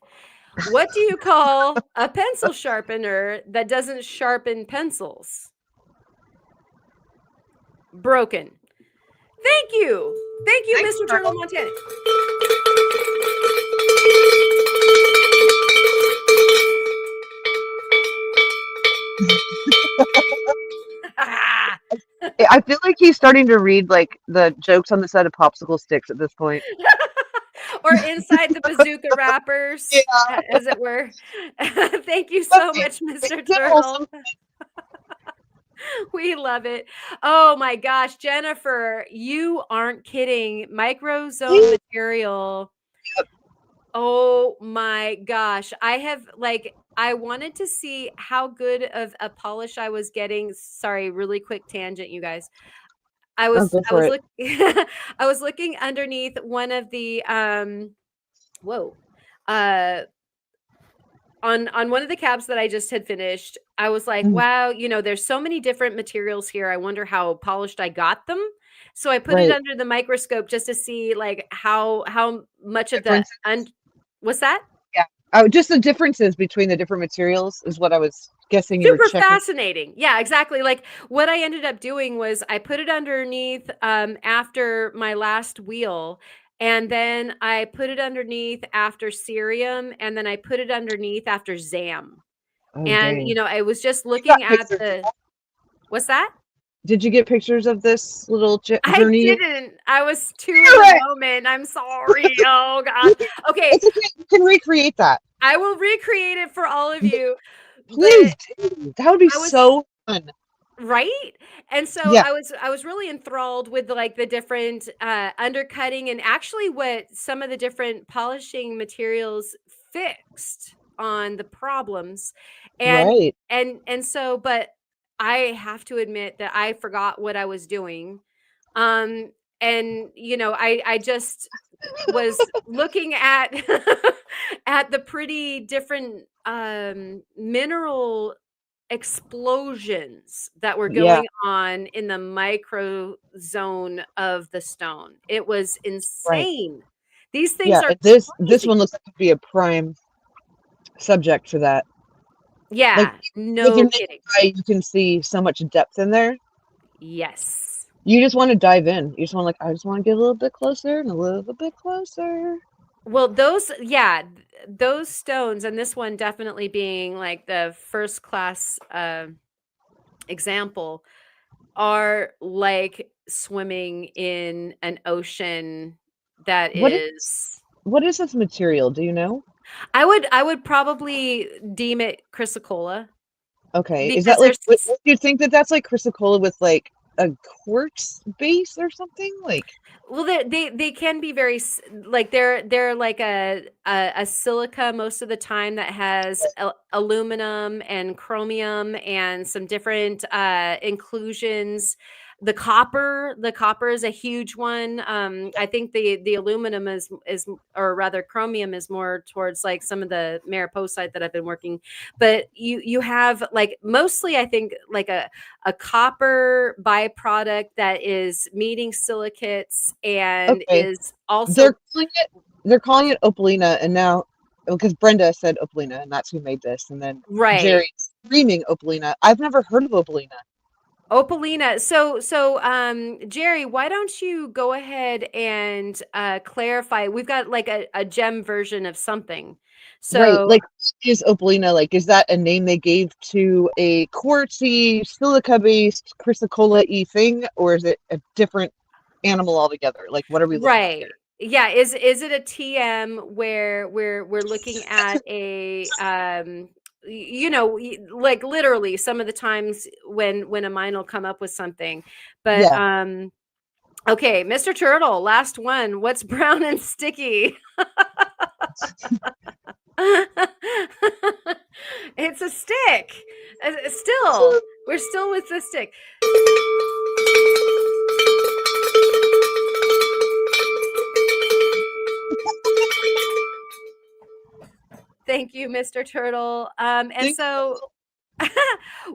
What do you call a pencil sharpener that doesn't sharpen pencils? Broken. Thank you. Thank you, Mr. Turtle Montana. I feel like he's starting to read like the jokes on the side of popsicle sticks at this point. Or inside the bazooka wrappers, as it were. Thank you so much, Mr. Turtle. We love it. Oh my gosh, Jennifer, you aren't kidding. Microzone material. Oh my gosh. I wanted to see how good of a polish I was getting. Sorry, really quick tangent, you guys. I was looking underneath one of the on one of the cabs that I just had finished. I was like, wow, you know, there's so many different materials here. I wonder how polished I got them. So I put it under the microscope just to see like how much of the what's that? Yeah. Oh, just the differences between the different materials is what I was guessing. Super fascinating. Yeah, exactly. Like what I ended up doing was I put it underneath after my last wheel, and then I put it underneath after cerium, and then I put it underneath after zam. And dang. you know, I was just looking at what's that? Did you get pictures of this little journey? I didn't. I was too in the moment. I'm sorry. Oh God. Okay. It's okay. You can recreate that. I will recreate it for all of you. Please, that would be so fun. Right? And so I was really enthralled with the different undercutting and actually what some of the different polishing materials fixed on the problems. And so, but I have to admit that I forgot what I was doing. And you know, I just was looking at at the pretty different mineral explosions that were going on in the micro zone of the stone. It was insane. These things are this one looks like to be a prime subject for that. Yeah, like, no kidding. You can see so much depth in there. Yes. You just want to dive in. You just want I just want to get a little bit closer and a little bit closer. Well, those stones, and this one definitely being like the first class example, are like swimming in an ocean that What is is. what is this material? Do you know? I would probably deem it chrysocolla Okay, is because that like? there's Would you think that that's like chrysocolla with like a quartz base or something? Like, well they can be very like they're like a silica most of the time that has aluminum and chromium and some different inclusions. The copper is a huge one. I think the aluminum is or rather chromium is more towards like some of the mariposite that I've been working, but you have like mostly I think like a copper byproduct that is meeting silicates and okay, is also they're calling it opalina, and now because Brenda said opalina, and that's who made this, and then right. Jerry's screaming opalina. I've never heard of opalina. Opalina. Jerry, why don't you go ahead and clarify? We've got like a gem version of something. Right, So like is opalina like is that a name they gave to a quartzy silica-based chrysocolla-y thing, or is it a different animal altogether? Like, what are we looking at here? right. Yeah, is it a TM where we're looking at a like literally some of the times when a mine will come up with something. But Yeah. okay, Mr. Turtle, last one. What's brown and sticky? It's a stick. Still, we're still with the stick. Thank you, Mr. Turtle. And so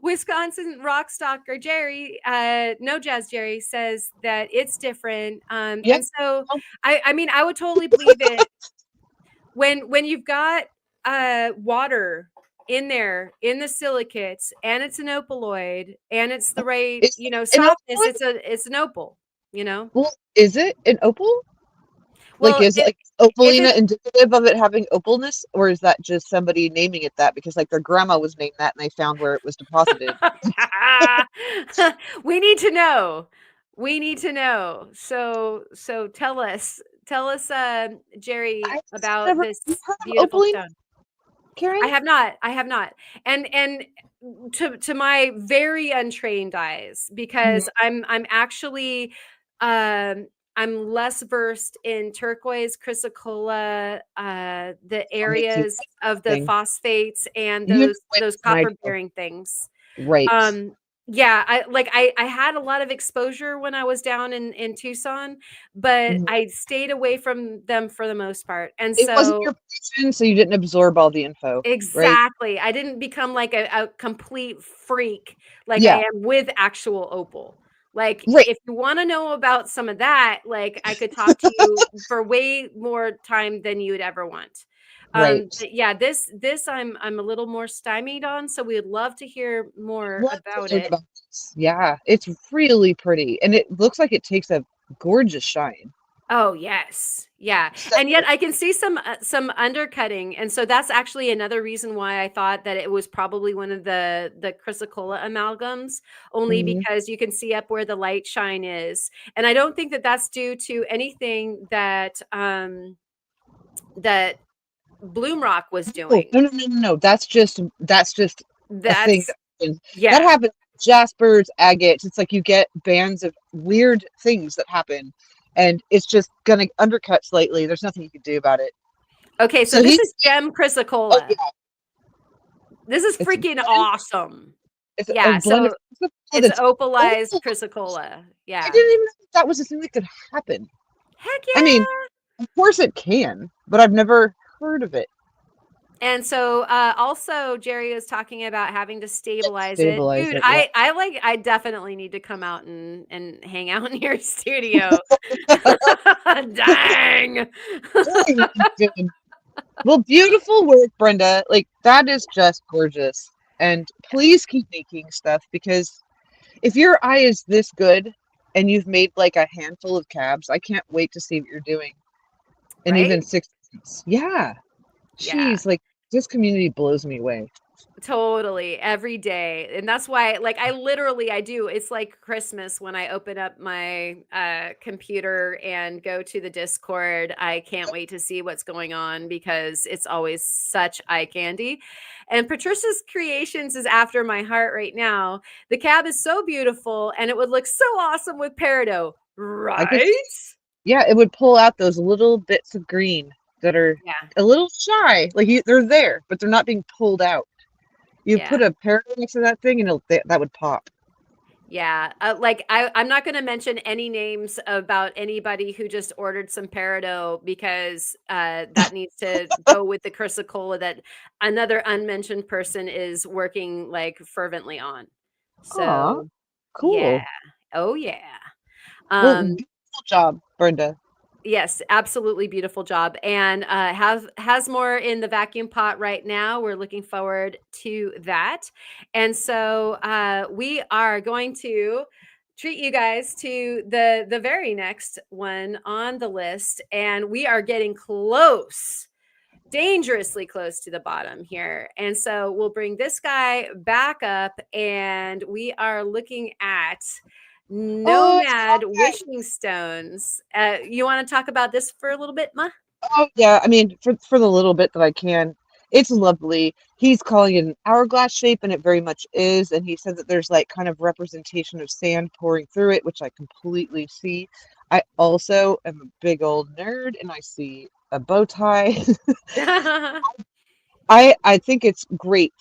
Wisconsin Rockstalker Jerry, no jazz Jerry says that it's different. Yeah. And so I mean I would totally believe it when you've got water in there in the silicates and it's an opaloid and it's the right Is it an softness, opal? it's an opal. Well, is it an opal? Like, Well, is like if it opalina indicative of it having opalness, or is that just somebody naming it that because like their grandma was named that and they found where it was deposited? we need to know. We need to know. So tell us, Jerry, I've about never this you heard of beautiful opalina, stone. Karen? I have not. I have not. And to my very untrained eyes, because I'm actually I'm less versed in turquoise, chrysocolla, the Oh, me too. areas of the Thing. phosphates and You know it, those and I copper don't. bearing things. Right. Yeah, I had a lot of exposure when I was down in Tucson, but Mhm. I stayed away from them for the most part. And It wasn't so your passion, so you didn't absorb all the info, right? exactly. I didn't become like a complete freak like I Yeah. am with actual opal. Like Right. if you want to know about some of that, like I could talk to you for way more time than you would ever want. Right. But yeah, this I'm a little more stymied on, so we'd love to hear more Love to about learn it. about this. Yeah, it's really pretty, and it looks like it takes a gorgeous shine. Oh, yes. Yeah. So, And yet I can see some undercutting. And so that's actually another reason why I thought that it was probably one of the chrysocolla amalgams, only mhm. because you can see up where the light shine is. And I don't think that that's due to anything that that Bloomrock was Oh, doing. no. That's just a thing That's that happens. That yeah. happens with jaspers, agates. It's like you get bands of weird things that happen, and it's just gonna undercut slightly. There's nothing you can do about it. Okay, so So this he's is gem oh chrysocolla. yeah, This is it's freaking awesome. it's a Yeah, blend of so chrysocolla it's that's oh, opalized chrysocolla. I Yeah. didn't even know that was a thing that could happen. Heck I mean, yeah. of course it can, but I've never heard of it. And so also Jerry was talking about having to stabilize it. Stabilize Dude, it, yeah. I definitely need to come out and hang out in your studio. Dang. Good. Well, beautiful work, Brenda. Like, that is just gorgeous. And please keep making stuff, because if your eye is this good and you've made like a handful of cabs, I can't wait to see what you're doing in Right? even 6 Yeah. Yeah. Jeez, like this community blows me away. Totally, every day, and that's why, like, I do, it's like Christmas when I open up my, computer and go to the Discord. I can't wait to see what's going on because it's always such eye candy, and Patricia's Creations is after my heart right now. The cab is so beautiful, and it would look so awesome with peridot, I could, right? yeah, it would pull out those little bits of green that are Yeah, a little shy. Like they're there, but they're not being pulled out. You yeah. put a peridot next to that thing, and that would pop. Yeah, like I'm not going to mention any names about anybody who just ordered some peridot because that needs to go with the chrysocolla that another unmentioned person is working like fervently on. Aw, So yeah, cool. oh yeah. Well, Um, beautiful job, Brenda. Yes, absolutely beautiful job, and, has more in the vacuum pot right now. We're looking forward to that, and so, we are going to treat you guys to the very next one on the list, and we are getting close, dangerously close to the bottom here, and so we'll bring this guy back up, and we are looking at Oh, Nomad wishing stones. You want to talk about this for a little bit, Ma? oh yeah. I mean, for the little bit that I can, it's lovely. He's calling it an hourglass shape, and it very much is. And he said that there's like kind of representation of sand pouring through it, which I completely see. I also am a big old nerd, and I see a bow tie. I think it's great.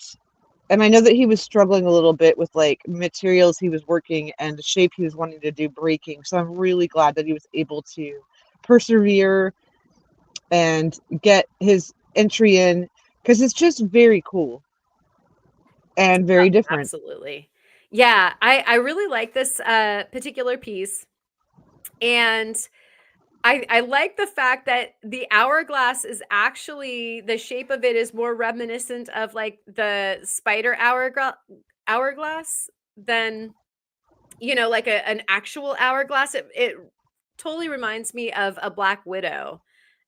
And I know that he was struggling a little bit with like materials he was working and the shape he was wanting to do breaking. So I'm really glad that he was able to persevere and get his entry in because it's just very cool and Oh, very different. absolutely. Yeah, I really like this particular piece, and I like the fact that the hourglass is actually the shape of it is more reminiscent of like the spider hourglass than like an actual hourglass. It totally reminds me of a Black Widow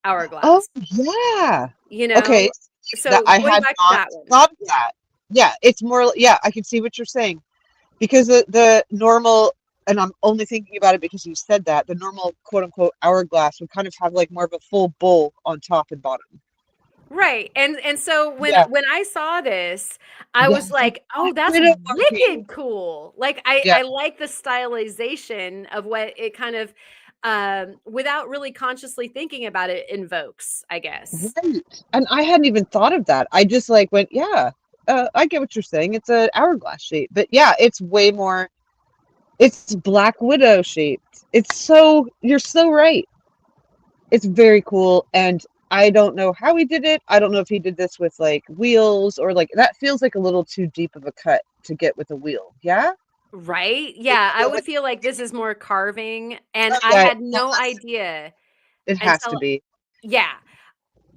Oh hourglass. yeah. You Okay. know, That so I going had back to not that one. thought of Yeah. that. Yeah, it's more yeah, I can see what you're saying. Because the normal, and I'm only thinking about it because you said that, the normal quote unquote hourglass would kind of have like more of a full bowl on top and bottom. Right. And so Yeah. when I saw this, I Yeah. was like, "Oh, that's Widow monkey. wicked cool." Like I Yeah. I like the stylization of what it kind of without really consciously thinking about it invokes, I guess. Right. And I hadn't even thought of that. I just like went, yeah, I get what you're saying. It's an hourglass shape. But yeah, it's way more, it's Black Widow shaped. You're so right. It's very cool. And I don't know how he did it. I don't know if he did this with like wheels or like that feels like a little too deep of a cut to get with a wheel. Yeah? Right? Like, Yeah, I feel would like, feel like this is more carving, and oh I yeah, had no idea it has to until be. yeah.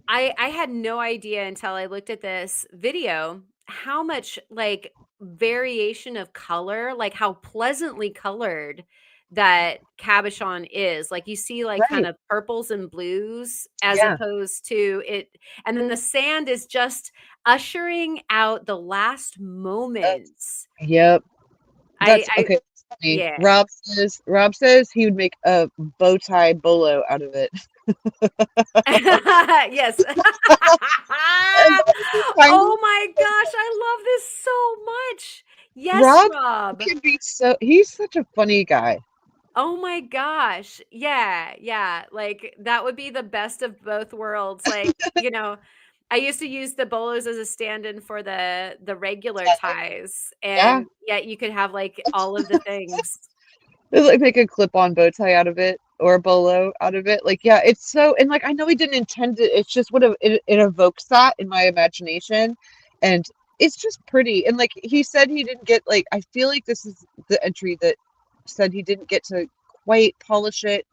I had no idea until I looked at this video how much like variation of color, like how pleasantly colored that cabochon is. Like you see like kind Right. of purples and blues as Yeah. opposed to it, and then the sand is just ushering out the last moments. Yep. I Okay. That's funny. yeah. Rob says he would make a bow tie bolo out of it. Yes. And kind of Oh my gosh, I love this so much. Yes, Rob Rob. can be he's such a funny guy. Oh my gosh. Yeah, yeah. Like that would be the best of both worlds. Like, I used to use the bolos as a stand-in for the regular ties, Yeah. and yet you could have like all of the things. Like make a clip-on bow tie out of it or a bolo out of it. Like, yeah, it's so, and like I know he didn't intend it. It's just it evokes that in my imagination, and it's just pretty. And like he said, he didn't get like I feel like this is the entry that said he didn't get to quite polish it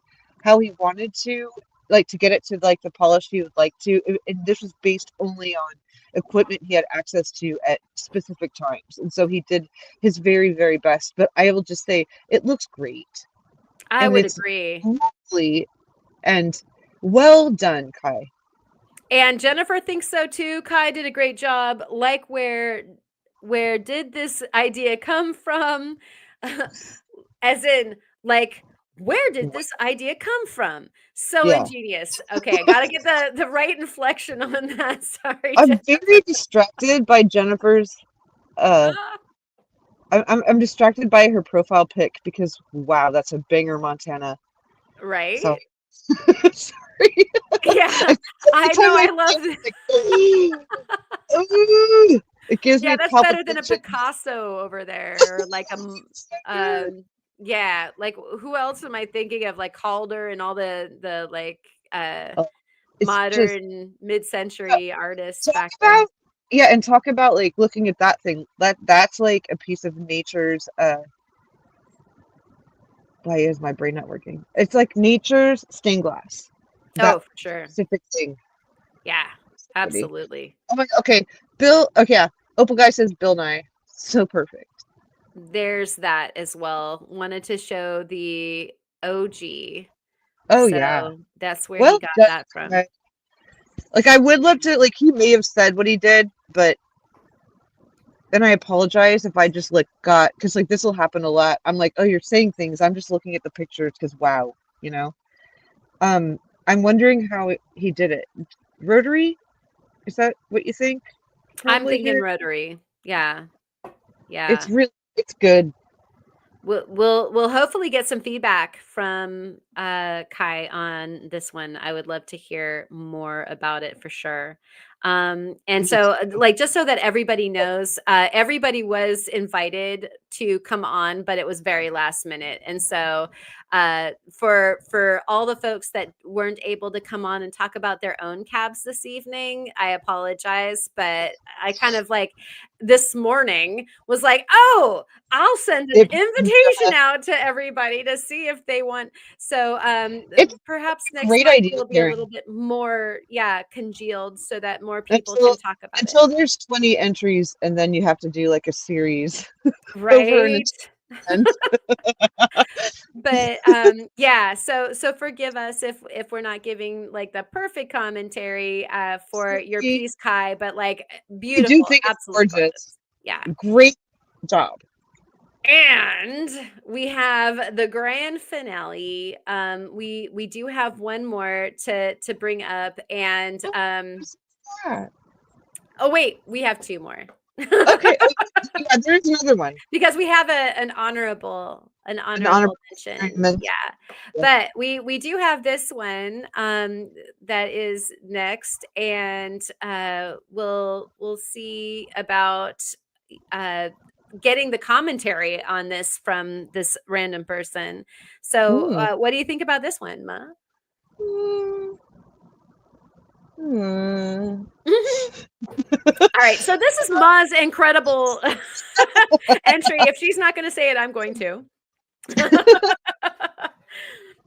how he wanted to, like to get it to like the polish he would like to. And this was based only on equipment he had access to at specific times, and so he did his very, very best. But I will just say it looks great I and would it's agree. lovely and well done, Kai. And Jennifer thinks so too. Kai did a great job. Like, where did this idea come from? As in, like, where did this idea come from? So Yeah. ingenious. Okay, I gotta get the right inflection on that. Sorry, I'm Jennifer. very distracted by Jennifer's. I'm distracted by her profile pic because wow, that's a banger, Montana. Right? So sorry. Yeah, I Every know. time I love see it. it, like, ooh, it gives Yeah, me that's better than a palpitations. Picasso over there, or like yeah, like who else am I thinking of? Like Calder and all the like Oh, it's just modern mid-century artists talk back then. about yeah, and talk about like looking at that thing. That's like a piece of nature's why is my brain not working? It's like nature's stained glass. Oh, That for sure. specific thing. Yeah, Pretty. absolutely. Oh my okay. Bill okay, yeah. Opal Guy says Bill Nye. So perfect. There's that as well. Wanted to show the OG. Oh yeah. So that's where Well he got done, that from. guy. Like I would love to like he may have said what he did, but then I apologize if I just like got because like this will happen a lot. I'm like, oh, you're saying things. I'm just looking at the pictures because wow, you know. I'm wondering how he did it. Rotary? Is that what you think? I'm Probably thinking here. rotary. Yeah. It's Yeah. really it's good. We'll hopefully get some feedback from Kai on this one. I would love to hear more about it for sure. And so like just so that everybody knows, everybody was invited to come on, but it was very last minute. And so for all the folks that weren't able to come on and talk about their own cabs this evening, I apologize, but I kind of like this morning was like, oh, I'll send an invitation out to everybody to see if they want. So It's perhaps a next great month idea, will be a Karen. little bit more, congealed so that more people Until can talk about until it. there's 20 entries and then you have to do like a series over an Right. event. But yeah, so forgive us if we're not giving like the perfect commentary for your piece, Kai, but like I do beautiful, think it's absolutely gorgeous. gorgeous. Yeah. Great job. And we have the grand finale. We do have one more to bring up, and Yeah. oh wait, we have two more. Okay. Yeah, there's another one. Because we have an honorable honorable mention. Yeah. But we do have this one that is next, and we'll see about getting the commentary on this from this random person. So what do you think about this one, Ma? All right, so this is Ma's incredible entry. If she's not going to say it, I'm going to.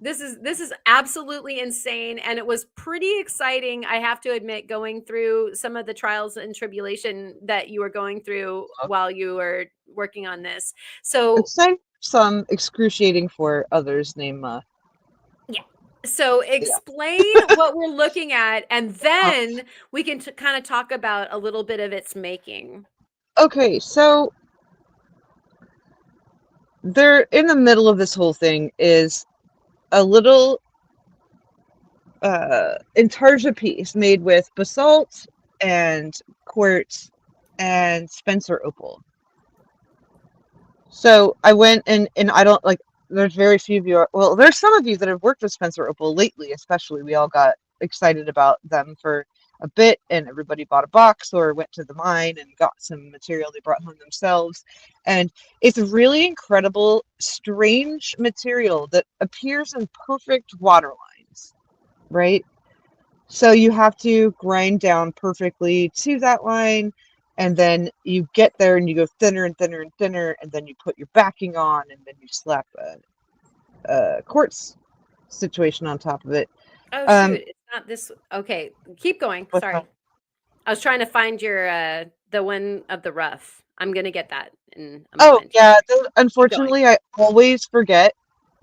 This is absolutely insane, and it was pretty exciting, I have to admit, going through some of the trials and tribulation that you were going through while you were working on this. So it's some excruciating for others named yeah. So explain what we're looking at, and then we can kind of talk about a little bit of its making. Okay, so they're in the middle of this whole thing is a little intarsia piece made with basalt and quartz and Spencer opal. So I went and I don't like there's very few of you well there's some of you that have worked with Spencer opal lately, especially. We all got excited about them for a bit, and everybody bought a box or went to the mine and got some material they brought home themselves. And it's a really incredible, strange material that appears in perfect water lines, right? So you have to grind down perfectly to that line, and then you get there and you go thinner and thinner and thinner, and then you put your backing on, and then you slap a quartz situation on top of it. Oh shoot, it's not this. Okay, keep going. Sorry. That? I was trying to find your the one of the rough. I'm gonna get that in a Oh moment. yeah, unfortunately I always forget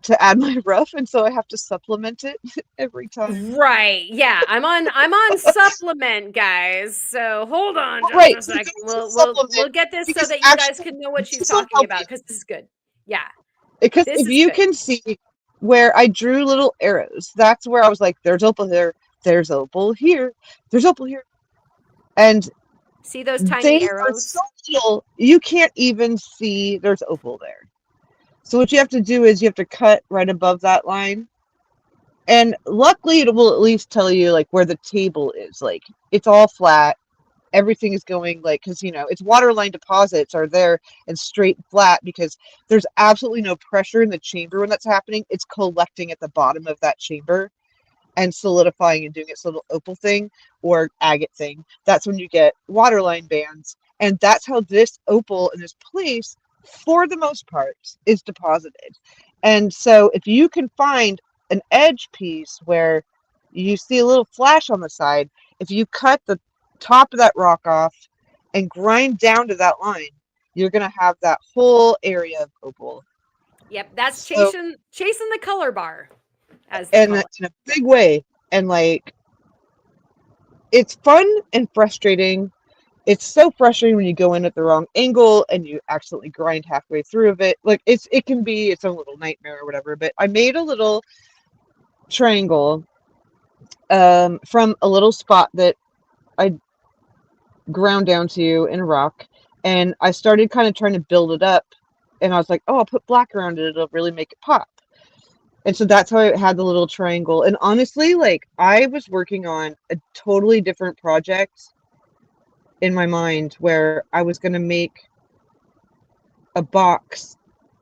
to add my rough, and so I have to supplement it every time. Right. Yeah. I'm on supplement, guys. So hold on just Right, a so second. there's a We'll supplement get this so because that you guys actually can know what she's this will talking help about you. because this is good. Yeah. Because This if is you good. can see where I drew little arrows, that's where I was like, there's opal here, there's opal here, there's opal here. And See those they tiny are so arrows? little, you can't even see there's opal there. So what you have to do is you have to cut right above that line. And luckily it will at least tell you like where the table is. Like it's all flat. Everything is going like, because it's waterline deposits are there and straight flat because there's absolutely no pressure in the chamber when that's happening. It's collecting at the bottom of that chamber and solidifying and doing its little opal thing or agate thing. That's when you get waterline bands. And that's how this opal in this place, for the most part, is deposited. And so if you can find an edge piece where you see a little flash on the side, if you cut the top of that rock off and grind down to that line, you're going to have that whole area of opal. Yep. That's So, chasing the color bar, as they and call it. in a big way. And like, it's fun and frustrating. It's so frustrating when you go in at the wrong angle and you accidentally grind halfway through of it. Like it can be its own little nightmare or whatever. But I made a little triangle from a little spot that I ground down to in a rock, and I started kind of trying to build it up. And I was like, oh, I'll put black around it. It'll really make it pop. And so that's how I had the little triangle. And honestly, like I was working on a totally different project in my mind where I was going to make a box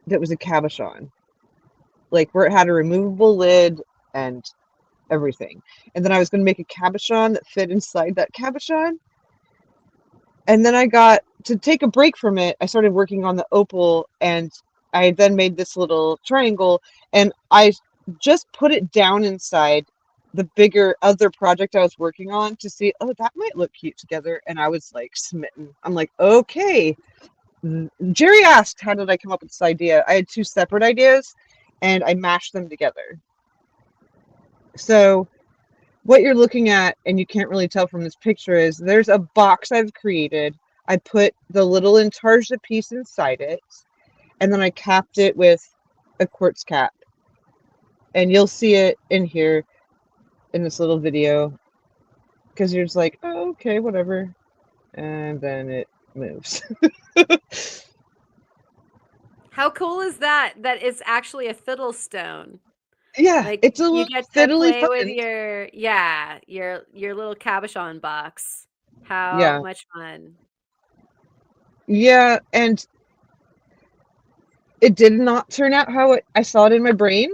that was a cabochon, like where it had a removable lid and everything. And then I was going to make a cabochon that fit inside that cabochon. And then I got to take a break from it. I started working on the opal, and I then made this little triangle, and I just put it down inside the bigger other project I was working on to see, oh, that might look cute together. And I was like smitten. I'm like, okay. Jerry asked, how did I come up with this idea? I had two separate ideas and I mashed them together. So what you're looking at, and you can't really tell from this picture, is there's a box I've created. I put the little intarsia piece inside it, and then I capped it with a quartz cap. And you'll see it in here in this little video because you're just like, oh, okay, whatever. And then it moves. How cool is that? That it's actually a fiddle stone. Yeah, Like it's a you little get to fiddly play with fun. your little cabochon box. How Yeah. much fun. Yeah, and it did not turn out how I saw it in my brain.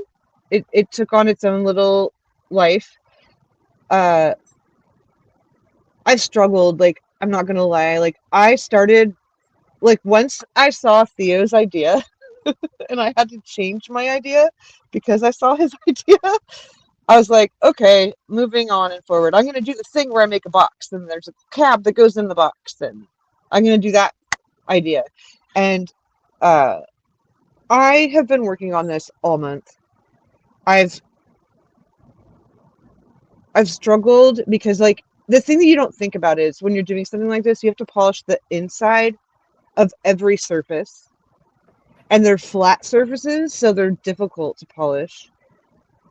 It took on its own little life. I've struggled, like, I'm not gonna lie. Like, I started, like, once I saw Theo's idea, and I had to change my idea because I saw his idea, I was like, okay, moving on and forward. I'm gonna do the thing where I make a box, and there's a cab that goes in the box, and I'm gonna do that idea. And I have been working on this all month. I've struggled because, like, the thing that you don't think about is when you're doing something like this, you have to polish the inside of every surface, and they're flat surfaces, so they're difficult to polish.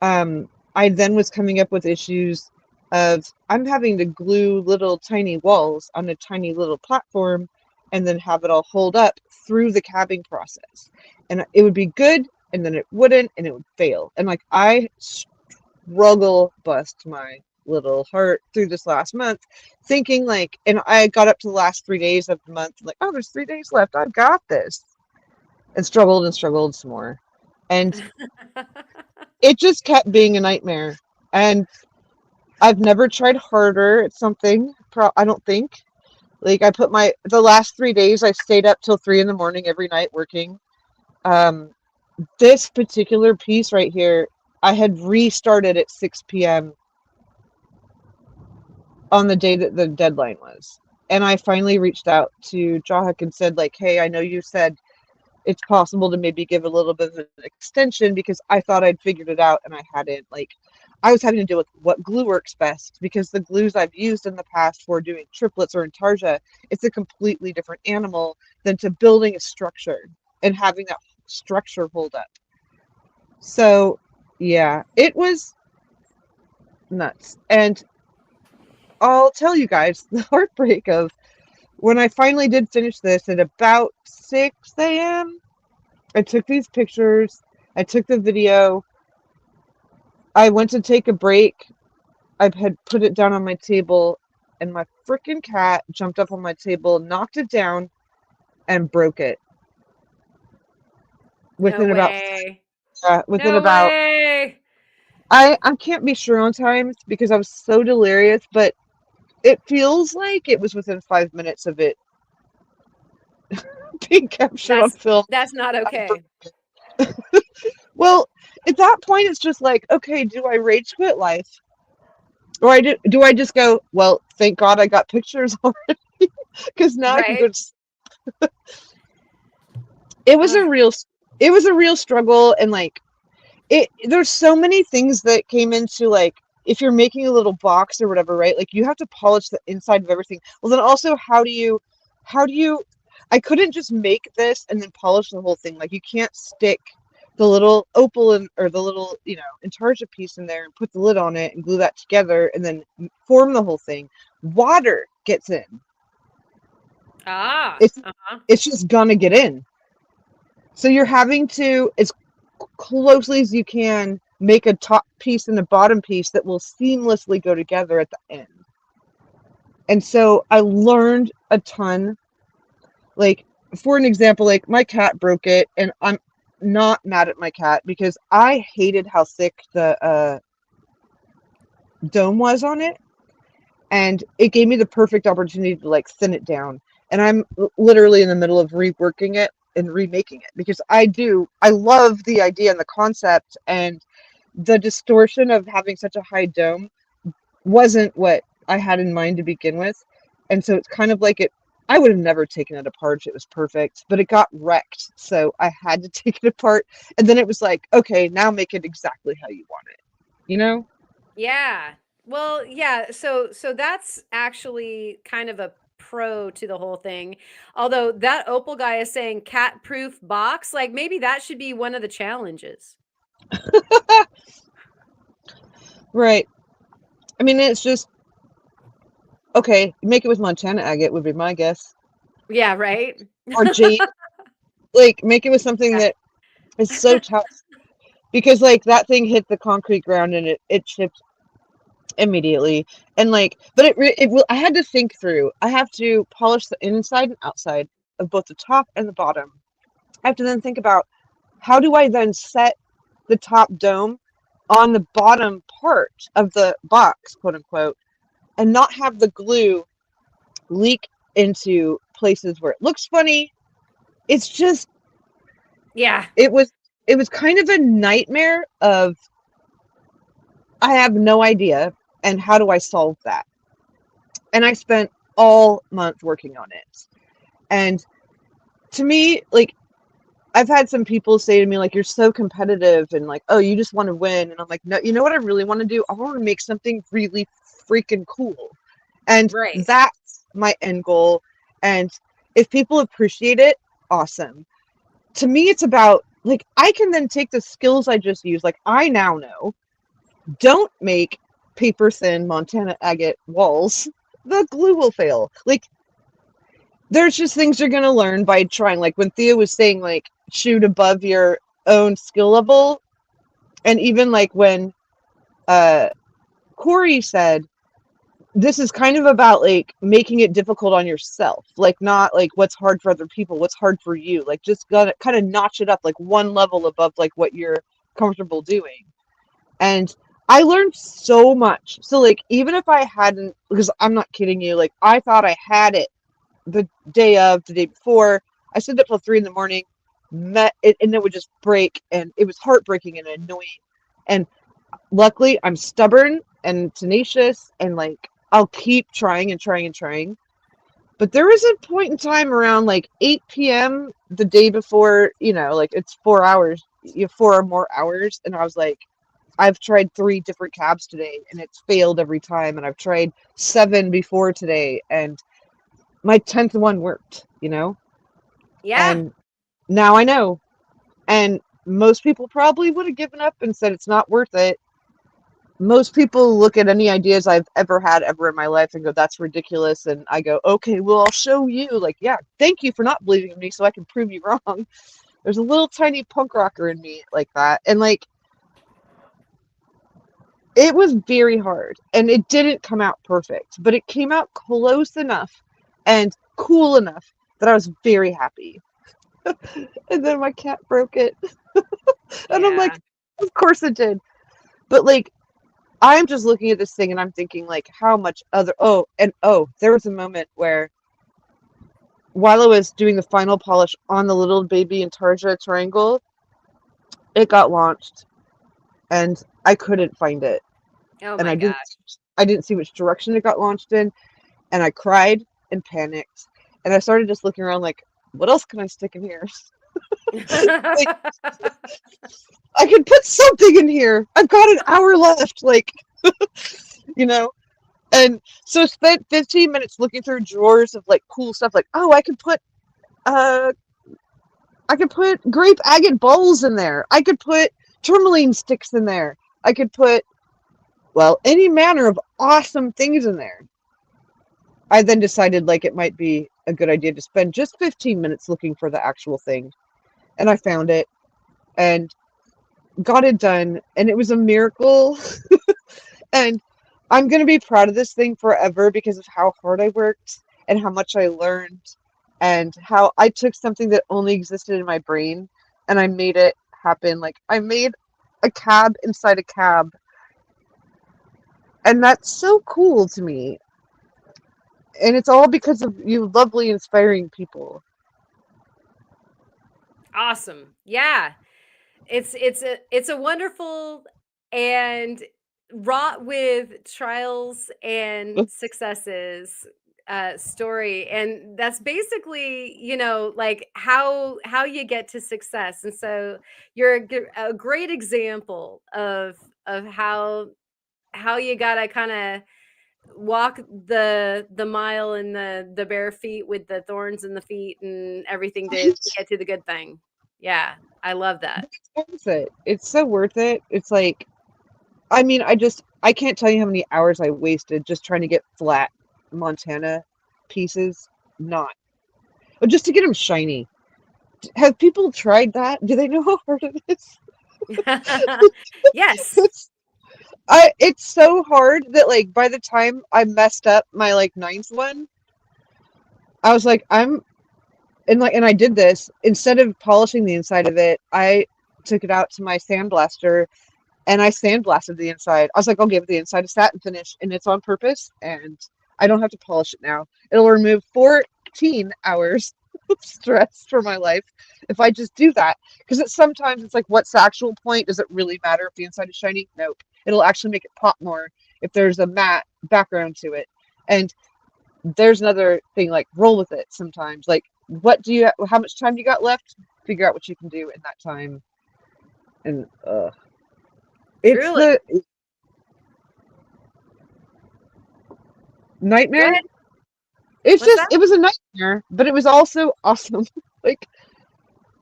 I then was coming up with issues of I'm having to glue little tiny walls on a tiny little platform and then have it all hold up through the cabbing process. And it would be good, and then it wouldn't, and it would fail. And like I struggle bust my little heart through this last month, thinking like, and I got up to the last 3 days of the month, like, oh, there's 3 days left. I've got this. And struggled some more. And it just kept being a nightmare. And I've never tried harder at something. I don't think. Like I put the last 3 days, I stayed up till 3 a.m. every night working. This particular piece right here, I had restarted at 6 p.m. on the day that the deadline was. And I finally reached out to Jahak and said, like, hey, I know you said it's possible to maybe give a little bit of an extension because I thought I'd figured it out and I hadn't. Like, I was having to deal with what glue works best because the glues I've used in the past for doing triplets or intarsia, it's a completely different animal than to building a structure and having that structure hold up. So, yeah, it was nuts. And I'll tell you guys the heartbreak of when I finally did finish this at about 6 a.m. I took these pictures, I took the video, I went to take a break, I had put it down on my table, and my freaking cat jumped up on my table, knocked it down, and broke it. Within No about, way. within No about, way. I can't be sure on times because I was so delirious, but it feels like it was within 5 minutes of it being captured on film. That's not okay. Well, at that point, it's just like, okay, do I rage quit life? Or do I just go, well, thank God I got pictures already? Because now I can go Right. to... It was a real struggle, and like there's so many things that came into, like, if you're making a little box or whatever, right? Like, you have to polish the inside of everything. Well, then also, how do you I couldn't just make this and then polish the whole thing. Like, you can't stick the little opal or the little, intarsia piece in there and put the lid on it and glue that together and then form the whole thing. Water gets in. It's just gonna get in. So you're having to, as closely as you can, make a top piece and a bottom piece that will seamlessly go together at the end. And so I learned a ton. Like, for an example, like, my cat broke it, and I'm not mad at my cat because I hated how thick the dome was on it, and it gave me the perfect opportunity to, like, thin it down. And I'm literally in the middle of reworking it and remaking it because I love the idea and the concept, and the distortion of having such a high dome wasn't what I had in mind to begin with. And so it's kind of like I would have never taken it apart. It was perfect, but it got wrecked. So I had to take it apart. And then it was like, okay, now make it exactly how you want it. You know? Yeah. Well, yeah. So that's actually kind of a pro to the whole thing. Although that Opal guy is saying cat-proof box, like maybe that should be one of the challenges. Right. I mean, it's just, okay, make it with Montana agate would be my guess. Yeah, right? Or jade. Like, make it with something that is so tough. Because, like, that thing hit the concrete ground and it chipped immediately. And, like, but it will, I had to think through. I have to polish the inside and outside of both the top and the bottom. I have to then think about, how do I then set the top dome on the bottom part of the box, quote unquote, and not have the glue leak into places where it looks funny. It's just, Yeah. it was kind of a nightmare of, I have no idea, and how do I solve that? And I spent all month working on it. And to me, like, I've had some people say to me, like, you're so competitive and, like, oh, you just want to win. And I'm like, no, you know what I really want to do? I want to make something really freaking cool. And Right. that's my end goal. And if people appreciate it, awesome. To me, it's about, like, I can then take the skills I just used. Like, I now know, don't make paper thin Montana agate walls. The glue will fail. Like, there's just things you're going to learn by trying. Like, when Theo was saying, like, shoot above your own skill level. And even, like, when Corey said, this is kind of about, like, making it difficult on yourself. Like, not, like, what's hard for other people, what's hard for you. Like, just gotta kind of notch it up, like, one level above, like, what you're comfortable doing. And I learned so much. So, like, even if I hadn't, because I'm not kidding you, like, I thought I had it the day before. I stayed up till 3 a.m, met it, and it would just break, and it was heartbreaking and annoying. And luckily, I'm stubborn and tenacious, and, like, I'll keep trying and trying and trying. But there was a point in time around like 8 p.m. the day before, like it's 4 hours, you have 4 or more hours. And I was like, I've tried 3 different cabs today and it's failed every time. And I've tried 7 before today and my 10th one worked, Yeah. And now I know. And most people probably would have given up and said it's not worth it. Most people look at any ideas I've ever had ever in my life and go, that's ridiculous. And I go, okay, well, I'll show you. Like, yeah, thank you for not believing in me so I can prove you wrong. There's a little tiny punk rocker in me like that. And like, it was very hard and it didn't come out perfect, but it came out close enough and cool enough that I was very happy. And then my cat broke it. And I'm like, of course it did. But like, I'm just looking at this thing and I'm thinking like how much there was a moment where while I was doing the final polish on the little baby Intarsia triangle, it got launched and I couldn't find it. Oh And my gosh. I didn't see which direction it got launched in, and I cried and panicked. And I started just looking around like, what else can I stick in here? Like, I could put something in here. I've got an hour left, like, And so I spent 15 minutes looking through drawers of like cool stuff, like, oh, I could put grape agate balls in there. I could put tourmaline sticks in there. I could put, well, any manner of awesome things in there. I then decided like it might be a good idea to spend just 15 minutes looking for the actual thing. And I found it and got it done. And it was a miracle. And I'm going to be proud of this thing forever because of how hard I worked and how much I learned and how I took something that only existed in my brain and I made it happen. Like, I made a cab inside a cab. And that's so cool to me. And it's all because of you lovely, inspiring people. Awesome. Yeah. It's a wonderful and wrought with trials and successes story, and that's basically like how you get to success. And so you're a great example of how you gotta kind of walk the mile in the bare feet with the thorns in the feet and everything to get to the good thing. Yeah, I love that. It's worth it. It's so worth it. It's like, I mean, I can't tell you how many hours I wasted just trying to get flat Montana pieces, just to get them shiny. Have people tried that? Do they know how hard it is? Yes. It's so hard that like by the time I messed up my like 9th one, I was like, and I did this instead of polishing the inside of it. I took it out to my sandblaster and I sandblasted the inside. I was like, I'll give the inside a satin finish, and it's on purpose, and I don't have to polish it now. It'll remove 14 hours of stress from my life if I just do that. Because sometimes it's like, what's the actual point? Does it really matter if the inside is shiny? Nope. It'll actually make it pop more if there's a matte background to it. And there's another thing, like, roll with it sometimes. Like, how much time do you got left? Figure out what you can do in that time. And it's Truly. the nightmare. It was a nightmare, but it was also awesome. Like,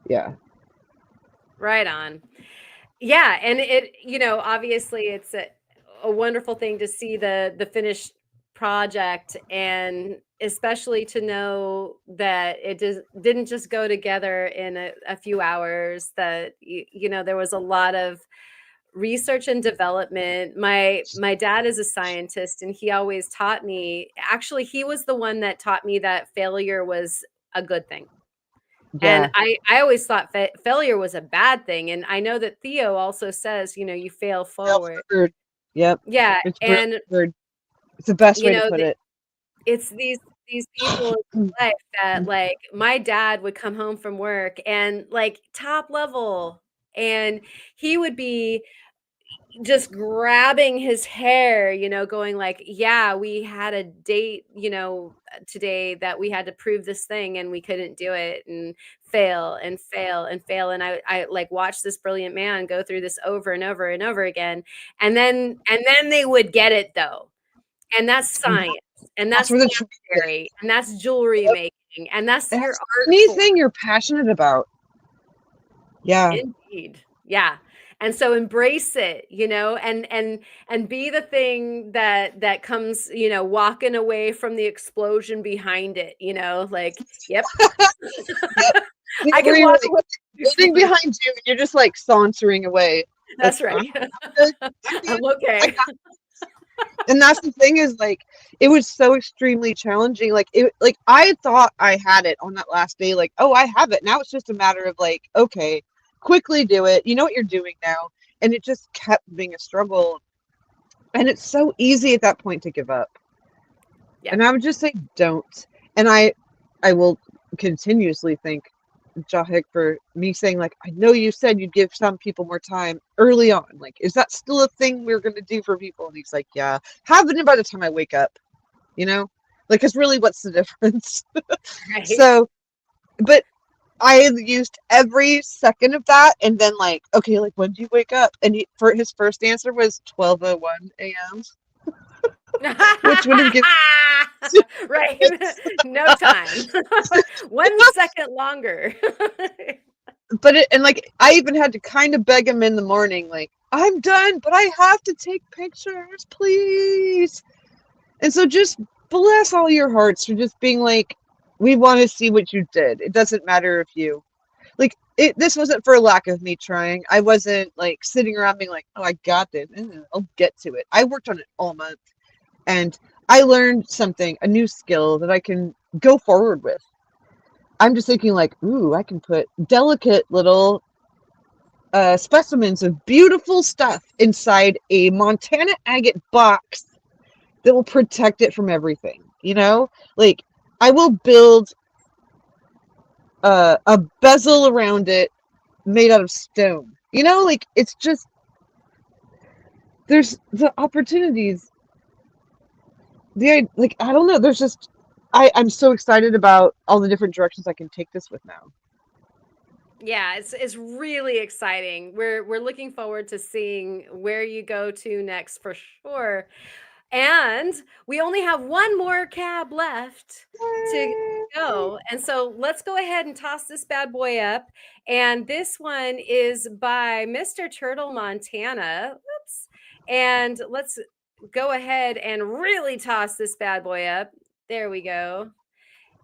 yeah. Right on. Yeah, and it, obviously it's a wonderful thing to see the finished project, and especially to know that it didn't just go together in a few hours, that there was a lot of research and development. My dad is a scientist, and he always taught me, actually he was the one that taught me that failure was a good thing. Yeah. And I always thought failure was a bad thing. And I know that Theo also says, you fail forward. Yep. Yeah. It's And it's the best way to put it. It's these people in life that, like, my dad would come home from work and like top level, and he would be just grabbing his hair, going like, yeah, we had a date, today that we had to prove this thing and we couldn't do it, and fail and fail and fail. And I like watched this brilliant man go through this over and over and over again. And then they would get it though. And that's science. And that's where the truth is. military, and that's jewelry Yep. making. And that's your That's art. anything you're passionate about. Yeah. Indeed. Yeah. And so embrace it, and be the thing that comes, walking away from the explosion behind it, like, yep. I Where can you're, walk like, away. building behind you, and you're just like sauntering away. That's right. I'm okay. And that's the thing is, like, it was so extremely challenging. Like, I thought I had it on that last day. Like, oh, I have it now. It's just a matter of like, okay, quickly do it. You know what you're doing now. And it just kept being a struggle. And it's so easy at that point to give up. Yeah. And I would just say, don't. And I will continuously thank Jahik for me saying, like, I know you said you'd give some people more time early on. Like, is that still a thing we're going to do for people? And he's like, yeah, have it by the time I wake up, like, it's really, what's the difference? Right. So, but I used every second of that. And then, like, okay, like, when do you wake up? And for his first answer was 12:01 a.m. Which would have given right. No time. 1 second longer. But I even had to kind of beg him in the morning, like, I'm done, but I have to take pictures, please. And so just bless all your hearts for just being like, we want to see what you did. It doesn't matter if you, like, this wasn't for a lack of me trying. I wasn't like sitting around being like, oh, I got this. I'll get to it. I worked on it all month, and I learned something, a new skill that I can go forward with. I'm just thinking like, ooh, I can put delicate little specimens of beautiful stuff inside a Montana agate box that will protect it from everything. Like, I will build a bezel around it made out of stone. Like, it's just, there's the opportunities. I don't know. There's just, I'm so excited about all the different directions I can take this with now. Yeah, it's really exciting. We're looking forward to seeing where you go to next for sure. And we only have one more cab left to go. And so let's go ahead and toss this bad boy up. And this one is by Mr. Turtle Montana. Oops. And let's go ahead and really toss this bad boy up. There we go.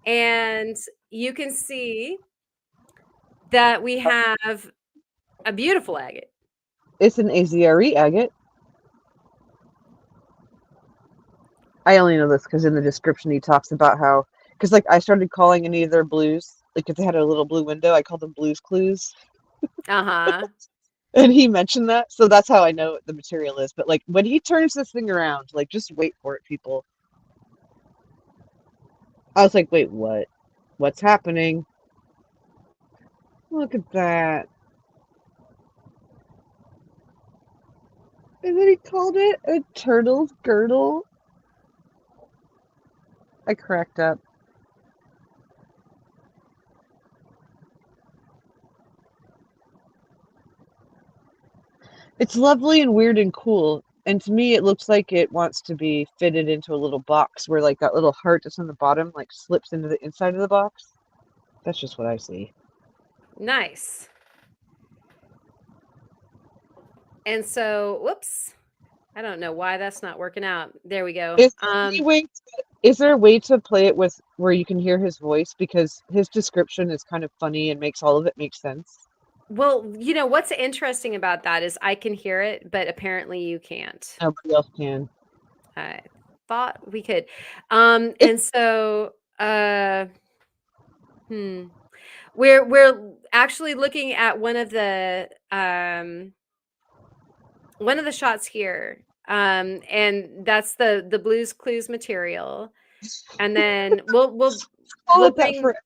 And you can see that we have a beautiful agate. It's an AZRE agate. I only know this because in the description he talks about how, because like I started calling any of their blues, like if they had a little blue window, I called them blues clues. Uh-huh. And he mentioned that, so that's how I know what the material is. But like when he turns this thing around, like just wait for it, people. I was like, wait, what? What's happening? Look at that. And then he called it a turtle's girdle. I cracked up. It's lovely and weird and cool. And to me, it looks like it wants to be fitted into a little box where like that little heart that's on the bottom like slips into the inside of the box. That's just what I see. Nice. And so, whoops. I don't know why that's not working out. There we go. Is there a way to play it with where you can hear his voice? Because his description is kind of funny and makes all of it make sense. Well, what's interesting about that is I can hear it, but apparently you can't. Nobody else can. I thought we could. And so we're actually looking at one of the shots here. And that's the Blues Clues material. And then we'll call it that forever,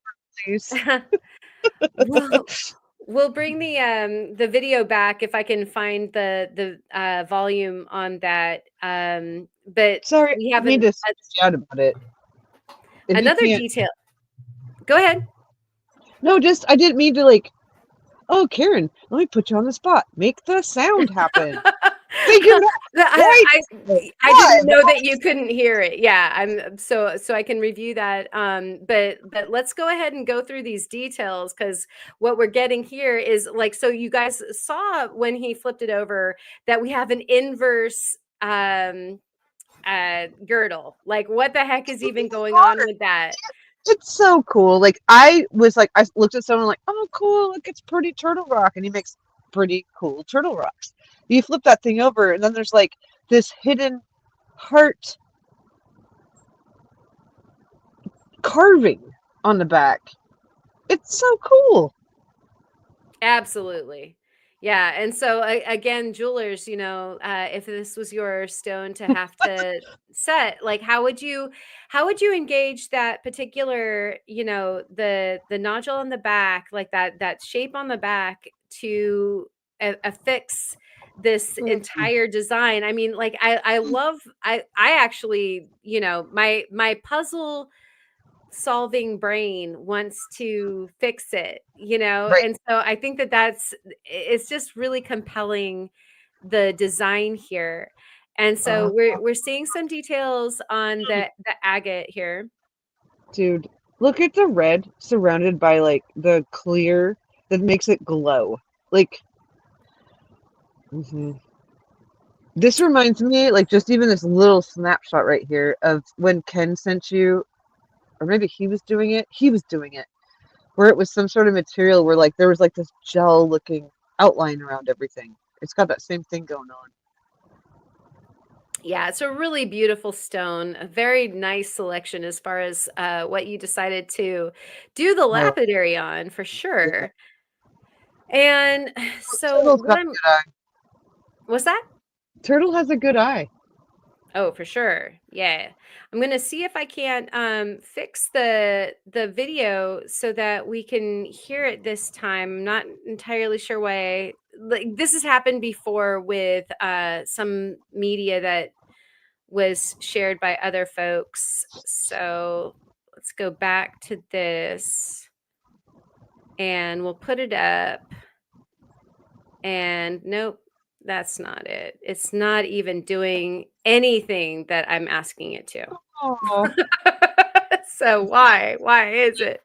please. We'll bring the video back if I can find the volume on that. But Sorry, we I have didn't mean to stress you out about it. If you another can't, detail. Go ahead. no, just I didn't mean to like. Oh, Karen, let me put you on the spot. Make the sound happen. Figure it out. I didn't know that you couldn't hear it. Yeah, I'm so I can review that. But let's go ahead and go through these details, because what we're getting here is like, so you guys saw when he flipped it over that we have an inverse girdle. Like, what the heck is even going on with that? It's so cool. Like I looked at someone like, oh, cool. Look, it's pretty turtle rock, and he makes pretty cool turtle rocks. You flip that thing over, and then there's like this hidden heart carving on the back. It's so cool. Absolutely. Yeah. And so again, jewelers, if this was your stone to have to set, like, how would you engage that particular, the nodule on the back, like that shape on the back, to affix this entire design? I mean, like, I love, I actually, my puzzle solving brain wants to fix it, Right. and so I think it's just really compelling, the design here. And so we're seeing some details on the agate here. Dude, look at the red surrounded by like the clear that makes it glow. Like, this reminds me, like, just even this little snapshot right here of when Ken sent you, or maybe he was doing it. He was doing it, where it was some sort of material where like there was like this gel looking outline around everything. It's got that same thing going on. Yeah, it's a really beautiful stone, a very nice selection as far as what you decided to do the lapidary on, for sure. And so what's that? Turtle has a good eye. Oh, for sure. Yeah. I'm going to see if I can fix the video so that we can hear it this time. I'm not entirely sure why. Like, this has happened before with some media that was shared by other folks. So let's go back to this and we'll put it up. And nope, that's not it. It's not even doing anything that I'm asking it to. Oh. So why is it?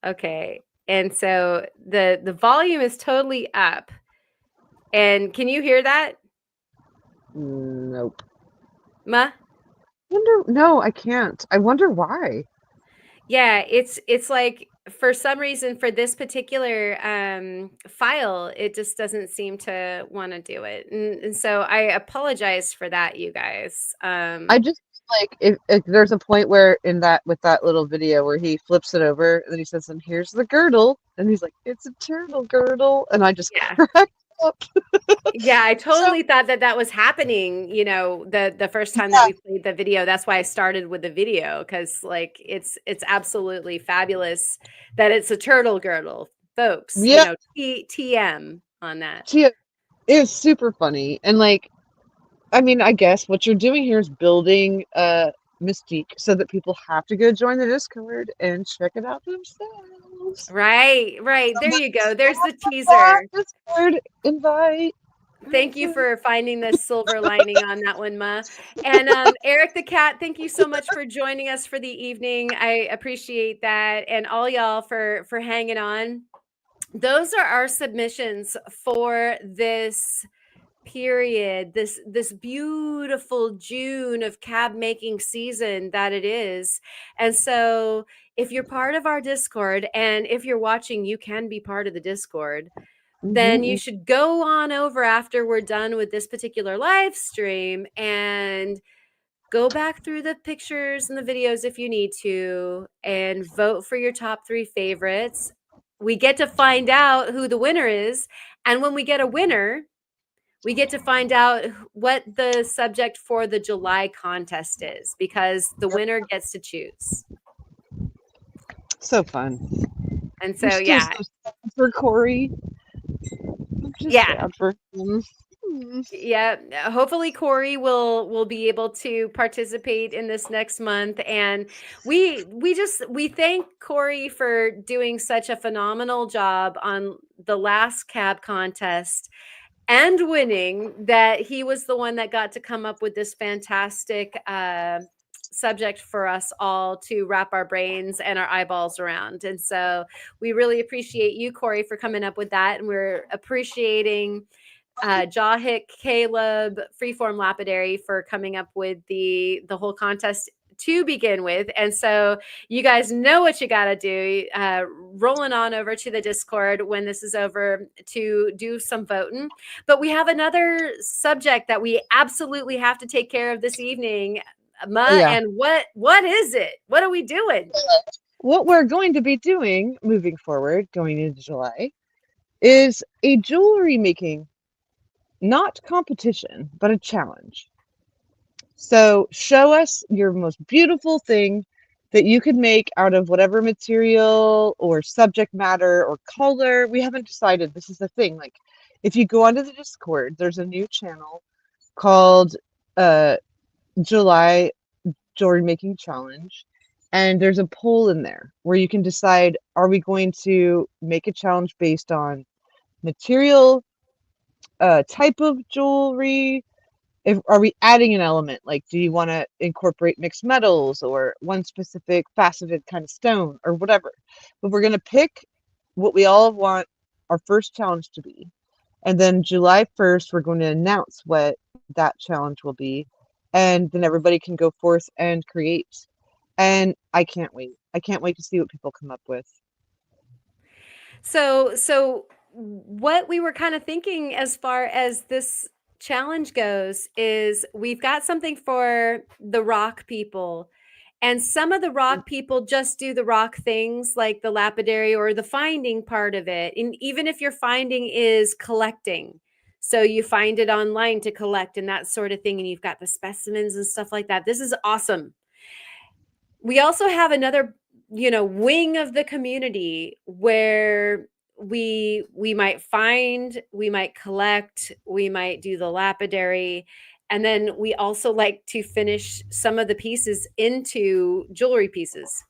Okay. And so the volume is totally up. And can you hear that? Nope. Ma? No, I can't. I wonder why. Yeah, it's like, for some reason, for this particular file, it just doesn't seem to want to do it. And so I apologize for that, you guys. I just like if there's a point where with that little video where he flips it over and then he says, and here's the girdle, and he's like, it's a turtle girdle, and I just cracked up. Yeah, I totally thought that was happening, the first time that we played the video. That's why I started with the video, because like it's absolutely fabulous that it's a turtle girdle, folks. Yeah. TM on that. It was super funny. And like, I mean, I guess what you're doing here is building mystique so that people have to go join the Discord and check it out themselves. Right. There you go. There's the teaser. Discord invite. Thank you for finding the silver lining on that one, Ma. And Eric the Cat, thank you so much for joining us for the evening. I appreciate that. And all y'all for hanging on. Those are our submissions for this period, this beautiful June of cab making season that it is. And so if you're part of our Discord, and if you're watching, you can be part of the Discord, then you should go on over after we're done with this particular live stream and go back through the pictures and the videos if you need to, and vote for your top 3 favorites. We get to find out who the winner is. And when we get a winner, we get to find out what the subject for the July contest is, because the winner gets to choose. So fun. And I'm so, still yeah, so sad for Corey. I'm just yeah. sad for him. Yeah, hopefully Corey will be able to participate in this next month, and we thank Corey for doing such a phenomenal job on the last cab contest and winning, that he was the one that got to come up with this fantastic subject for us all to wrap our brains and our eyeballs around. And so we really appreciate you, Corey, for coming up with that, and we're appreciating Jahik, Caleb, Freeform Lapidary for coming up with the whole contest to begin with. And so you guys know what you got to do. Rolling on over to the Discord when this is over to do some voting. But we have another subject that we absolutely have to take care of this evening, Ma. Yeah. And what is it? What are we doing? What we're going to be doing moving forward, going into July, is a jewelry making, not competition, but a challenge. So show us your most beautiful thing that you could make out of whatever material or subject matter or color. We haven't decided. This is the thing. Like, if you go onto the Discord, there's a new channel called July Jewelry Making Challenge. And there's a poll in there where you can decide, are we going to make a challenge based on material, type of jewelry? Are we adding an element? Like, do you want to incorporate mixed metals or one specific faceted kind of stone or whatever? But we're going to pick what we all want our first challenge to be. And then July 1st, we're going to announce what that challenge will be. And then everybody can go forth and create. And I can't wait. I can't wait to see what people come up with. So what we were kind of thinking as far as this challenge goes is we've got something for the rock people, and some of the rock people just do the rock things like the lapidary or the finding part of it. And even if your finding is collecting, so you find it online to collect and that sort of thing, and you've got the specimens and stuff like that, this is awesome. We also have another wing of the community where we might find, we might collect, we might do the lapidary, and then we also like to finish some of the pieces into jewelry pieces.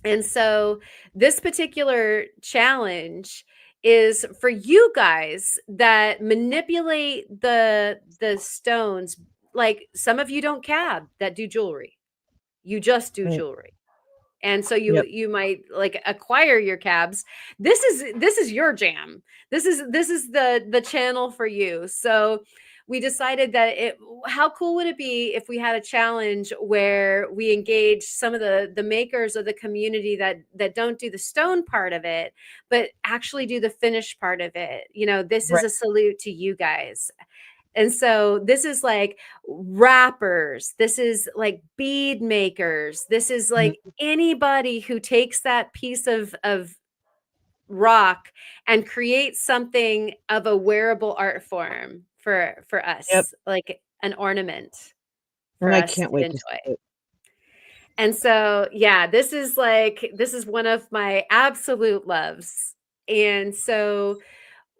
And so this particular challenge is for you guys that manipulate the stones. Like, some of you don't cab that do jewelry, you just do jewelry. And so you might like acquire your cabs. This is your jam. This is the channel for you. So we decided that how cool would it be if we had a challenge where we engage some of the makers of the community that don't do the stone part of it, but actually do the finish part of it. This is a salute to you guys. And so this is like rappers, this is like bead makers, this is like anybody who takes that piece of rock and creates something of a wearable art form for us, like an ornament for and I us can't to wait enjoy. to see it. And so, yeah, this is one of my absolute loves. And so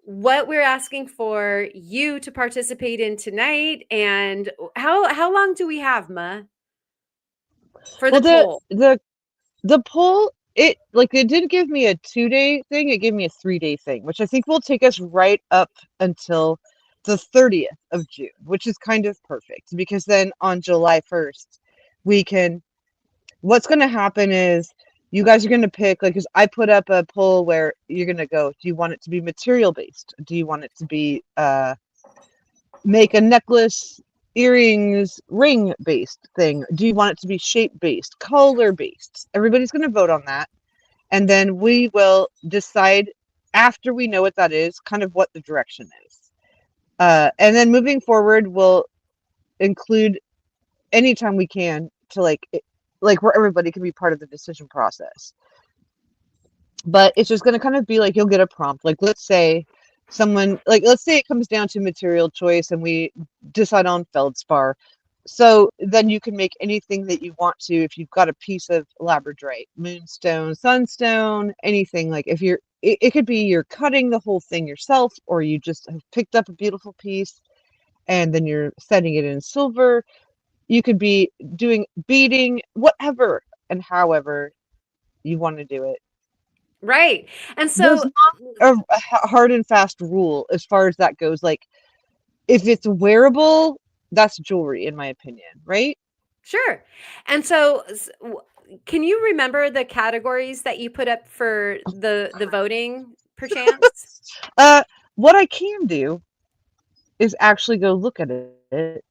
what we're asking for you to participate in tonight, and how long do we have, Ma, for the poll? The poll, it didn't give me a 2-day thing, it gave me a 3-day thing, which I think will take us right up until the 30th of June, which is kind of perfect, because then on July 1st what's going to happen is you guys are going to pick, like, because I put up a poll where you're going to go, do you want it to be material based? Do you want it to be make a necklace, earrings, ring based thing? Do you want it to be shape based, color based? Everybody's going to vote on that. And then we will decide after we know what that is, kind of what the direction is. And then moving forward, we'll include anytime we can to like where everybody can be part of the decision process. But it's just going to kind of be like, you'll get a prompt. Like, let's say it comes down to material choice and we decide on feldspar. So then you can make anything that you want to if you've got a piece of labradorite, moonstone, sunstone, anything. Like if it could be you're cutting the whole thing yourself, or you just have picked up a beautiful piece and then you're setting it in silver. You could be doing beading, whatever and however you want to do it. Right. And There's so, not a hard and fast rule as far as that goes. Like if it's wearable, that's jewelry in my opinion, right? sure. And so, can you remember the categories that you put up for the voting, perchance? What I can do is actually go look at it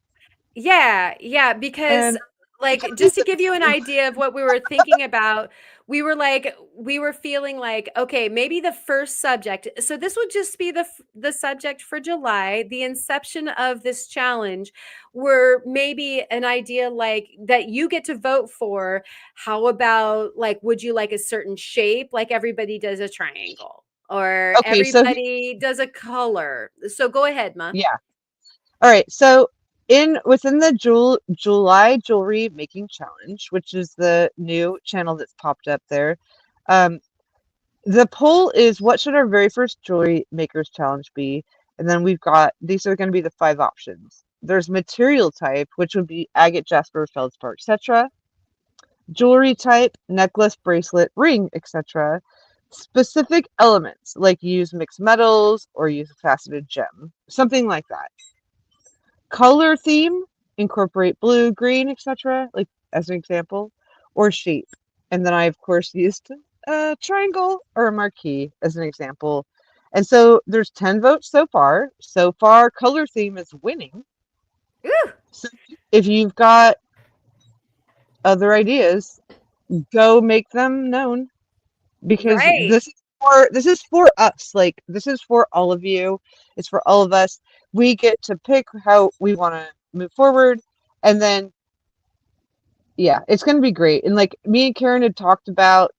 Yeah, because and like just to give you an idea of what we were thinking about, we were feeling like, okay, maybe the first subject. So this would just be the subject for July, the inception of this challenge, were maybe an idea like that you get to vote for. How about like, would you like a certain shape? Like everybody does a triangle, or okay, so everybody does a color. So go ahead, Ma. yeah. All right. So within the July Jewelry Making Challenge, which is the new channel that's popped up there, the poll is what should our very first jewelry makers challenge be? And then we've got these are going to be the 5 options. There's material type, which would be agate, jasper, feldspar, etc. Jewelry type, necklace, bracelet, ring, etc. Specific elements, like use mixed metals or use a faceted gem, something like that. Color theme, incorporate blue, green, etc., like as an example, or shape. And then I, of course, used a triangle or a marquee as an example. And so there's 10 votes so far. So far, color theme is winning. Ooh. So if you've got other ideas, go make them known, because Right. this is for us. Like this is for all of you. It's for all of us. We get to pick how we want to move forward, and then yeah, it's going to be great. And like me and Karen had talked about,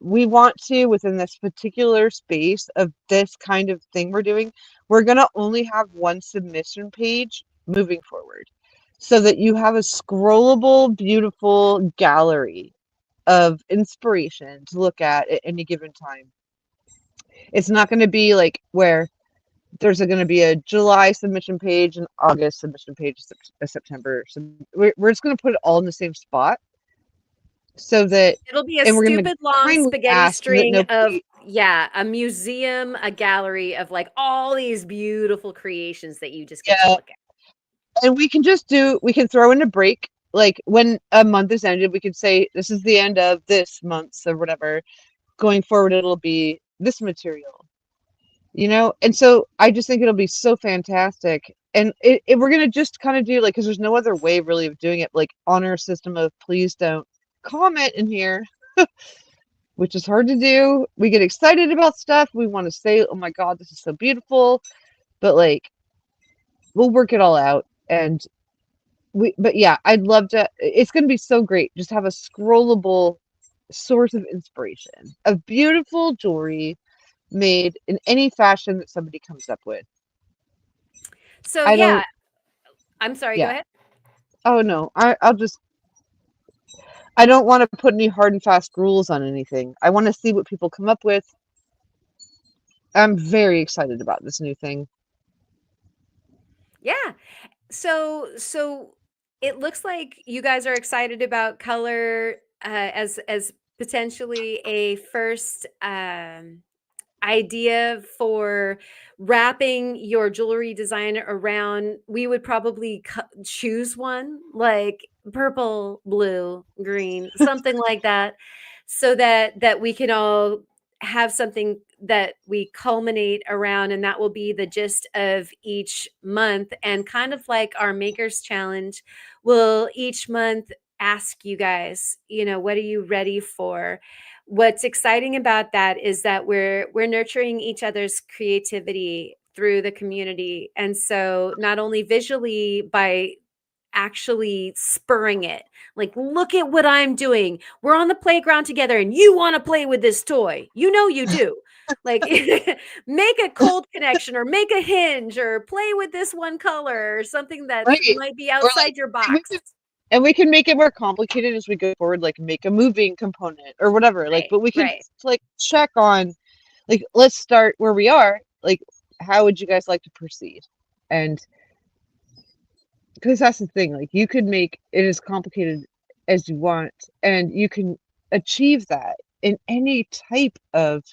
we want to, within this particular space of this kind of thing we're doing, we're going to only have one submission page moving forward, so that you have a scrollable, beautiful gallery of inspiration to look at any given time. It's not going to be like where there's going to be a July submission page, an August submission page, a September. So we're just going to put it all in the same spot, so that, It'll be a and we're going to stupid long kindly spaghetti ask that string of, nobody, a museum, a gallery of like all these beautiful creations that you just get to yeah, look at. and we can throw in a break. Like when a month is ended, we could say this is the end of this month's or whatever. Going forward, it'll be this material. And so I just think it'll be so fantastic. And we're gonna just kind of do like, because there's no other way really of doing it, like on our system of please don't comment in here, which is hard to do. We get excited about stuff, we want to say, oh my god, this is so beautiful, but like we'll work it all out. And but yeah, I'd love to. It's gonna be so great just have a scrollable source of inspiration of beautiful jewelry made in any fashion that somebody comes up with. So I yeah, don't, I'm sorry, go yeah. ahead. Oh no, I don't want to put any hard and fast rules on anything. I want to see what people come up with. I'm very excited about this new thing. Yeah. So it looks like you guys are excited about color as potentially a first idea for wrapping your jewelry design around. We would probably choose one like purple, blue, green, something like that, so that we can all have something that we culminate around, and that will be the gist of each month. And kind of like our makers challenge, will each month ask you guys, what are you ready for? What's exciting about that is that we're nurturing each other's creativity through the community. And so not only visually, by actually spurring it, like, look at what I'm doing, we're on the playground together and you want to play with this toy, you do, Like make a cold connection or make a hinge or play with this one color or something that Right. might be Or, outside like, your we box. and we can make it more complicated as we go forward, like make a moving component or whatever. Like, but we can Right. like check on, like, let's start where we are. Like, how would you guys like to proceed? And because that's the thing, like, you could make it as complicated as you want, and you can achieve that in any type of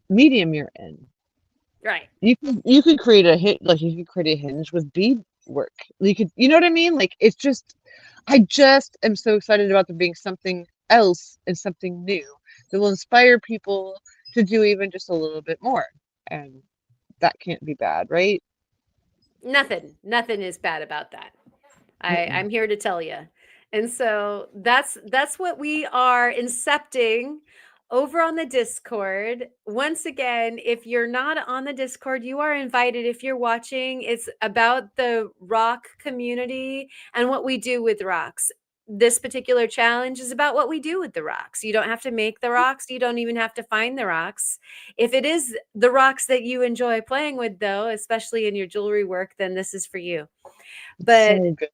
medium you're in. Right. You could create a hit, like you could create a hinge with bead work. You could, you know what I mean? Like, it's just, I just am so excited about there being something else and something new that will inspire people to do even just a little bit more. And that can't be bad, right? Nothing is bad about that. Mm-mm. I'm here to tell you. And so that's what we are incepting over on the Discord. Once again, if you're not on the Discord, you are invited. If you're watching, it's about the rock community and what we do with rocks. This particular challenge is about what we do with the rocks. You don't have to make the rocks. You don't even have to find the rocks. If it is the rocks that you enjoy playing with, though, especially in your jewelry work, then this is for you. But So good.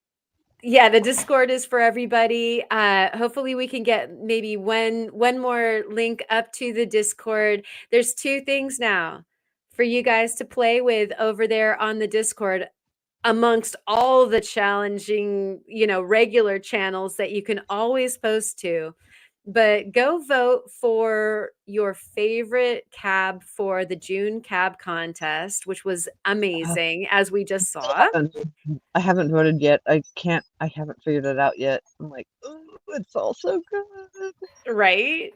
yeah, the Discord is for everybody. Hopefully we can get maybe one more link up to the Discord. There's 2 things now for you guys to play with over there on the Discord, amongst all the challenging, regular channels that you can always post to. But go vote for your favorite cab for the June cab contest, which was amazing, as we just saw. I haven't voted yet. I haven't figured it out yet. I'm like, oh, it's all so good. Right.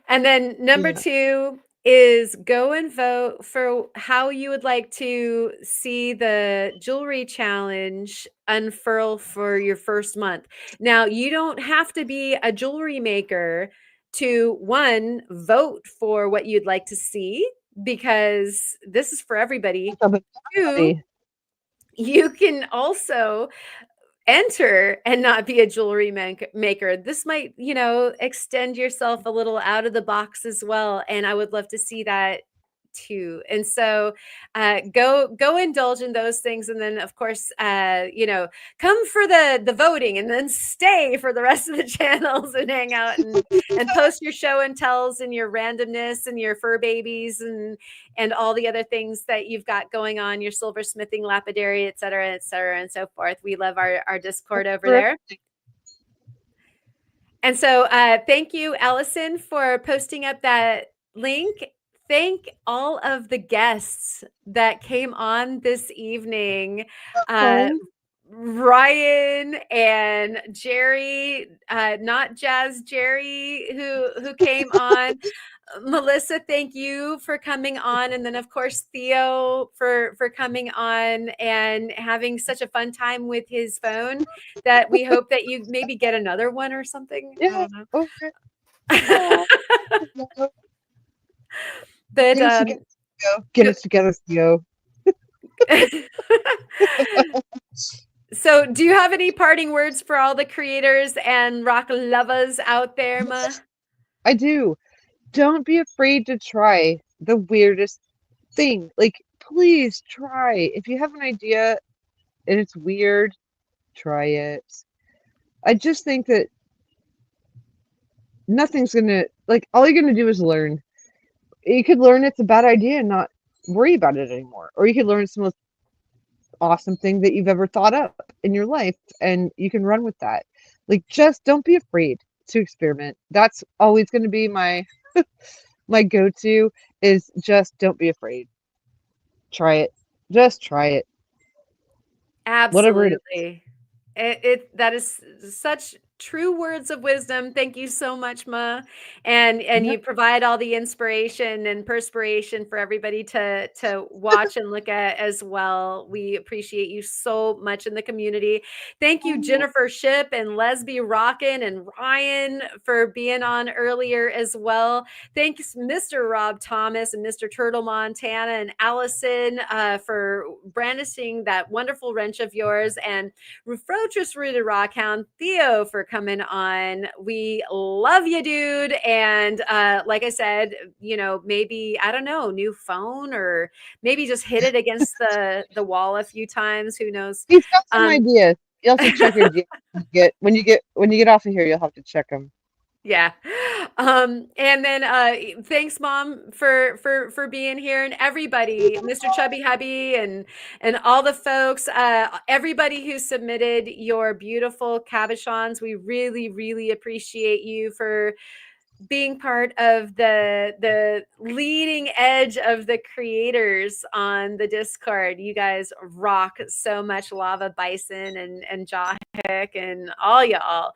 And then number Yeah. 2 is go and vote for how you would like to see the jewelry challenge unfurl for your first month. Now, you don't have to be a jewelry maker to, one, vote for what you'd like to see, because this is for everybody. 2, you can also enter and not be a jewelry maker. This might, extend yourself a little out of the box as well. And I would love to see that too. And so go indulge in those things. And then of course, come for the voting and then stay for the rest of the channels and hang out and post your show and tells and your randomness and your fur babies and all the other things that you've got going on, your silversmithing, lapidary, et cetera, and so forth. We love our Discord over there. And so thank you, Allison, for posting up that link. Thank all of the guests that came on this evening. Ryan and Jerry, not Jazz Jerry, who came on. Melissa, thank you for coming on. And then of course, Theo for coming on and having such a fun time with his phone that we hope that you maybe get another one or something. Yeah. I don't know. Okay. But get us together, Theo. So do you have any parting words for all the creators and rock lovers out there, Ma? I do. Don't be afraid to try the weirdest thing. Like, please try. If you have an idea and it's weird, try it. I just think that nothing's gonna, like, all you're gonna do is learn. You could learn it's a bad idea and not worry about it anymore. Or you could learn it's the most awesome thing that you've ever thought up in your life and you can run with that. Like, just don't be afraid to experiment. That's always going to be my my go-to, is just don't be afraid. Try it. Just try it. Absolutely. That is such true words of wisdom. Thank you so much, Ma. And you provide all the inspiration and perspiration for everybody to watch and look at as well. We appreciate you so much in the community. Thank you, Jennifer Ship and Lesby Rockin and Ryan, for being on earlier as well. Thanks, Mr. Rob Thomas and Mr. Turtle Montana and Allison for brandishing that wonderful wrench of yours, and Refrotress Rooted Rockhound, Theo for coming on. We love you, dude. And like I said, maybe, I don't know, new phone, or maybe just hit it against the wall a few times. Who knows? He's got some ideas. You also check your DMs when you get off of here. You'll have to check them. Yeah. And then thanks, Mom, for being here, and everybody, Mr. Chubby Hubby, and all the folks, everybody who submitted your beautiful cabochons. We really, really appreciate you for being part of the leading edge of the creators on the Discord. You guys rock so much. Lava Bison and Jahik and all y'all.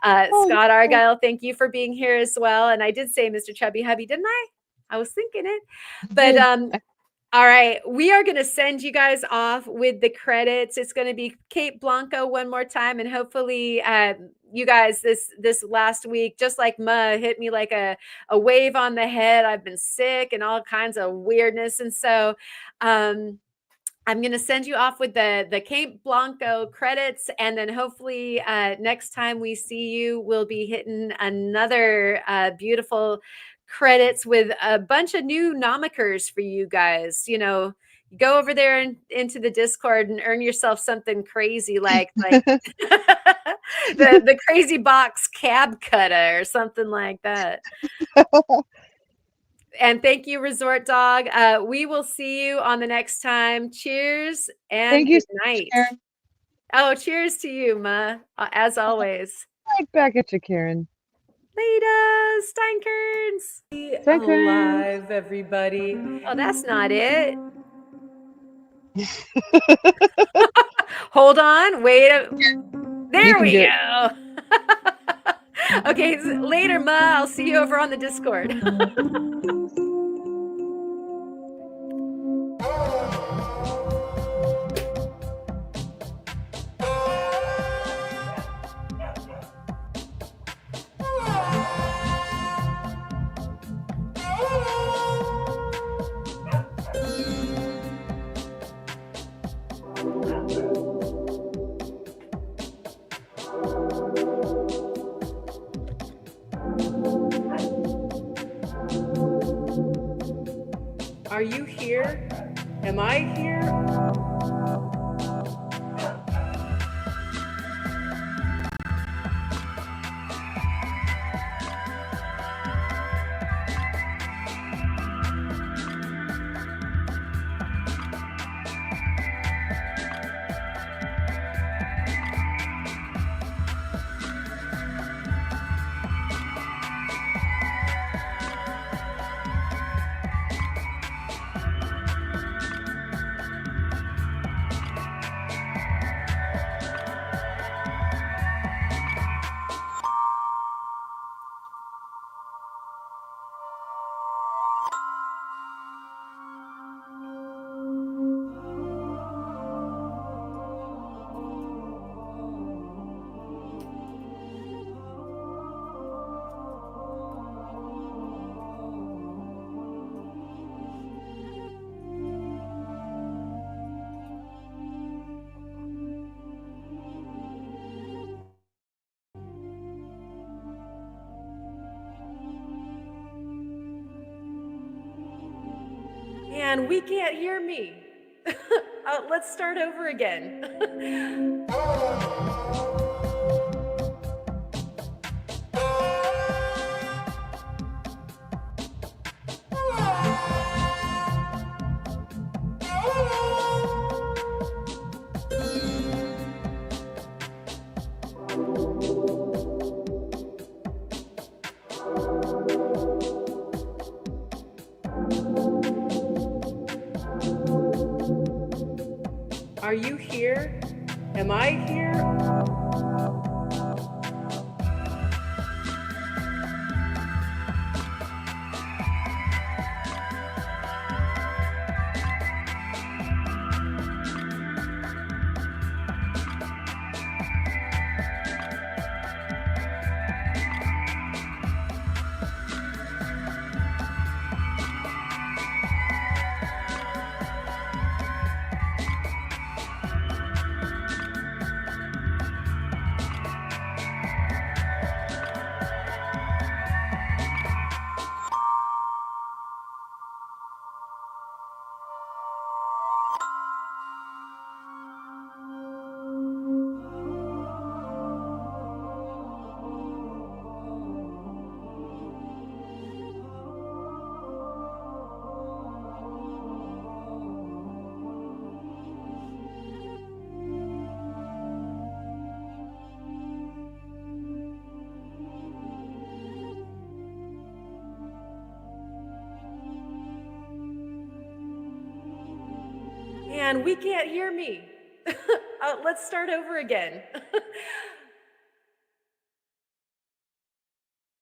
Scott Argyle, thank you for being here as well. And I did say Mr. Chubby Hubby, didn't I? I was thinking it. But all right, we are going to send you guys off with the credits. It's going to be Kate Blanco one more time, and hopefully you guys this last week, just like Ma, hit me like a wave on the head. I've been sick and all kinds of weirdness, and so I'm going to send you off with the Kate Blanco credits, and then hopefully next time we see you, we'll be hitting another beautiful credits with a bunch of new nomikers for you guys. Go over there and into the Discord and earn yourself something crazy like the crazy box cab cutter or something like that. And thank you, Resort Dog. We will see you on the next time. Cheers and good night. Karen. Oh, cheers to you, Ma, as always. Right back at you, Karen. Later, Steinkerns. Alive, everybody. Oh, that's not it. Hold on. Wait. There we go. Okay, later, Ma. I'll see you over on the Discord. Are you here? Am I here? And we can't hear me. Let's start over again. Are you here? Am I here? Man, we can't hear me. Let's start over again.